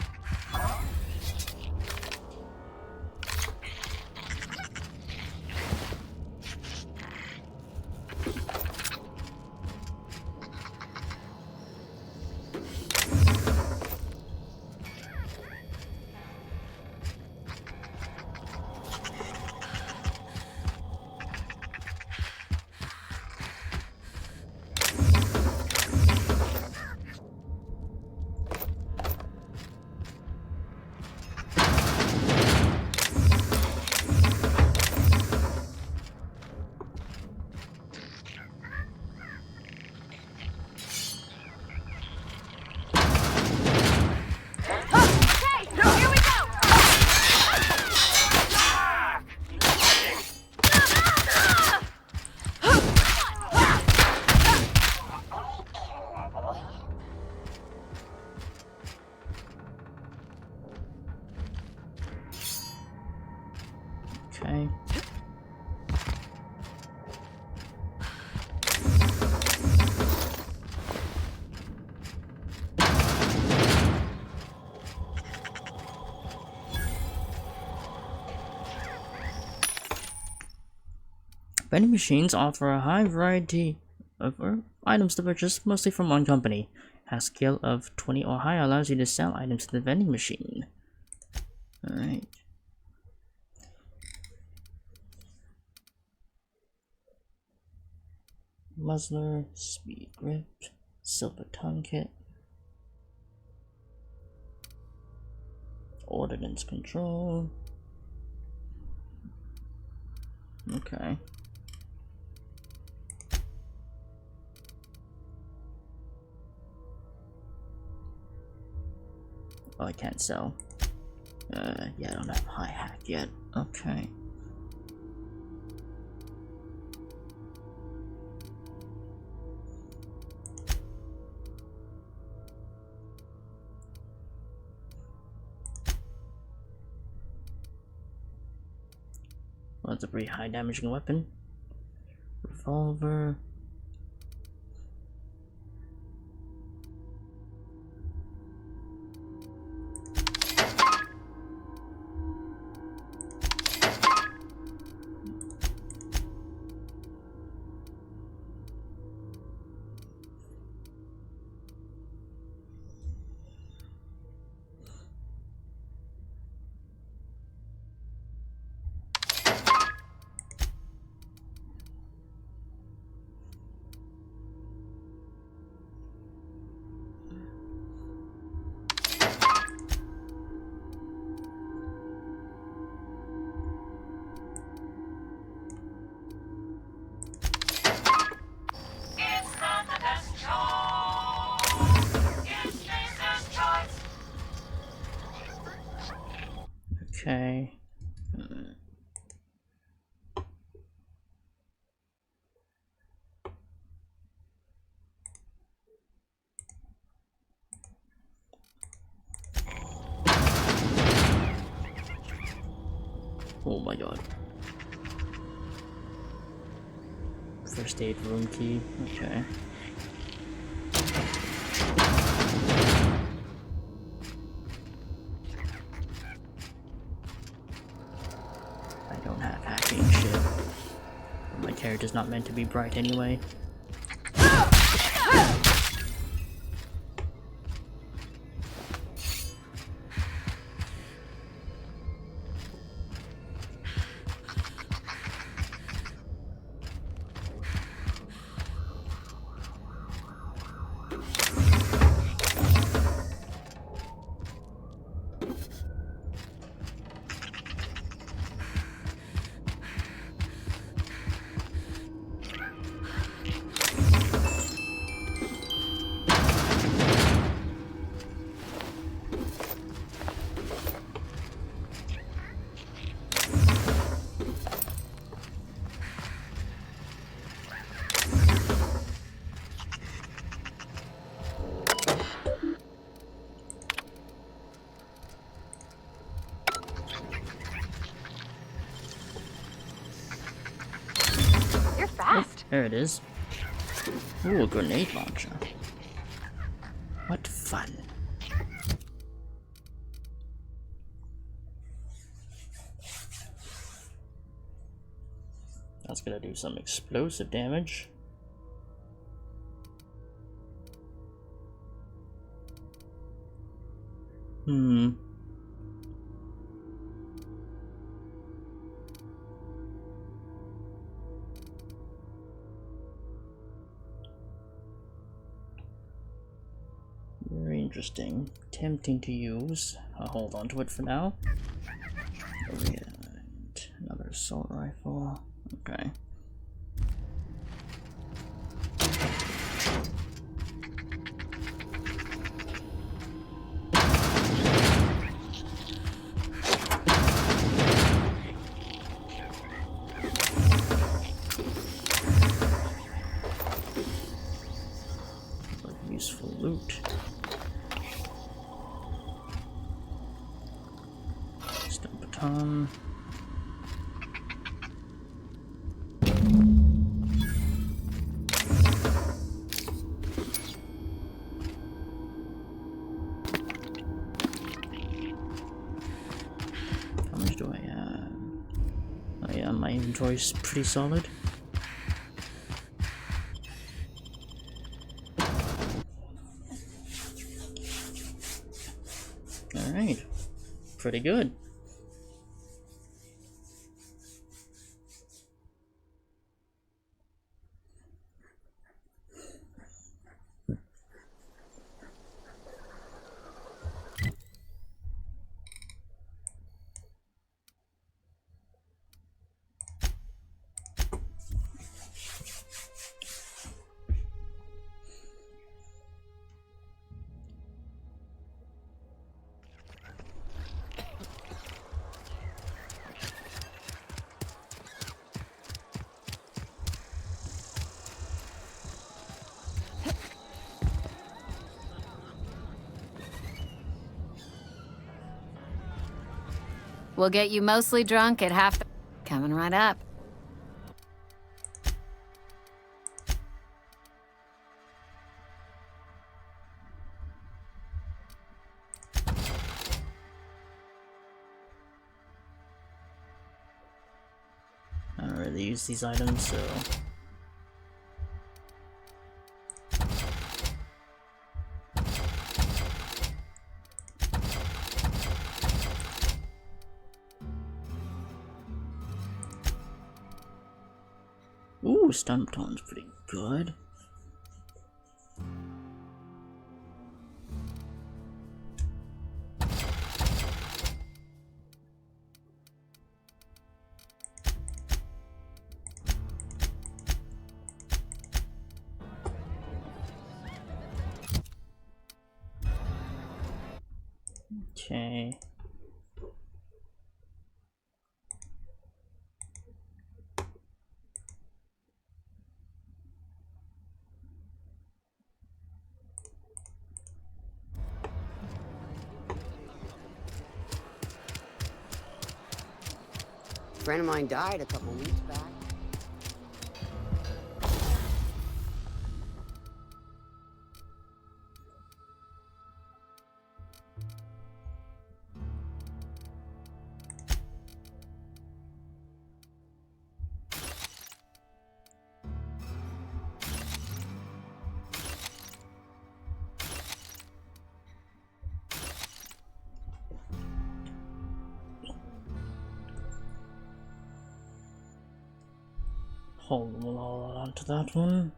Okay. Vending machines offer a high variety of items to purchase, mostly from one company. A scale of 20 or higher allows you to sell items to the vending machine. Alright. Muzzler, speed grip, silver tongue kit, ordnance control. Okay. Oh, I can't sell. Yeah, I don't have high hack yet. Okay. Well, that's a pretty high damaging weapon. Revolver. Okay. Oh my god. First aid room key. Okay. I don't have hacking shit. My character's not meant to be bright anyway. There it is. Ooh, a grenade launcher. What fun. That's gonna do some explosive damage. Very interesting. Tempting to use. I'll hold on to it for now. And another assault rifle. Okay. Useful loot. Stone baton. How much do I have? Oh yeah, my inventory's pretty solid. Alright, pretty good. We'll get you mostly drunk at half the... Coming right up. I don't really use these items, so... Ooh, stun baton's pretty good. Okay. A friend of mine died a couple weeks back. Hold on to that one.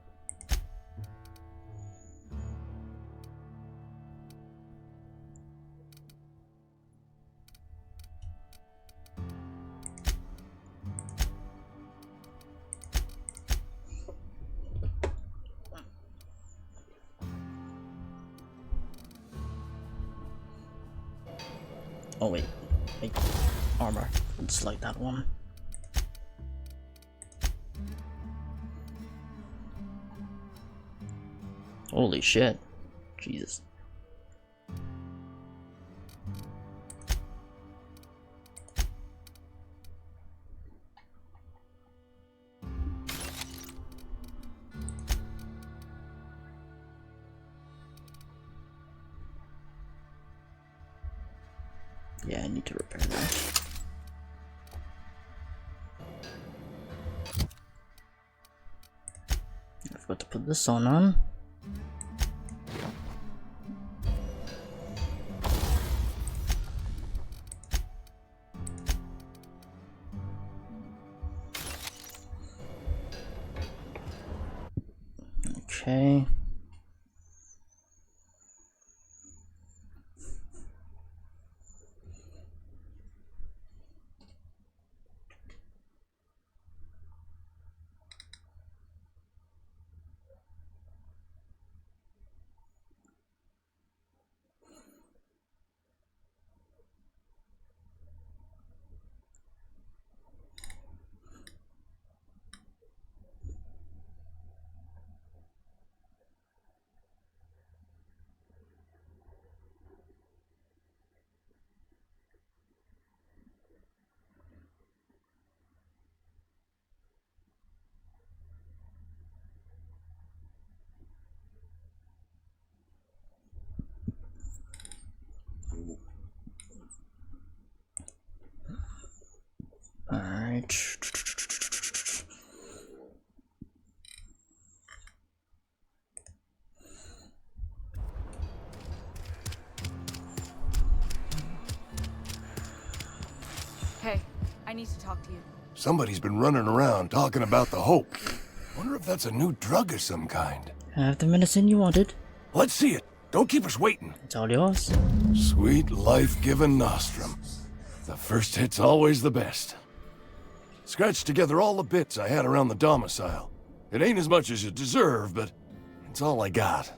Oh wait, armor. Let's select that one. Holy shit. Jesus. Yeah, I need to repair that. I forgot to put this on. Okay. Alright. Hey, I need to talk to you. Somebody's been running around talking about the Hope. Wonder if that's a new drug of some kind. Have the medicine you wanted. Let's see it. Don't keep us waiting. It's all yours. Sweet life-giving nostrum. The first hit's always the best. Scratched together all the bits I had around the domicile. It ain't as much as you deserve, but it's all I got.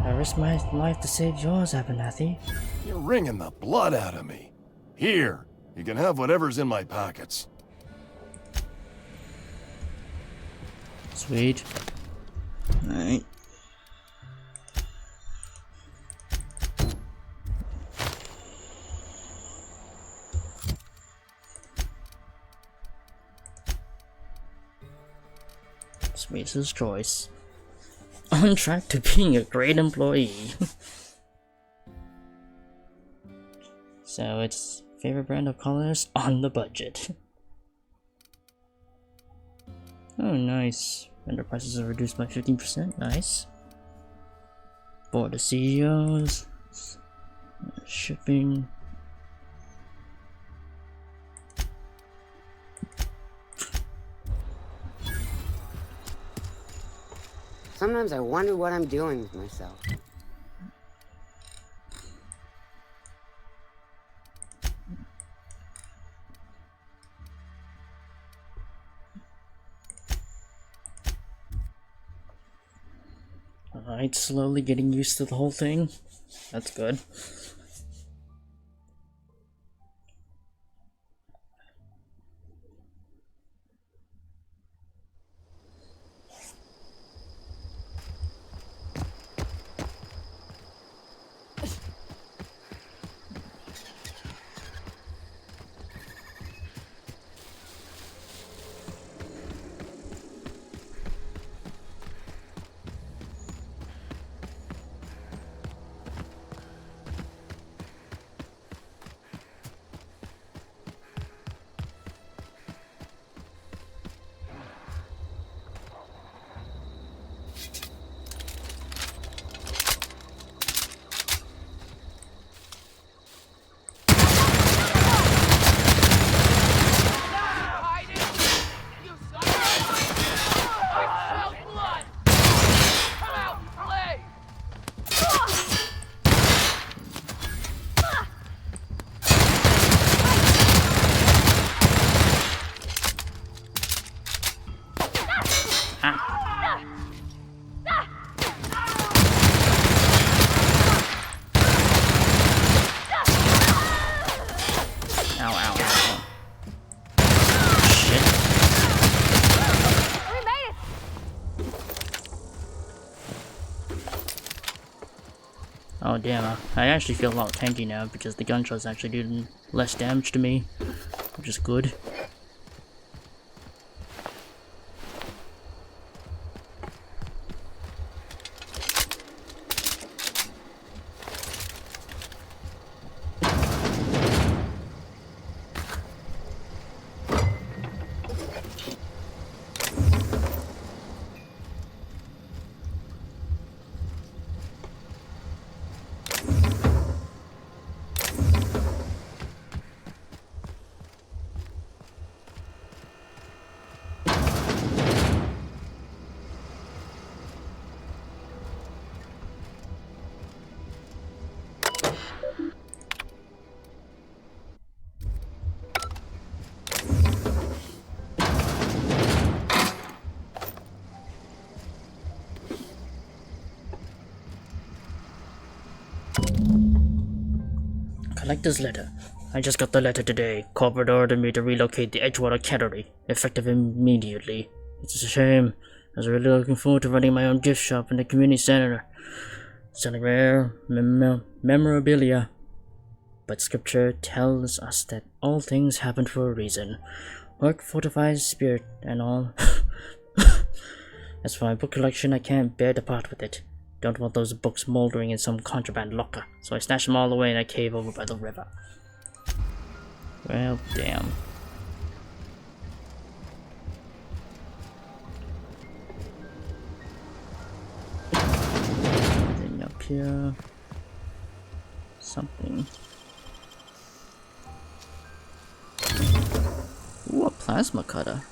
I risked my life to save yours, Abernathy. You're wringing the blood out of me. Here, you can have whatever's in my pockets. Sweet. Alright. Space's choice. On track to being a great employee. So it's favorite brand of colors on the budget. Oh, nice. Vendor prices are reduced by 15%. Nice. For the CEOs. Shipping. Sometimes I wonder what I'm doing with myself. Alright, slowly getting used to the whole thing. That's good. Oh damn, I actually feel a lot tanky now because the gunshots actually do less damage to me, which is good. Collector's letter. I just got the letter today. Corporate ordered me to relocate the Edgewater Cannery, effective immediately. It's a shame. I was really looking forward to running my own gift shop in the community center, selling rare memorabilia. But scripture tells us that all things happen for a reason. Work fortifies spirit and all. As for my book collection, I can't bear to part with it. Don't want those books moldering in some contraband locker, so I stashed them all away in a cave over by the river. Well, damn. Anything up here? Something. Ooh, a plasma cutter.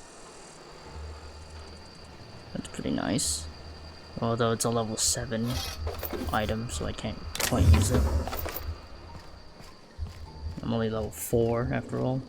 That's pretty nice. Although it's a level 7 item, so I can't quite use it. I'm only level 4 after all.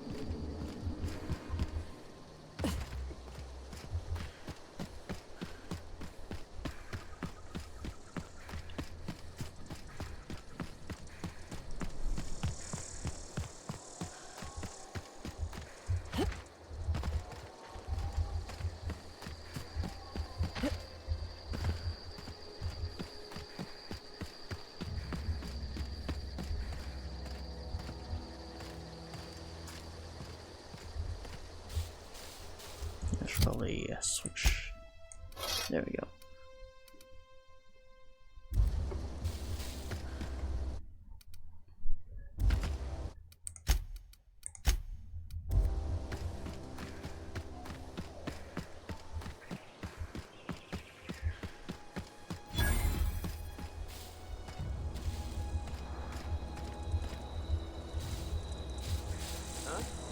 There's probably a switch. There we go.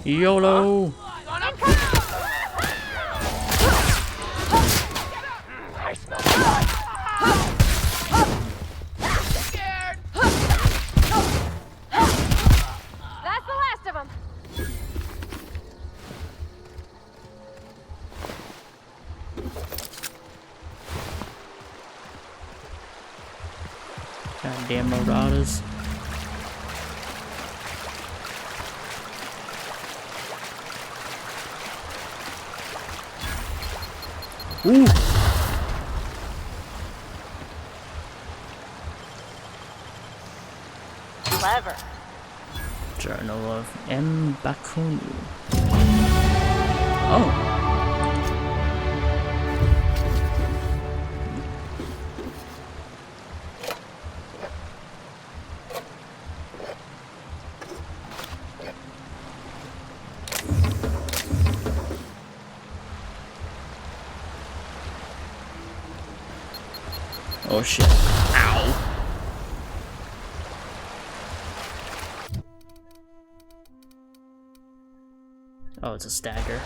YOLO! Goddamn marauders. Ooh. Clever. Journal of M. Bakunu. Oh. Oh shit. Ow. Oh, it's a stagger.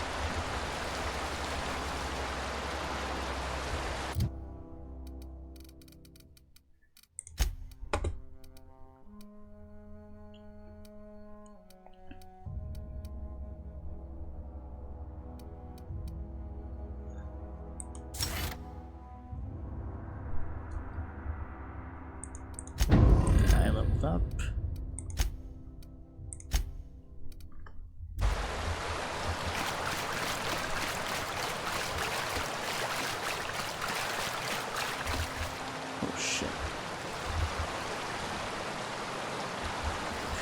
I leveled up. Oh shit.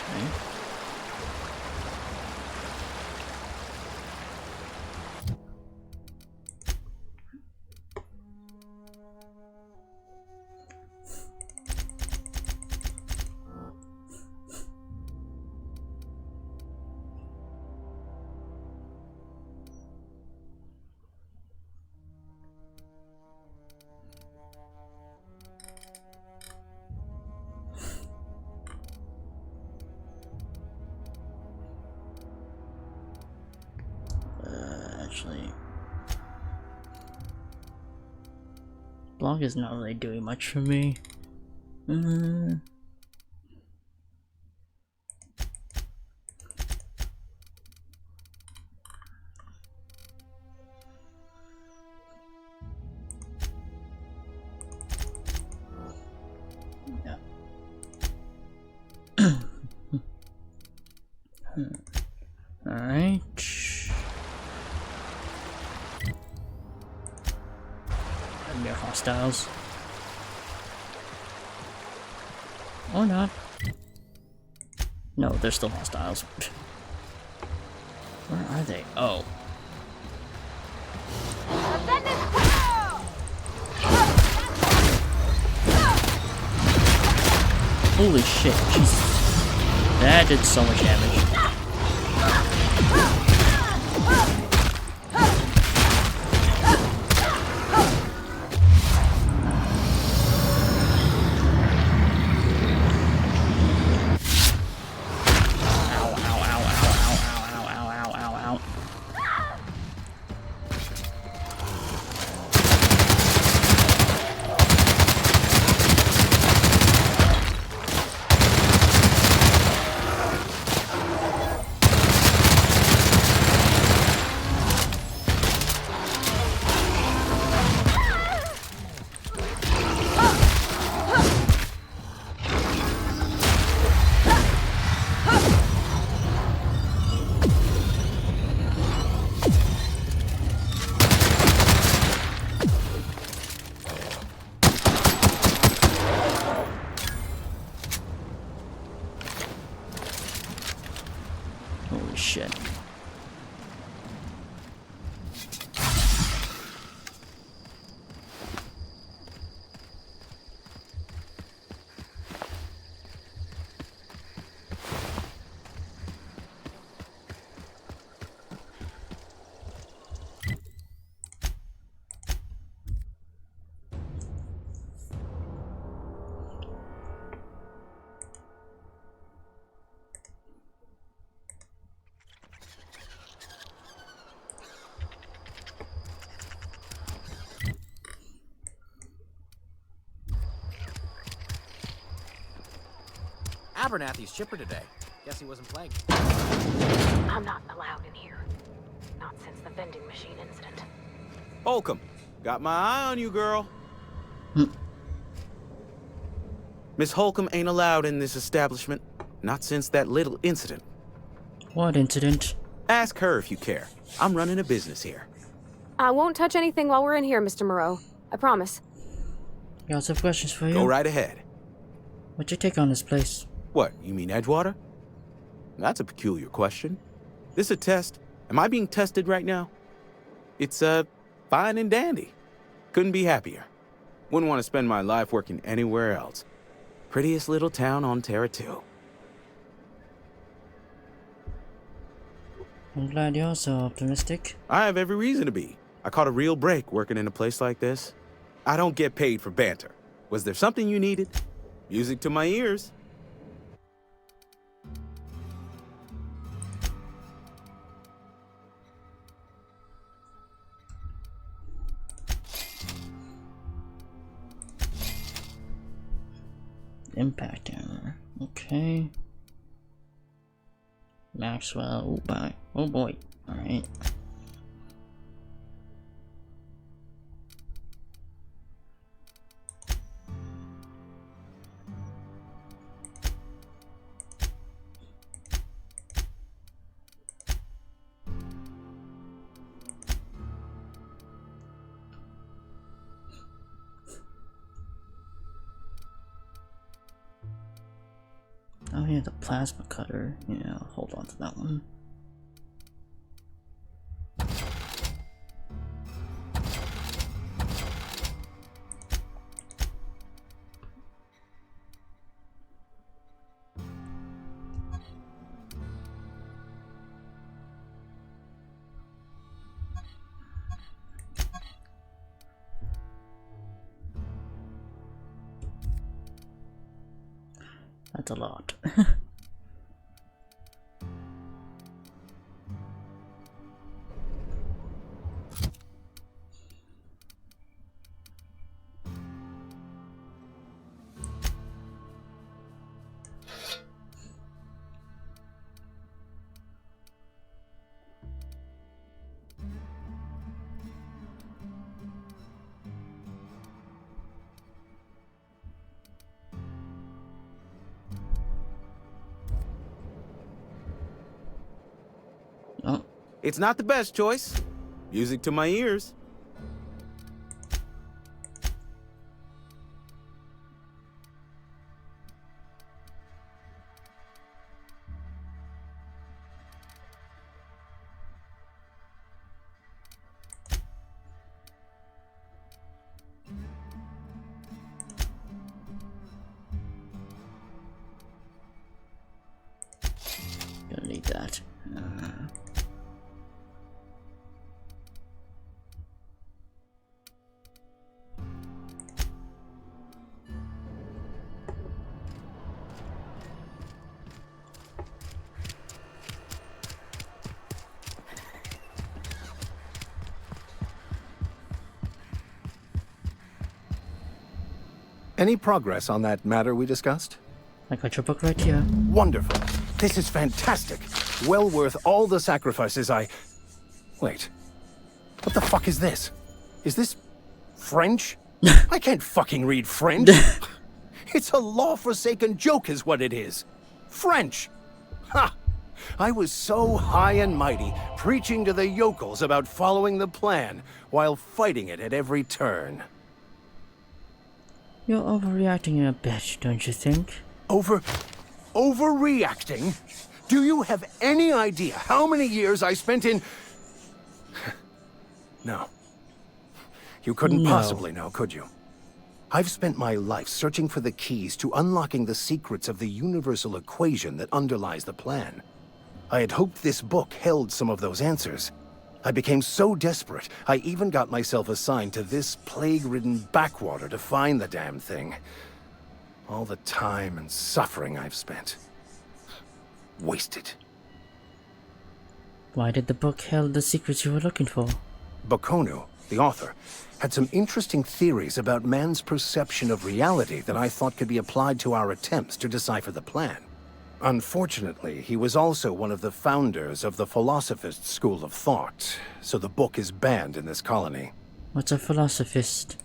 Okay. Actually, blog is not really doing much for me. Yeah. Alright. And they're hostiles. Or not. No, they're still hostiles. Where are they? Oh. Holy shit, Jesus. That did so much damage. Holy shit. Abernathy's chipper today. Guess he wasn't playing. I'm not allowed in here. Not since the vending machine incident. Holcomb, got my eye on you, girl. Miss Holcomb ain't allowed in this establishment. Not since that little incident. What incident? Ask her if you care. I'm running a business here. I won't touch anything while we're in here, Mr. Moreau. I promise. Got some questions for you. Go right ahead. What's your take on this place? What, you mean Edgewater? That's a peculiar question. This a test? Am I being tested right now? It's, fine and dandy. Couldn't be happier. Wouldn't want to spend my life working anywhere else. Prettiest little town on Terra 2. I'm glad you're so optimistic. I have every reason to be. I caught a real break working in a place like this. I don't get paid for banter. Was there something you needed? Music to my ears. Impact error. Okay. Maxwell. Oh, bye. Oh boy. Alright. Oh yeah, the plasma cutter. Yeah, I'll hold on to that one. That's a lot. It's not the best choice. Music to my ears. Gonna need that. Any progress on that matter we discussed? I got your book right here. Wonderful. This is fantastic. Well worth all the sacrifices I... Wait. What the fuck is this? Is this... French? I can't fucking read French. It's a law-forsaken joke is what it is. French. Ha! I was so high and mighty, preaching to the yokels about following the plan, while fighting it at every turn. You're overreacting a bit, don't you think? Overreacting? Do you have any idea how many years I spent in... No. You couldn't possibly know, could you? I've spent my life searching for the keys to unlocking the secrets of the universal equation that underlies the plan. I had hoped this book held some of those answers. I became so desperate, I even got myself assigned to this plague-ridden backwater to find the damn thing. All the time and suffering I've spent. Wasted. Why did the book held the secrets you were looking for? Bakonu, the author, had some interesting theories about man's perception of reality that I thought could be applied to our attempts to decipher the plan. Unfortunately, he was also one of the founders of the Philosophist school of thought, so the book is banned in this colony. What's a philosophist?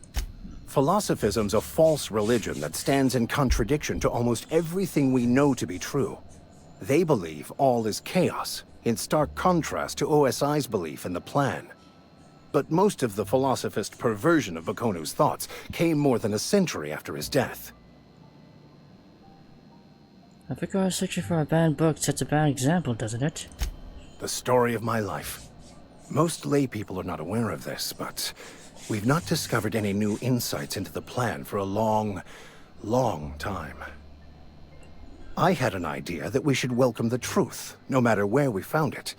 Philosophism's a false religion that stands in contradiction to almost everything we know to be true. They believe all is chaos, in stark contrast to OSI's belief in the plan. But most of the philosophist perversion of Bakonu's thoughts came more than a century after his death. I figure searching for a banned book sets a bad example, doesn't it? The story of my life. Most lay people are not aware of this, but we've not discovered any new insights into the plan for a long, long time. I had an idea that we should welcome the truth, no matter where we found it.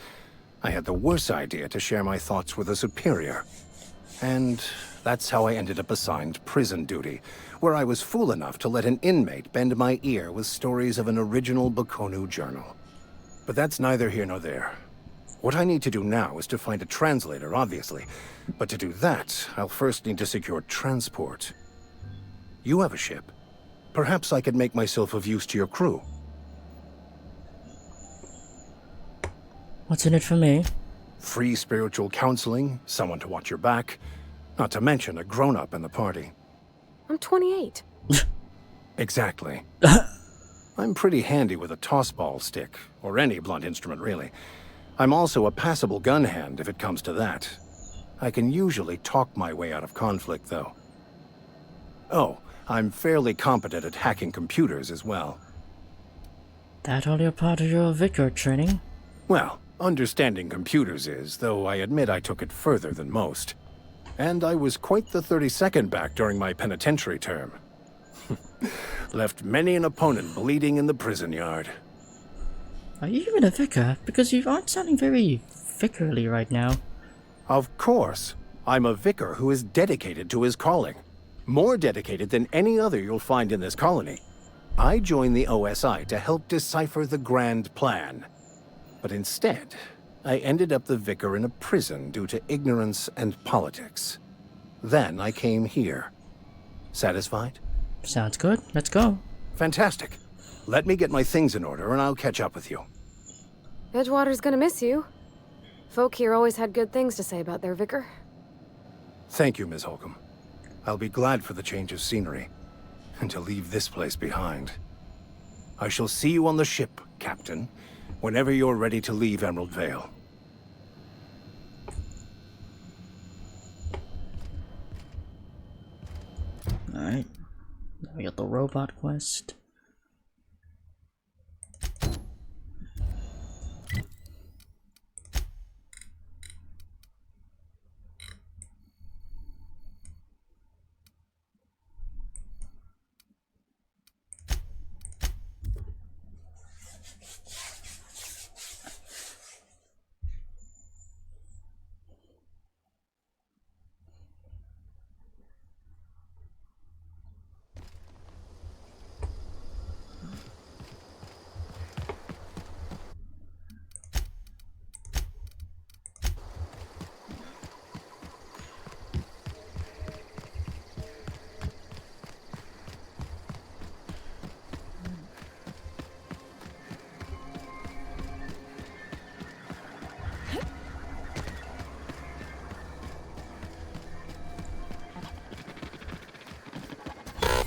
I had the worse idea to share my thoughts with a superior. And that's how I ended up assigned prison duty, where I was fool enough to let an inmate bend my ear with stories of an original Bakonu journal. But that's neither here nor there. What I need to do now is to find a translator, obviously. But to do that, I'll first need to secure transport. You have a ship. Perhaps I could make myself of use to your crew. What's in it for me? Free spiritual counseling, someone to watch your back, not to mention a grown-up in the party. I'm 28. Exactly. I'm pretty handy with a toss-ball stick, or any blunt instrument, really. I'm also a passable gun hand, if it comes to that. I can usually talk my way out of conflict, though. Oh, I'm fairly competent at hacking computers as well. That only a part of your vicar training? Well, understanding computers is, though I admit I took it further than most. And I was quite the 32nd back during my penitentiary term. Left many an opponent bleeding in the prison yard. Are you even a vicar? Because you aren't sounding very vicarly right now. Of course. I'm a vicar who is dedicated to his calling. More dedicated than any other you'll find in this colony. I joined the OSI to help decipher the grand plan. But instead, I ended up the vicar in a prison due to ignorance and politics. Then I came here. Satisfied? Sounds good. Let's go. Fantastic. Let me get my things in order and I'll catch up with you. Edgewater's gonna miss you. Folk here always had good things to say about their vicar. Thank you, Ms. Holcomb. I'll be glad for the change of scenery, and to leave this place behind. I shall see you on the ship, Captain, whenever you're ready to leave Emerald Vale. Alright. Now we got the robot quest.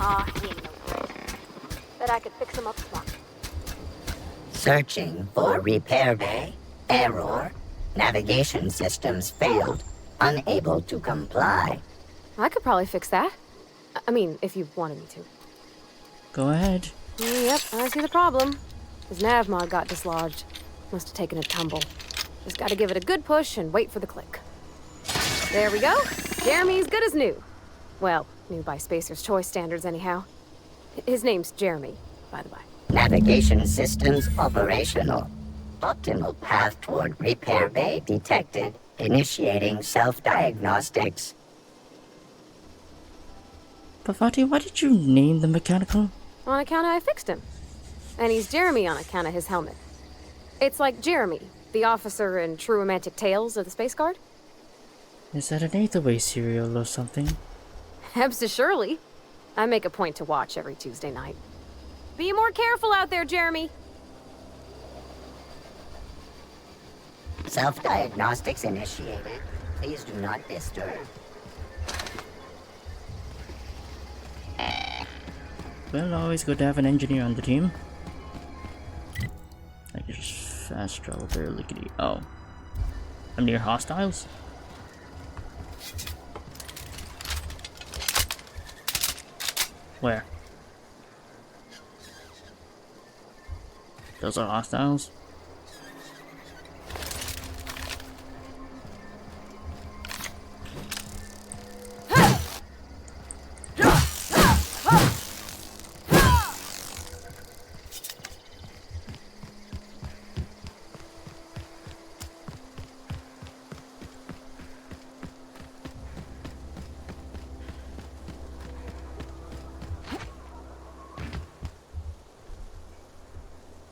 Ah, he ain't no good. Bet I could fix him up front. Searching for repair bay. Error. Navigation systems failed. Unable to comply. I could probably fix that. I mean, if you wanted me to. Go ahead. Yep, I see the problem. His nav mod got dislodged. Must have taken a tumble. Just gotta give it a good push and wait for the click. There we go. Jeremy's good as new. Well, new by Spacer's Choice standards anyhow. His name's Jeremy, by the way. Navigation systems operational. Optimal path toward repair bay detected. Initiating self-diagnostics. Pavati, why did you name the mechanical? On account of I fixed him. And he's Jeremy on account of his helmet. It's like Jeremy, the officer in True Romantic Tales of the Space Guard. Is that an Aetherway serial or something? Surely. I make a point to watch every Tuesday night. Be more careful out there, Jeremy. Self-diagnostics initiated. Please do not disturb. Well, always good to have an engineer on the team. I can just fast travel there, lickety. Oh. I'm near hostiles? Where? Those are hostiles?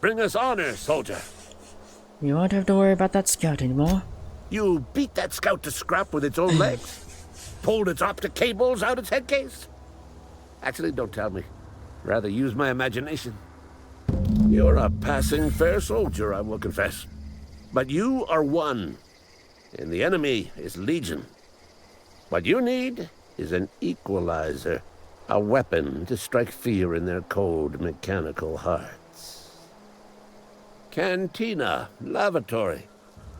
Bring us honor, soldier. You won't have to worry about that scout anymore. You beat that scout to scrap with its own legs? Pulled its optic cables out its head case? Actually, don't tell me. Rather use my imagination. You're a passing fair soldier, I will confess. But you are one, and the enemy is legion. What you need is an equalizer, a weapon to strike fear in their cold mechanical hearts. Cantina, lavatory,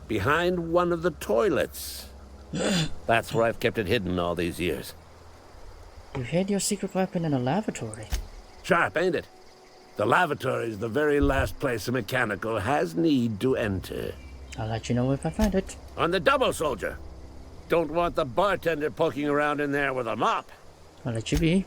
behind one of the toilets. That's where I've kept it hidden all these years. You hid your secret weapon in a lavatory. Sharp, ain't it? The lavatory is the very last place a mechanical has need to enter. I'll let you know if I find it. On the double, soldier. Don't want the bartender poking around in there with a mop. I'll let you be.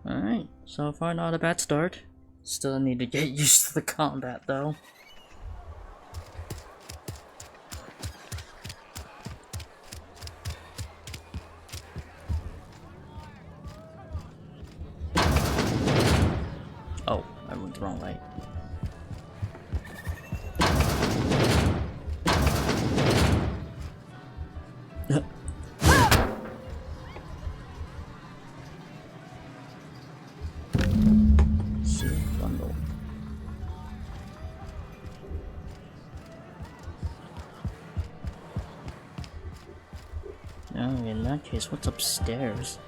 Alright, so far not a bad start. Still need to get used to the combat though. Oh, I went the wrong way. Bundle. Oh, in that case, what's upstairs?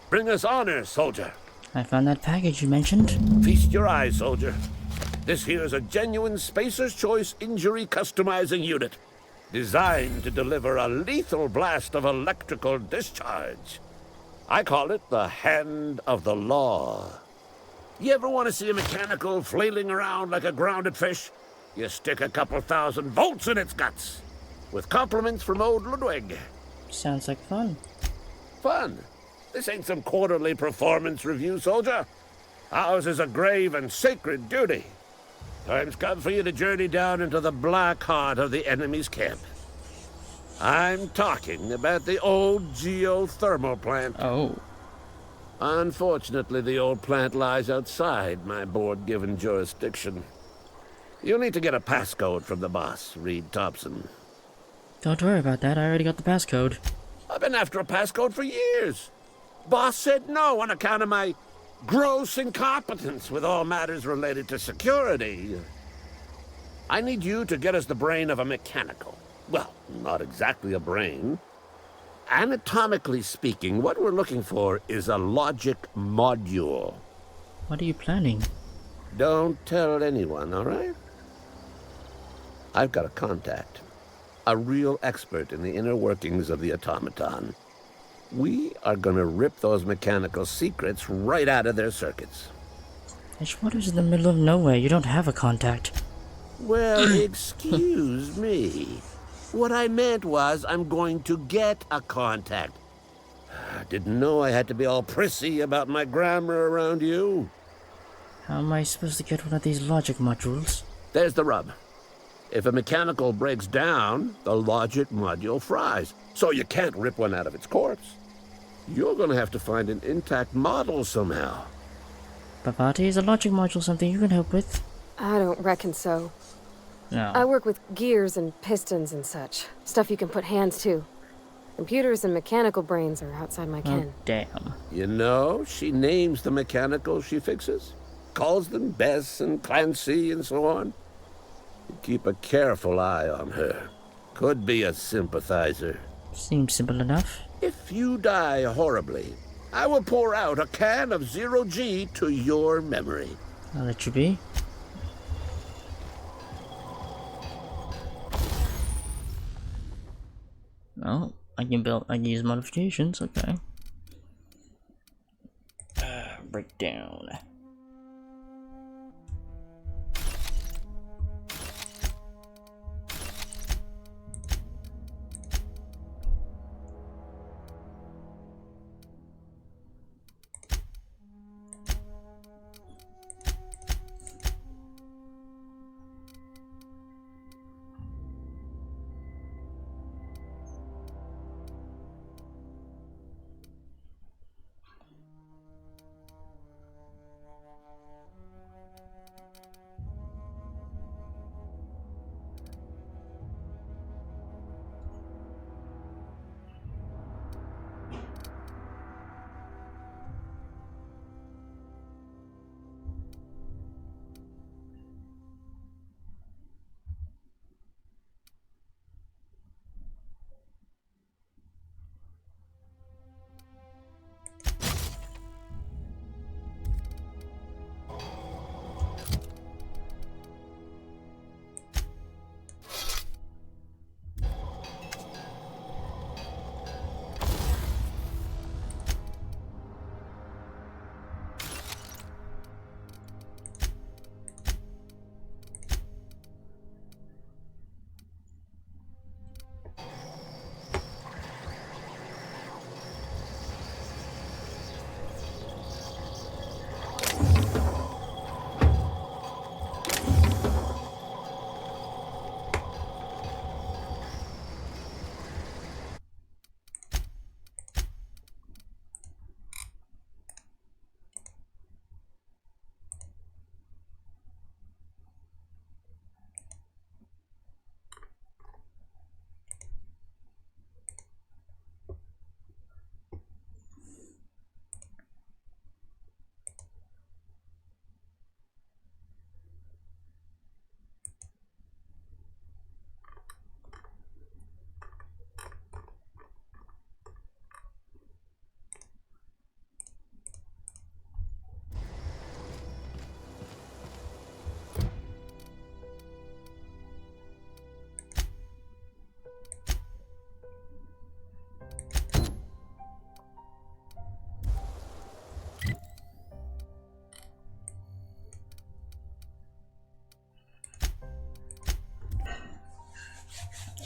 Bring us honor, soldier. I found that package you mentioned. Feast your eyes, soldier. This here's a genuine Spacer's Choice injury customizing unit, designed to deliver a lethal blast of electrical discharge. I call it the Hand of the Law. You ever want to see a mechanical flailing around like a grounded fish? You stick a couple thousand volts in its guts. With compliments from old Ludwig. Sounds like fun. Fun? This ain't some quarterly performance review, soldier. Ours is a grave and sacred duty. Time's come for you to journey down into the black heart of the enemy's camp. I'm talking about the old geothermal plant. Oh. Unfortunately, the old plant lies outside my board-given jurisdiction. You'll need to get a passcode from the boss, Reed Thompson. Don't worry about that, I already got the passcode. I've been after a passcode for years. Boss said no on account of my gross incompetence with all matters related to security. I need you to get us the brain of a mechanical. Well, not exactly a brain. Anatomically speaking, what we're looking for is a logic module. What are you planning? Don't tell anyone, all right? I've got a contact. A real expert in the inner workings of the automaton. We are gonna rip those mechanical secrets right out of their circuits. Edgewater's in the middle of nowhere. You don't have a contact. Well, excuse me. What I meant was I'm going to get a contact. I didn't know I had to be all prissy about my grammar around you. How am I supposed to get one of these logic modules? There's the rub. If a mechanical breaks down, the logic module fries. So you can't rip one out of its corpse. You're gonna have to find an intact model somehow. Papati, is a logic module something you can help with? I don't reckon so. No. I work with gears and pistons and such. Stuff you can put hands to. Computers and mechanical brains are outside my ken. Oh, damn. You know, she names the mechanicals she fixes. Calls them Bess and Clancy and so on. You keep a careful eye on her. Could be a sympathizer. Seems simple enough. If you die horribly, I will pour out a can of 0G to your memory. I'll let you be. Oh, I can use modifications, okay. Breakdown.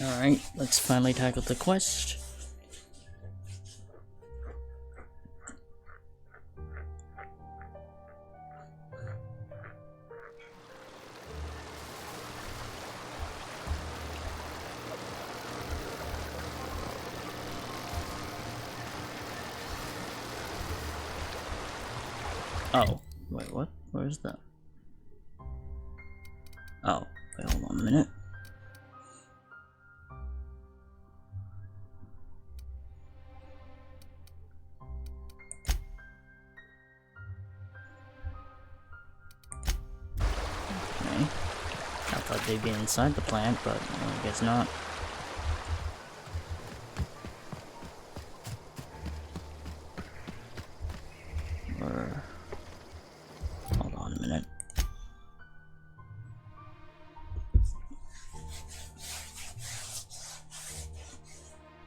Alright, let's finally tackle the quest. Oh, wait, what? Where's that? Oh, wait, hold on a minute. Okay. I thought they'd be inside the plant, but I guess not. Hold on a minute.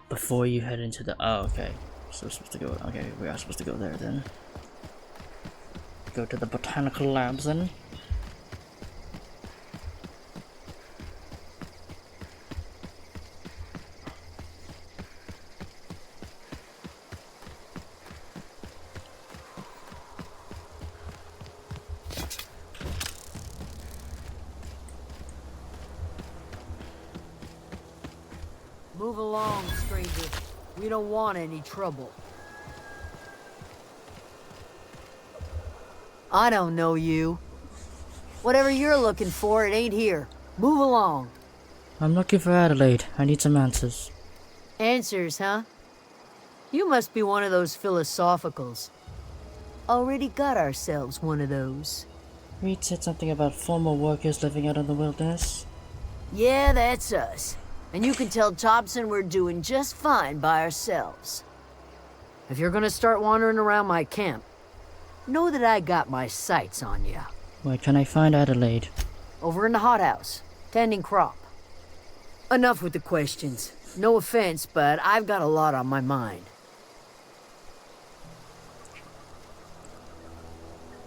Before you head into the... Oh, okay. So we're supposed to go... Okay, we are supposed to go there then. Go to the botanical labs then. Move along, stranger. We don't want any trouble. I don't know you. Whatever you're looking for, it ain't here. Move along. I'm looking for Adelaide. I need some answers. Answers, huh? You must be one of those philosophicals. Already got ourselves one of those. Reed said something about former workers living out in the wilderness. Yeah, that's us. And you can tell Thompson we're doing just fine by ourselves. If you're gonna start wandering around my camp, know that I got my sights on you. Where can I find Adelaide? Over in the hothouse, tending crop. Enough with the questions. No offense, but I've got a lot on my mind.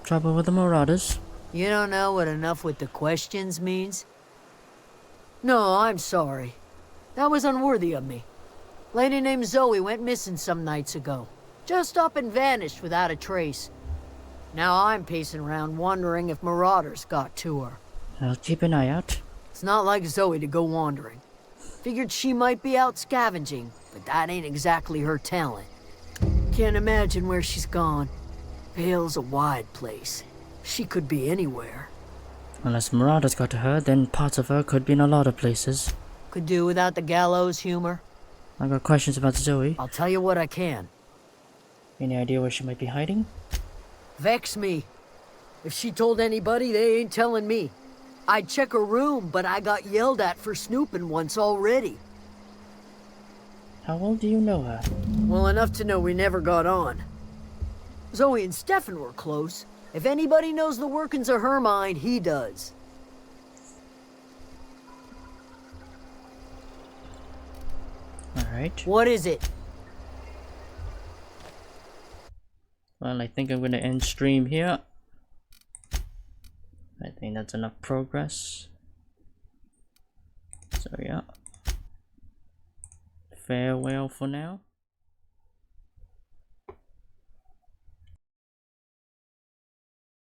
Trouble with the Marauders? You don't know what enough with the questions means? No, I'm sorry. That was unworthy of me. Lady named Zoe went missing some nights ago. Just up and vanished without a trace. Now I'm pacing around wondering if marauders got to her. I'll keep an eye out. It's not like Zoe to go wandering. Figured she might be out scavenging, but that ain't exactly her talent. Can't imagine where she's gone. Vale's a wide place. She could be anywhere. Unless Marauders got to her, then parts of her could be in a lot of places. Could do without the gallows humor. I got questions about Zoe. I'll tell you what I can. Any idea where she might be hiding? Vex me. If she told anybody, they ain't telling me. I'd check her room, but I got yelled at for snooping once already. How well do you know her? Well enough to know we never got on. Zoe and Stefan were close. If anybody knows the workings of her mind, he does. Alright. What is it? Well, I think I'm gonna end stream here. I think that's enough progress. So yeah. Farewell for now.